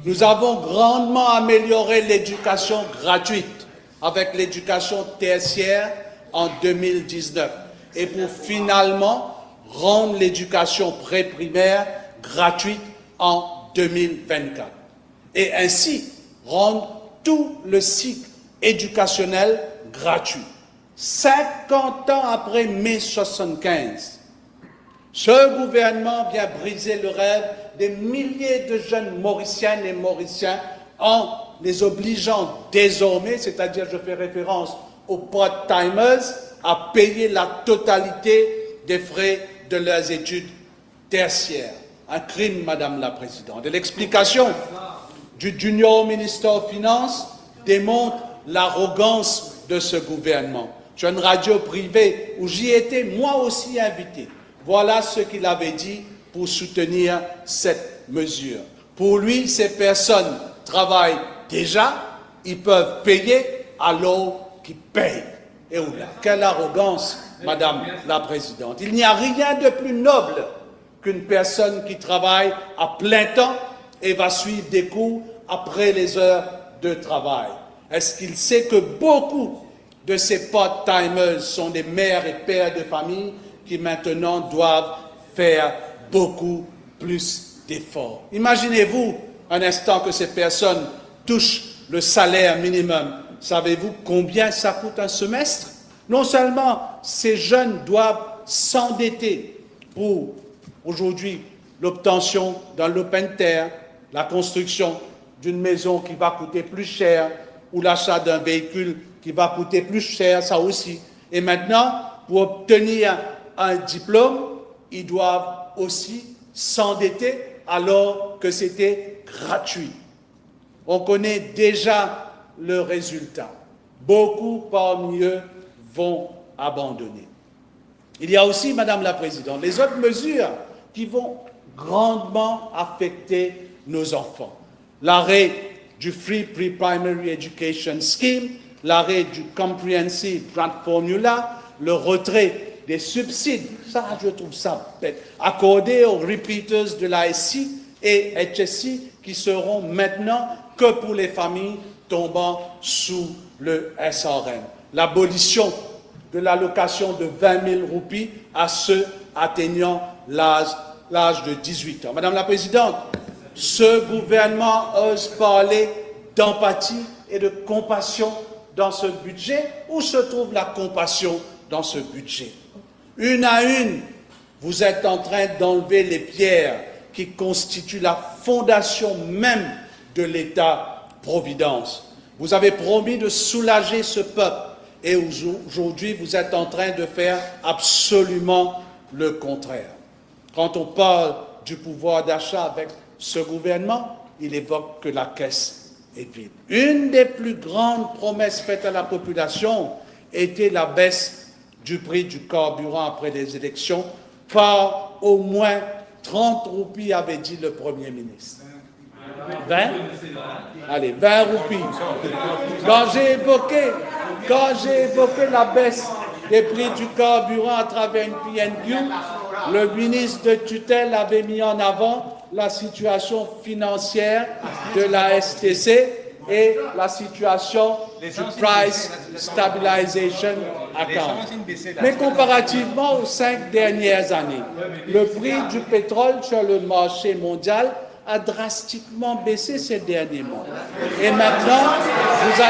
Nous avons grandement amélioré l'éducation gratuite avec l'éducation tertiaire en 2019 et pour finalement rendre l'éducation pré-primaire gratuite en 2024. Et ainsi rendre tout le cycle éducationnel gratuit. 50 ans après mai 75, ce gouvernement vient briser le rêve des milliers de jeunes Mauriciennes et Mauriciens en les obligeant désormais, c'est-à-dire je fais référence aux part-timers, à payer la totalité des frais de leurs études tertiaires. Un crime, Madame la Présidente. Et l'explication du Junior Minister of Finance démontre l'arrogance de ce gouvernement. Sur une radio privée où j'y étais moi aussi invité, voilà ce qu'il avait dit pour soutenir cette mesure. Pour lui, ces personnes travaillent déjà, ils peuvent payer alors qu'ils payent. Et oula, quelle arrogance, Madame la Présidente. Il n'y a rien de plus noble qu'une personne qui travaille à plein temps et va suivre des cours après les heures de travail. Est-ce qu'il sait que beaucoup de ces part-timers sont des mères et pères de famille qui maintenant doivent faire beaucoup plus d'efforts? Imaginez-vous un instant que ces personnes touchent le salaire minimum. Savez-vous combien ça coûte un semestre? Non seulement ces jeunes doivent s'endetter pour aujourd'hui l'obtention d'un lopin de terre, la construction d'une maison qui va coûter plus cher ou l'achat d'un véhicule qui va coûter plus cher, ça aussi. Et maintenant, pour obtenir un diplôme, ils doivent aussi s'endetter alors que c'était gratuit. On connaît déjà le résultat. Beaucoup parmi eux vont abandonner. Il y a aussi, Madame la Présidente, les autres mesures qui vont grandement affecter nos enfants. L'arrêt du Free Pre-Primary Education Scheme, l'arrêt du Comprehensive Grant Formula, le retrait des subsides, ça je trouve ça bête, accordés aux repeaters de l'ASC et HSC qui seront maintenant que pour les familles tombant sous le SRM. L'abolition de l'allocation de 20 000 roupies à ceux atteignant l'âge de 18 ans. Madame la Présidente, ce gouvernement ose parler d'empathie et de compassion dans ce budget. Où se trouve la compassion dans ce budget? Une à une, vous êtes en train d'enlever les pierres qui constituent la fondation même de l'État-providence. Vous avez promis de soulager ce peuple et aujourd'hui, vous êtes en train de faire absolument le contraire. Quand on parle du pouvoir d'achat avec ce gouvernement, il évoque que la caisse est vide. Une des plus grandes promesses faites à la population était la baisse du prix du carburant après les élections par au moins 30 roupies, avait dit le Premier ministre. 20? Allez, 20 roupies. Quand j'ai évoqué la baisse des prix du carburant à travers une PNQ, le ministre de tutelle avait mis en avant la situation financière de la STC et la situation du Price Stabilization Account. Mais comparativement aux 5 dernières années, le prix du pétrole sur le marché mondial a drastiquement baissé ces derniers mois. Et maintenant, vous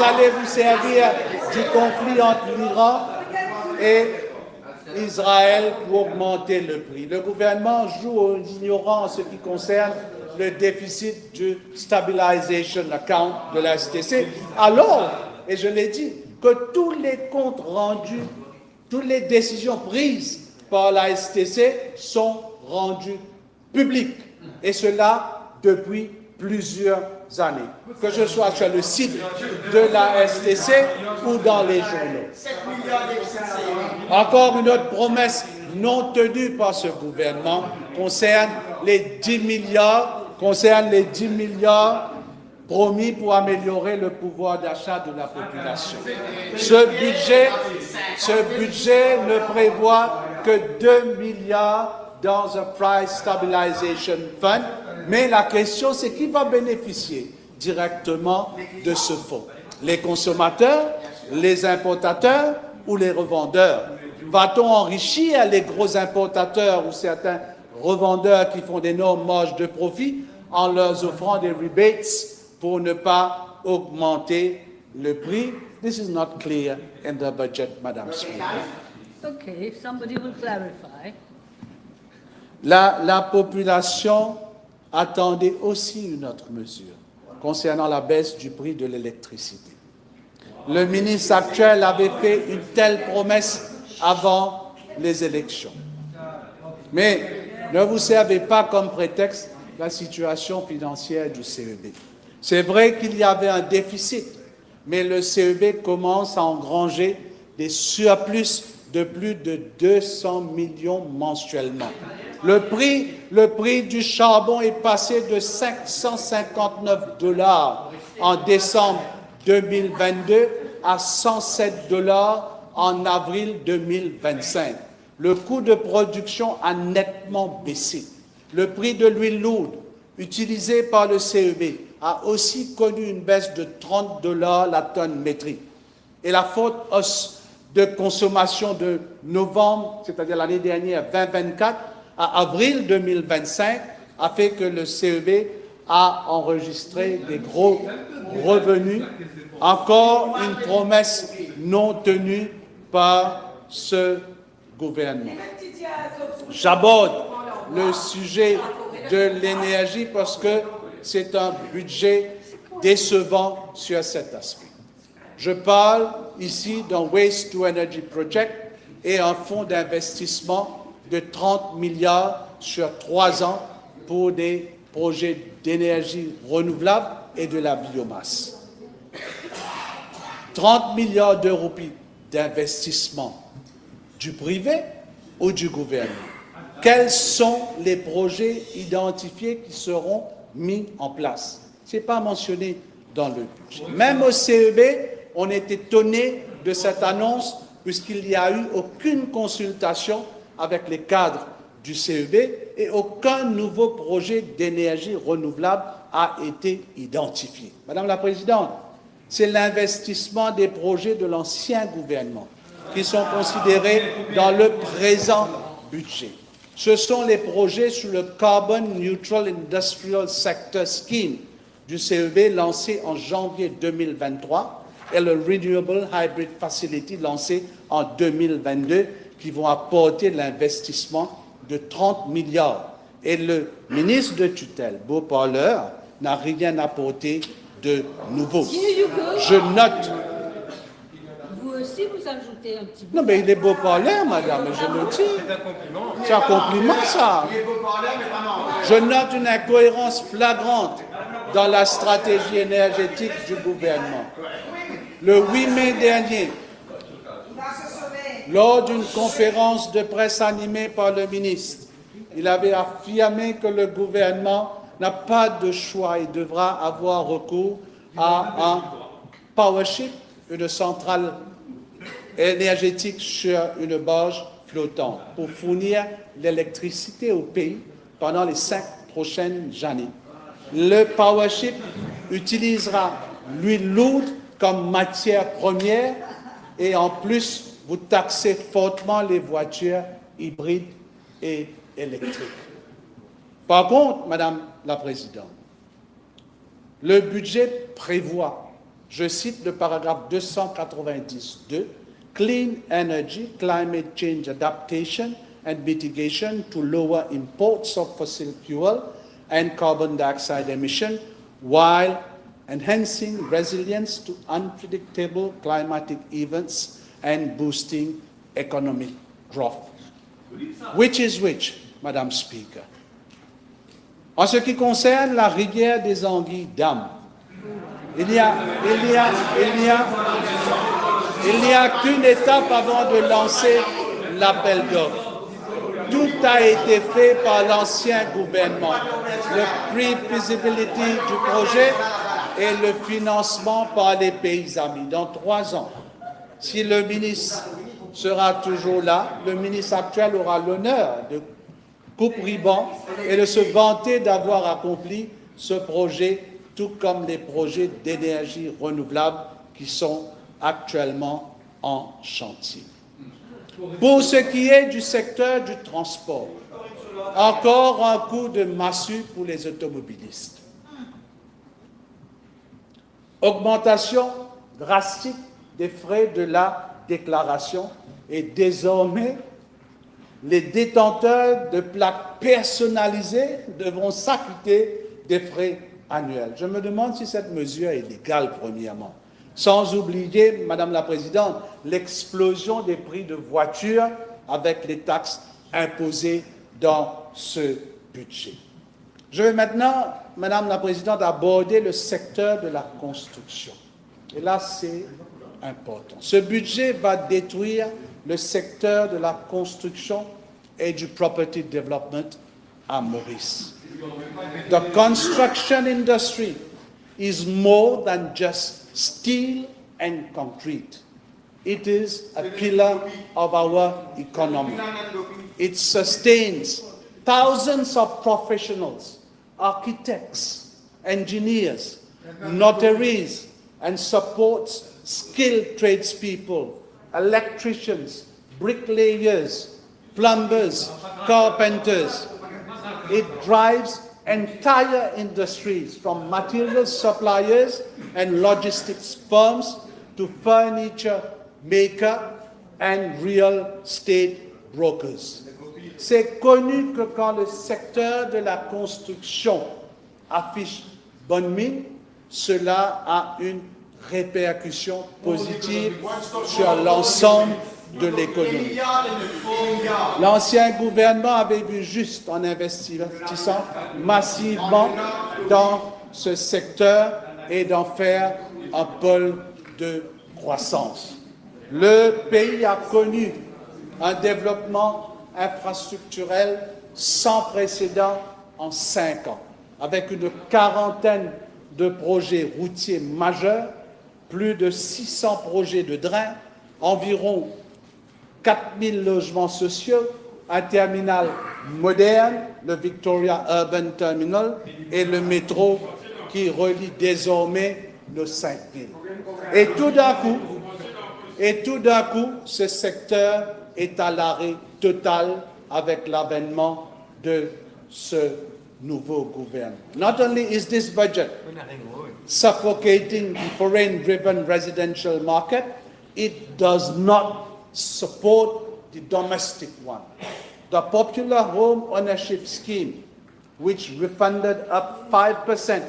allez vous servir du conflit entre l'Iran et Israël pour augmenter le prix. Le gouvernement joue aux ignorants en ce qui concerne le déficit du Stabilization Account de la STC, alors, et je l'ai dit, que tous les comptes rendus, toutes les décisions prises par la STC sont rendues publiques, et cela depuis plusieurs années, que ce soit sur le site de la STC ou dans les journaux. Encore une autre promesse non tenue par ce gouvernement concerne les 10 milliards promis pour améliorer le pouvoir d'achat de la population. Ce budget ne prévoit que 2 milliards dans un Price Stabilization Fund, mais la question c'est qui va bénéficier directement de ce fonds? Les consommateurs, les importateurs ou les revendeurs? Va-t-on enrichir les gros importateurs ou certains revendeurs qui font d'énormes marges de profit en leur offrant des rebates pour ne pas augmenter le prix? This is not clear in the budget, Madam Speaker. Okay, somebody will clarify. La population attendait aussi une autre mesure concernant la baisse du prix de l'électricité. Le ministre actuel avait fait une telle promesse avant les élections. Mais ne vous servez pas comme prétexte la situation financière du CEB. C'est vrai qu'il y avait un déficit, mais le CEB commence à engranger des surplus de plus de 200 millions mensuellement. Le prix du charbon est passé de 559 $ en décembre 2022 à 107 $ en avril 2025. Le coût de production a nettement baissé. Le prix de l'huile lourde utilisée par le CEB a aussi connu une baisse de 30 $ la tonne métrique. Et la forte hausse de consommation de novembre, c'est-à-dire l'année dernière 2024, à avril 2025, a fait que le CEB a enregistré des gros revenus. Encore une promesse non tenue par ce gouvernement. J'aborde le sujet de l'énergie parce que c'est un budget décevant sur cet aspect. Je parle ici d'un Waste to Energy Project et un fonds d'investissement de 30 milliards sur 3 ans pour des projets d'énergie renouvelable et de la biomasse. 30 milliards d'euros d'investissement du privé ou du gouvernement. Quels sont les projets identifiés qui seront mis en place? Ce n'est pas mentionné dans le budget. Même au CEB, on est étonné de cette annonce puisqu'il n'y a eu aucune consultation avec les cadres du CEB et aucun nouveau projet d'énergie renouvelable a été identifié. Madame la Présidente, c'est l'investissement des projets de l'ancien gouvernement qui sont considérés dans le présent budget. Ce sont les projets sur le Carbon Neutral Industrial Sector Scheme du CEB lancé en janvier 2023 et le Renewable Hybrid Facility lancé en 2022 qui vont apporter l'investissement de 30 milliards. Et le ministre de tutelle, beau parleur, n'a rien apporté de nouveau. Je note. Vous aussi, vous ajoutez un petit peu. Non, mais il est beau parleur, madame, je le dis. C'est un compliment, ça. Je note une incohérence flagrante dans la stratégie énergétique du gouvernement. Le 8 mai dernier, lors d'une conférence de presse animée par le ministre, il avait affirmé que le gouvernement n'a pas de choix et devra avoir recours à un powership, une centrale énergétique sur une barge flottante pour fournir l'électricité au pays pendant les 5 prochaines années. Le powership utilisera l'huile lourde comme matière première et en plus, vous taxez fortement les voitures hybrides et électriques. Par contre, Madame la Présidente, le budget prévoit, je cite le paragraphe 290.2, Clean Energy, Climate Change Adaptation and Mitigation to lower imports of fossil fuel and carbon dioxide emission while enhancing resilience to unpredictable climatic events and boosting economic growth. Which is which, Madam Speaker? En ce qui concerne la rivière des Anguilles d'Am, il n'y a qu'une étape avant de lancer l'appel d'offres. Tout a été fait par l'ancien gouvernement. Le pre-feasibility du projet et le financement par les pays amis. Dans 3 ans, si le ministre sera toujours là, le ministre actuel aura l'honneur de coupe-ruban et de se vanter d'avoir accompli ce projet, tout comme les projets d'énergie renouvelable qui sont actuellement en chantier. Pour ce qui est du secteur du transport, encore un coup de massue pour les automobilistes. Augmentation drastique des frais de la déclaration et désormais, les détenteurs de plaques personnalisées devront s'acquitter des frais annuels. Je me demande si cette mesure est légale, premièrement. Sans oublier, Madame la Présidente, l'explosion des prix de voitures avec les taxes imposées dans ce budget. Je vais maintenant, Madame la Présidente, aborder le secteur de la construction. Et là, c'est important. Ce budget va détruire le secteur de la construction et du property development à Maurice. The construction industry is more than just steel and concrete. It is a pillar of our economy. It sustains thousands of professionals, architects, engineers, notaries, and supports skilled tradespeople, electricians, bricklayers, plumbers, carpenters. It drives entire industries from material suppliers and logistics firms to furniture maker and real estate brokers. C'est connu que quand le secteur de la construction affiche bonne mine, cela a une répercussion positive sur l'ensemble de l'économie. L'ancien gouvernement avait vu juste en investissant massivement dans ce secteur et d'en faire un pôle de croissance. Le pays a connu un développement infrastructurel sans précédent en 5 ans, avec une quarantaine de projets routiers majeurs, plus de 600 projets de drains, environ 4000 logements sociaux, un terminal moderne, le Victoria Urban Terminal, et le métro qui relie désormais nos 5 villes. Et tout d'un coup, ce secteur est à l'arrêt total avec l'avènement de ce nouveau gouvernement. Not only is this budget suffocating the foreign-driven residential market, it does not support the domestic one. The popular home ownership scheme, which refunded up 5%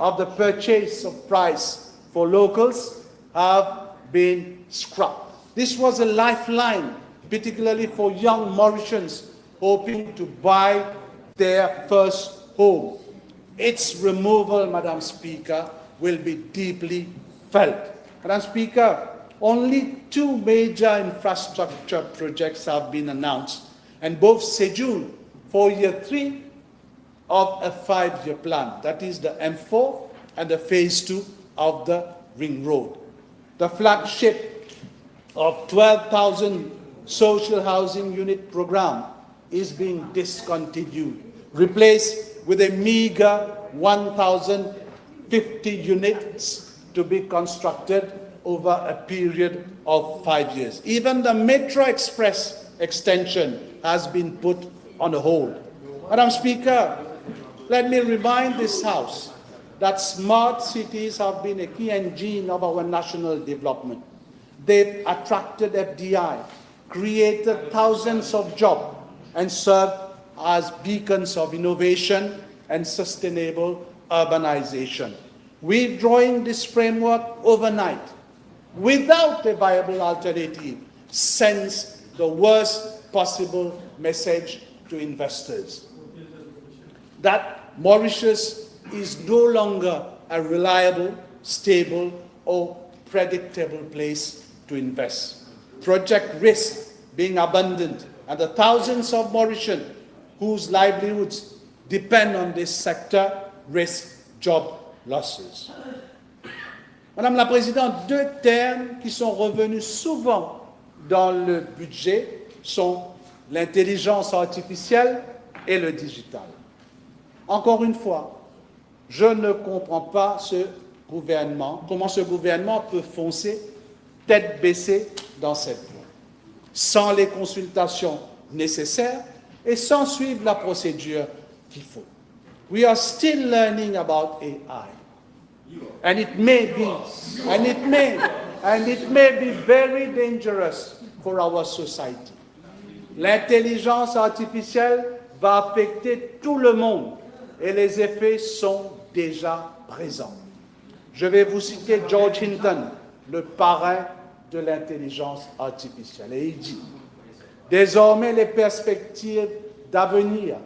of the purchase of price for locals, have been scrapped. This was a lifeline, particularly for young Mauritians hoping to buy their first home. Its removal, Madam Speaker, will be deeply felt. Madam Speaker, only 2 major infrastructure projects have been announced, and both scheduled for year 3 of a 5-year plan. That is the M4 and the phase 2 of the Ring Road. The flagship of 12,000 social housing unit program is being discontinued, replaced with a meager 1,050 units to be constructed over a period of 5 years. Even the Metro Express extension has been put on hold. Madam Speaker, let me remind this House that smart cities have been a key engine of our national development. They've attracted FDI, created thousands of jobs, and served as beacons of innovation and sustainable urbanization. Withdrawing this framework overnight without a viable alternative sends the worst possible message to investors that Mauritius is no longer a reliable, stable, or predictable place to invest. Project risk being abundant, and the thousands of Mauritians whose livelihoods depend on this sector risk job losses. Madame la Présidente, 2 termes qui sont revenus souvent dans le budget sont l'intelligence artificielle et le digital. Encore une fois, je ne comprends pas comment ce gouvernement peut foncer tête baissée dans cette voie, sans les consultations nécessaires et sans suivre la procédure qu'il faut. We are still learning about AI, and it may be very dangerous for our society. L'intelligence artificielle va affecter tout le monde et les effets sont déjà présents. Je vais vous citer George Hinton, le parrain de l'intelligence artificielle, et il dit « Désormais, les perspectives d'avenir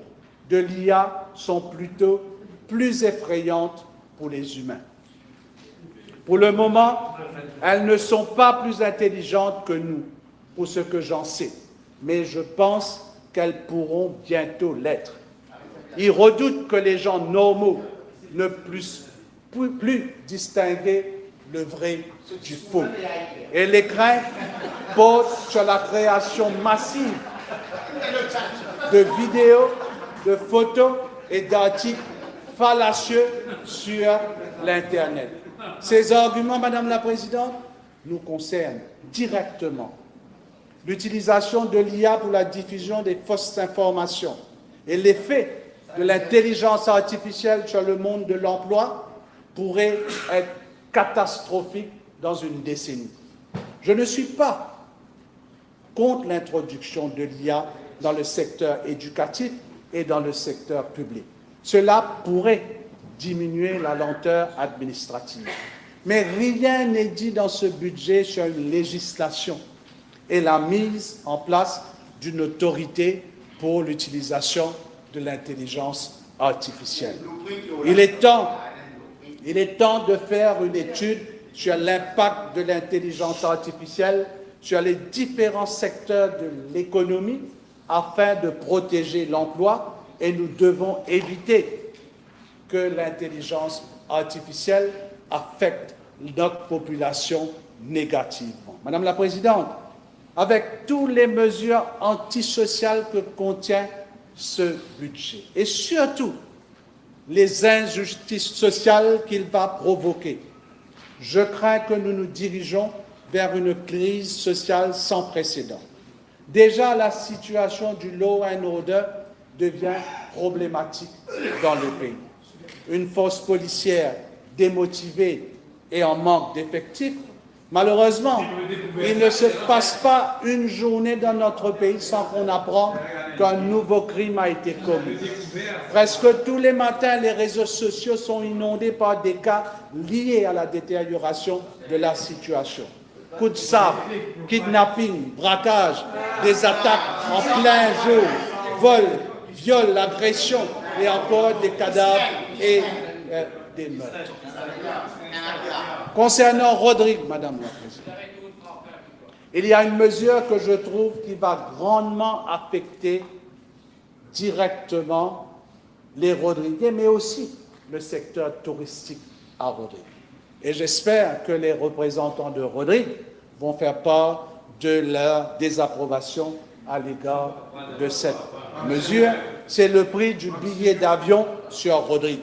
de l'IA sont plutôt plus effrayantes pour les humains. Pour le moment, elles ne sont pas plus intelligentes que nous, pour ce que j'en sais, mais je pense qu'elles pourront bientôt l'être. Ils redoutent que les gens normaux ne puissent plus distinguer le vrai du faux. Et les craintes portent sur la création massive de vidéos, de photos et d'articles fallacieux sur l'Internet. Ces arguments, Madame la Présidente, nous concernent directement. L'utilisation de l'IA pour la diffusion des fausses informations et l'effet de l'intelligence artificielle sur le monde de l'emploi pourrait être catastrophique dans une décennie. Je ne suis pas contre l'introduction de l'IA dans le secteur éducatif et dans le secteur public. Cela pourrait diminuer la lenteur administrative. Mais rien n'est dit dans ce budget sur une législation et la mise en place d'une autorité pour l'utilisation de l'intelligence artificielle. Il est temps de faire une étude sur l'impact de l'intelligence artificielle sur les différents secteurs de l'économie afin de protéger l'emploi et nous devons éviter que l'intelligence artificielle affecte notre population négativement. Madame la Présidente, avec toutes les mesures antisociales que contient ce budget et surtout les injustices sociales qu'il va provoquer, je crains que nous nous dirigeons vers une crise sociale sans précédent. Déjà, la situation du law and order devient problématique dans le pays. Une force policière démotivée et en manque d'effectifs, malheureusement, il ne se passe pas une journée dans notre pays sans qu'on apprend qu'un nouveau crime a été commis. Presque tous les matins, les réseaux sociaux sont inondés par des cas liés à la détérioration de la situation. Coups de sabre, kidnapping, braquage, des attaques en plein jour, vol, viol, agression et encore des cadavres et des meurtres. Concernant Rodrigue, Madame la Présidente, il y a une mesure que je trouve qui va grandement affecter directement les Rodriguais, mais aussi le secteur touristique à Rodrigue. Et j'espère que les représentants de Rodrigue vont faire part de leur désapprobation à l'égard de cette mesure. C'est le prix du billet d'avion sur Rodrigue.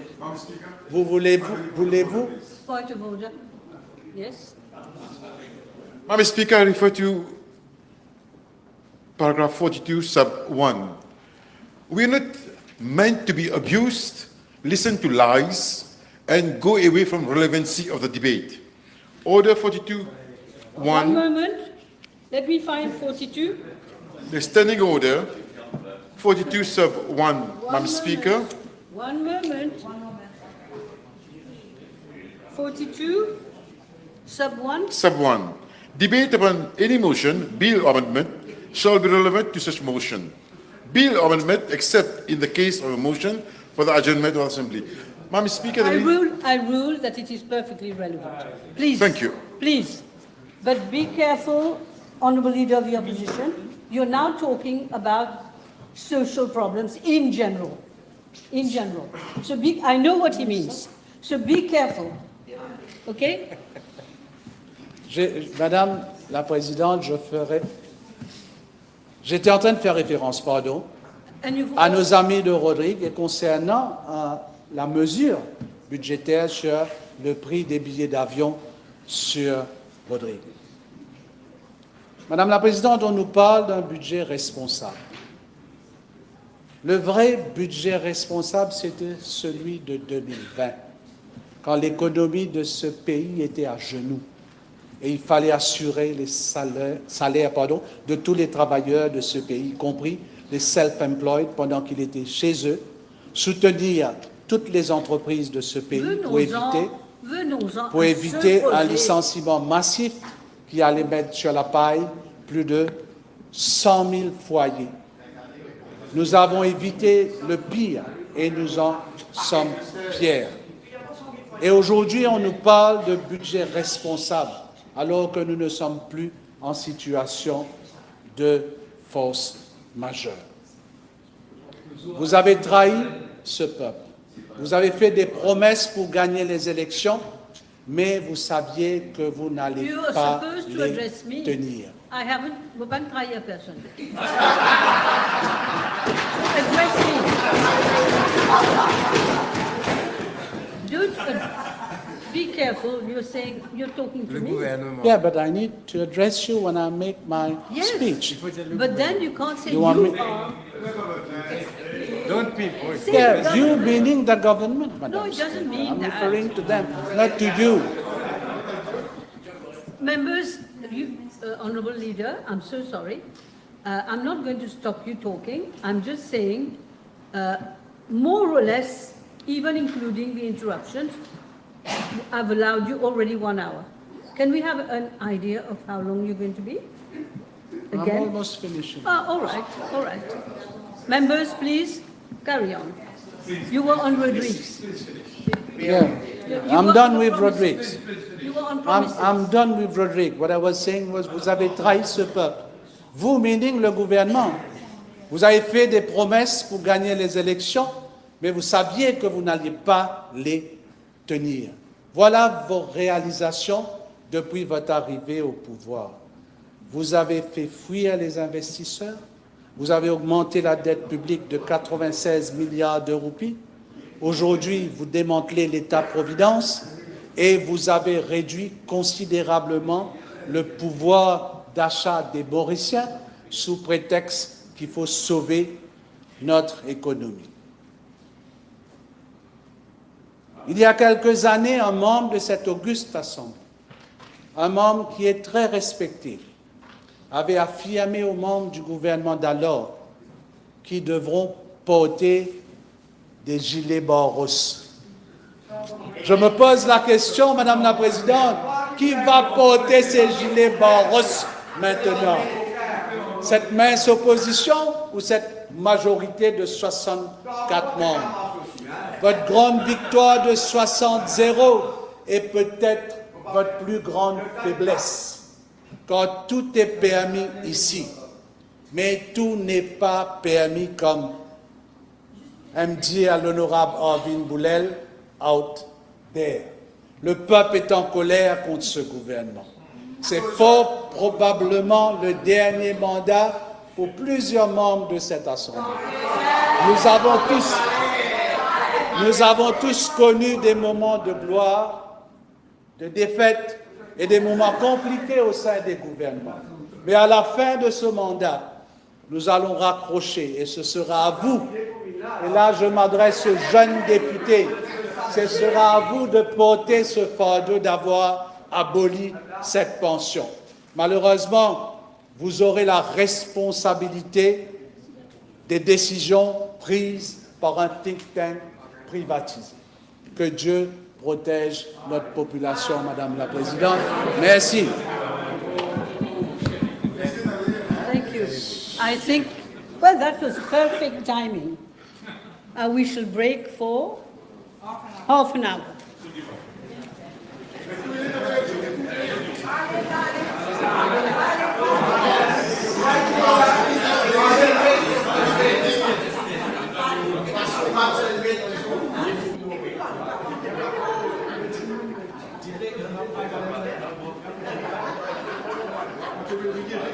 Voulez-vous? Point of order. Yes. Madam Speaker, I refer to paragraph 42, sub 1. We are not meant to be abused, listen to lies, and go away from relevancy of the debate. Order 42, 1. One moment. Let me find 42. The standing order, 42, sub 1, Madam Speaker. One moment. 42, sub 1. Sub 1. Debate upon any motion, bill or amendment, shall be relevant to such motion. Bill or amendment, except in the case of a motion for the adjournment of the Assembly. Madam Speaker, I rule that it is perfectly relevant. Please. Thank you. Please. But be careful, Honourable Leader of the Opposition. You're now talking about social problems in general. In general. So I know what he means. So be careful. OK? Madame la Présidente, j'étais en train de faire référence, pardon, à nos amis de Rodrigue et concernant la mesure budgétaire sur le prix des billets d'avion sur Rodrigue. Madame la Présidente, on nous parle d'un budget responsable. Le vrai budget responsable, c'était celui de 2020, quand l'économie de ce pays était à genoux et il fallait assurer les salaires de tous les travailleurs de ce pays, y compris les self-employed, pendant qu'ils étaient chez eux, soutenir toutes les entreprises de ce pays pour éviter un licenciement massif qui allait mettre sur la paille plus de 100 000 foyers. Nous avons évité le pire et nous en sommes fiers. Et aujourd'hui, on nous parle de budget responsable, alors que nous ne sommes plus en situation de force majeure. Vous avez trahi ce peuple. Vous avez fait des promesses pour gagner les élections, mais vous saviez que vous n'allez pas les tenir. I haven't trahi a person. Address me. Be careful. You're saying you're talking to me. Yeah, but I need to address you when I make my speech. But then you can't say You want me- Don't people. Yeah, you meaning the government, madam. No, it doesn't mean I'm that. referring to them, not to you. Members, Honourable Leader, I'm so sorry. I'm not going to stop you talking. I'm just saying, more or less, even including the interruptions, I've allowed you already 1 hour. Can we have an idea of how long you're going to be? Again? I'm almost finishing. All right, all right. Members, please, carry on. You were on Rodriguez. Yeah, You I'm were done on with promises. Rodriguez. You were on promises. I'm done with Rodrigue. What I was saying was, vous avez trahi ce peuple. Vous, meaning le gouvernement. Vous avez fait des promesses pour gagner les élections, mais vous saviez que vous n'alliez pas les tenir. Voilà vos réalisations depuis votre arrivée au pouvoir. Vous avez fait fuir les investisseurs, vous avez augmenté la dette publique de 96 milliards de roupies. Aujourd'hui, vous démantelez l'État-providence et vous avez réduit considérablement le pouvoir d'achat des Mauriciens sous prétexte qu'il faut sauver notre économie. Il y a quelques années, un membre de cette auguste assemblée, un membre qui est très respecté, avait affirmé aux membres du gouvernement d'alors qu'ils devront porter des gilets Boros. Je me pose la question, Madame la Présidente, qui va porter ces gilets Boros maintenant? Cette mince opposition ou cette majorité de 64 membres? Votre grande victoire de 60-0 est peut-être votre plus grande faiblesse, quand tout est permis ici. Mais tout n'est pas permis, comme aime dire l'honorable Arvin Boulel, out there. Le peuple est en colère contre ce gouvernement. C'est fort probablement le dernier mandat pour plusieurs membres de cette Assemblée. Nous avons tous connu des moments de gloire, de défaite et des moments compliqués au sein des gouvernements. Mais à la fin de ce mandat, nous allons raccrocher et ce sera à vous. Et là, je m'adresse aux jeunes députés. Ce sera à vous de porter ce fardeau d'avoir aboli cette pension. Malheureusement, vous aurez la responsabilité des décisions prises par un think tank privatisé. Que Dieu protège notre population, Madame la Présidente. Merci. Thank you. I think, well, that was perfect timing. We shall break for half an hour. Thank you.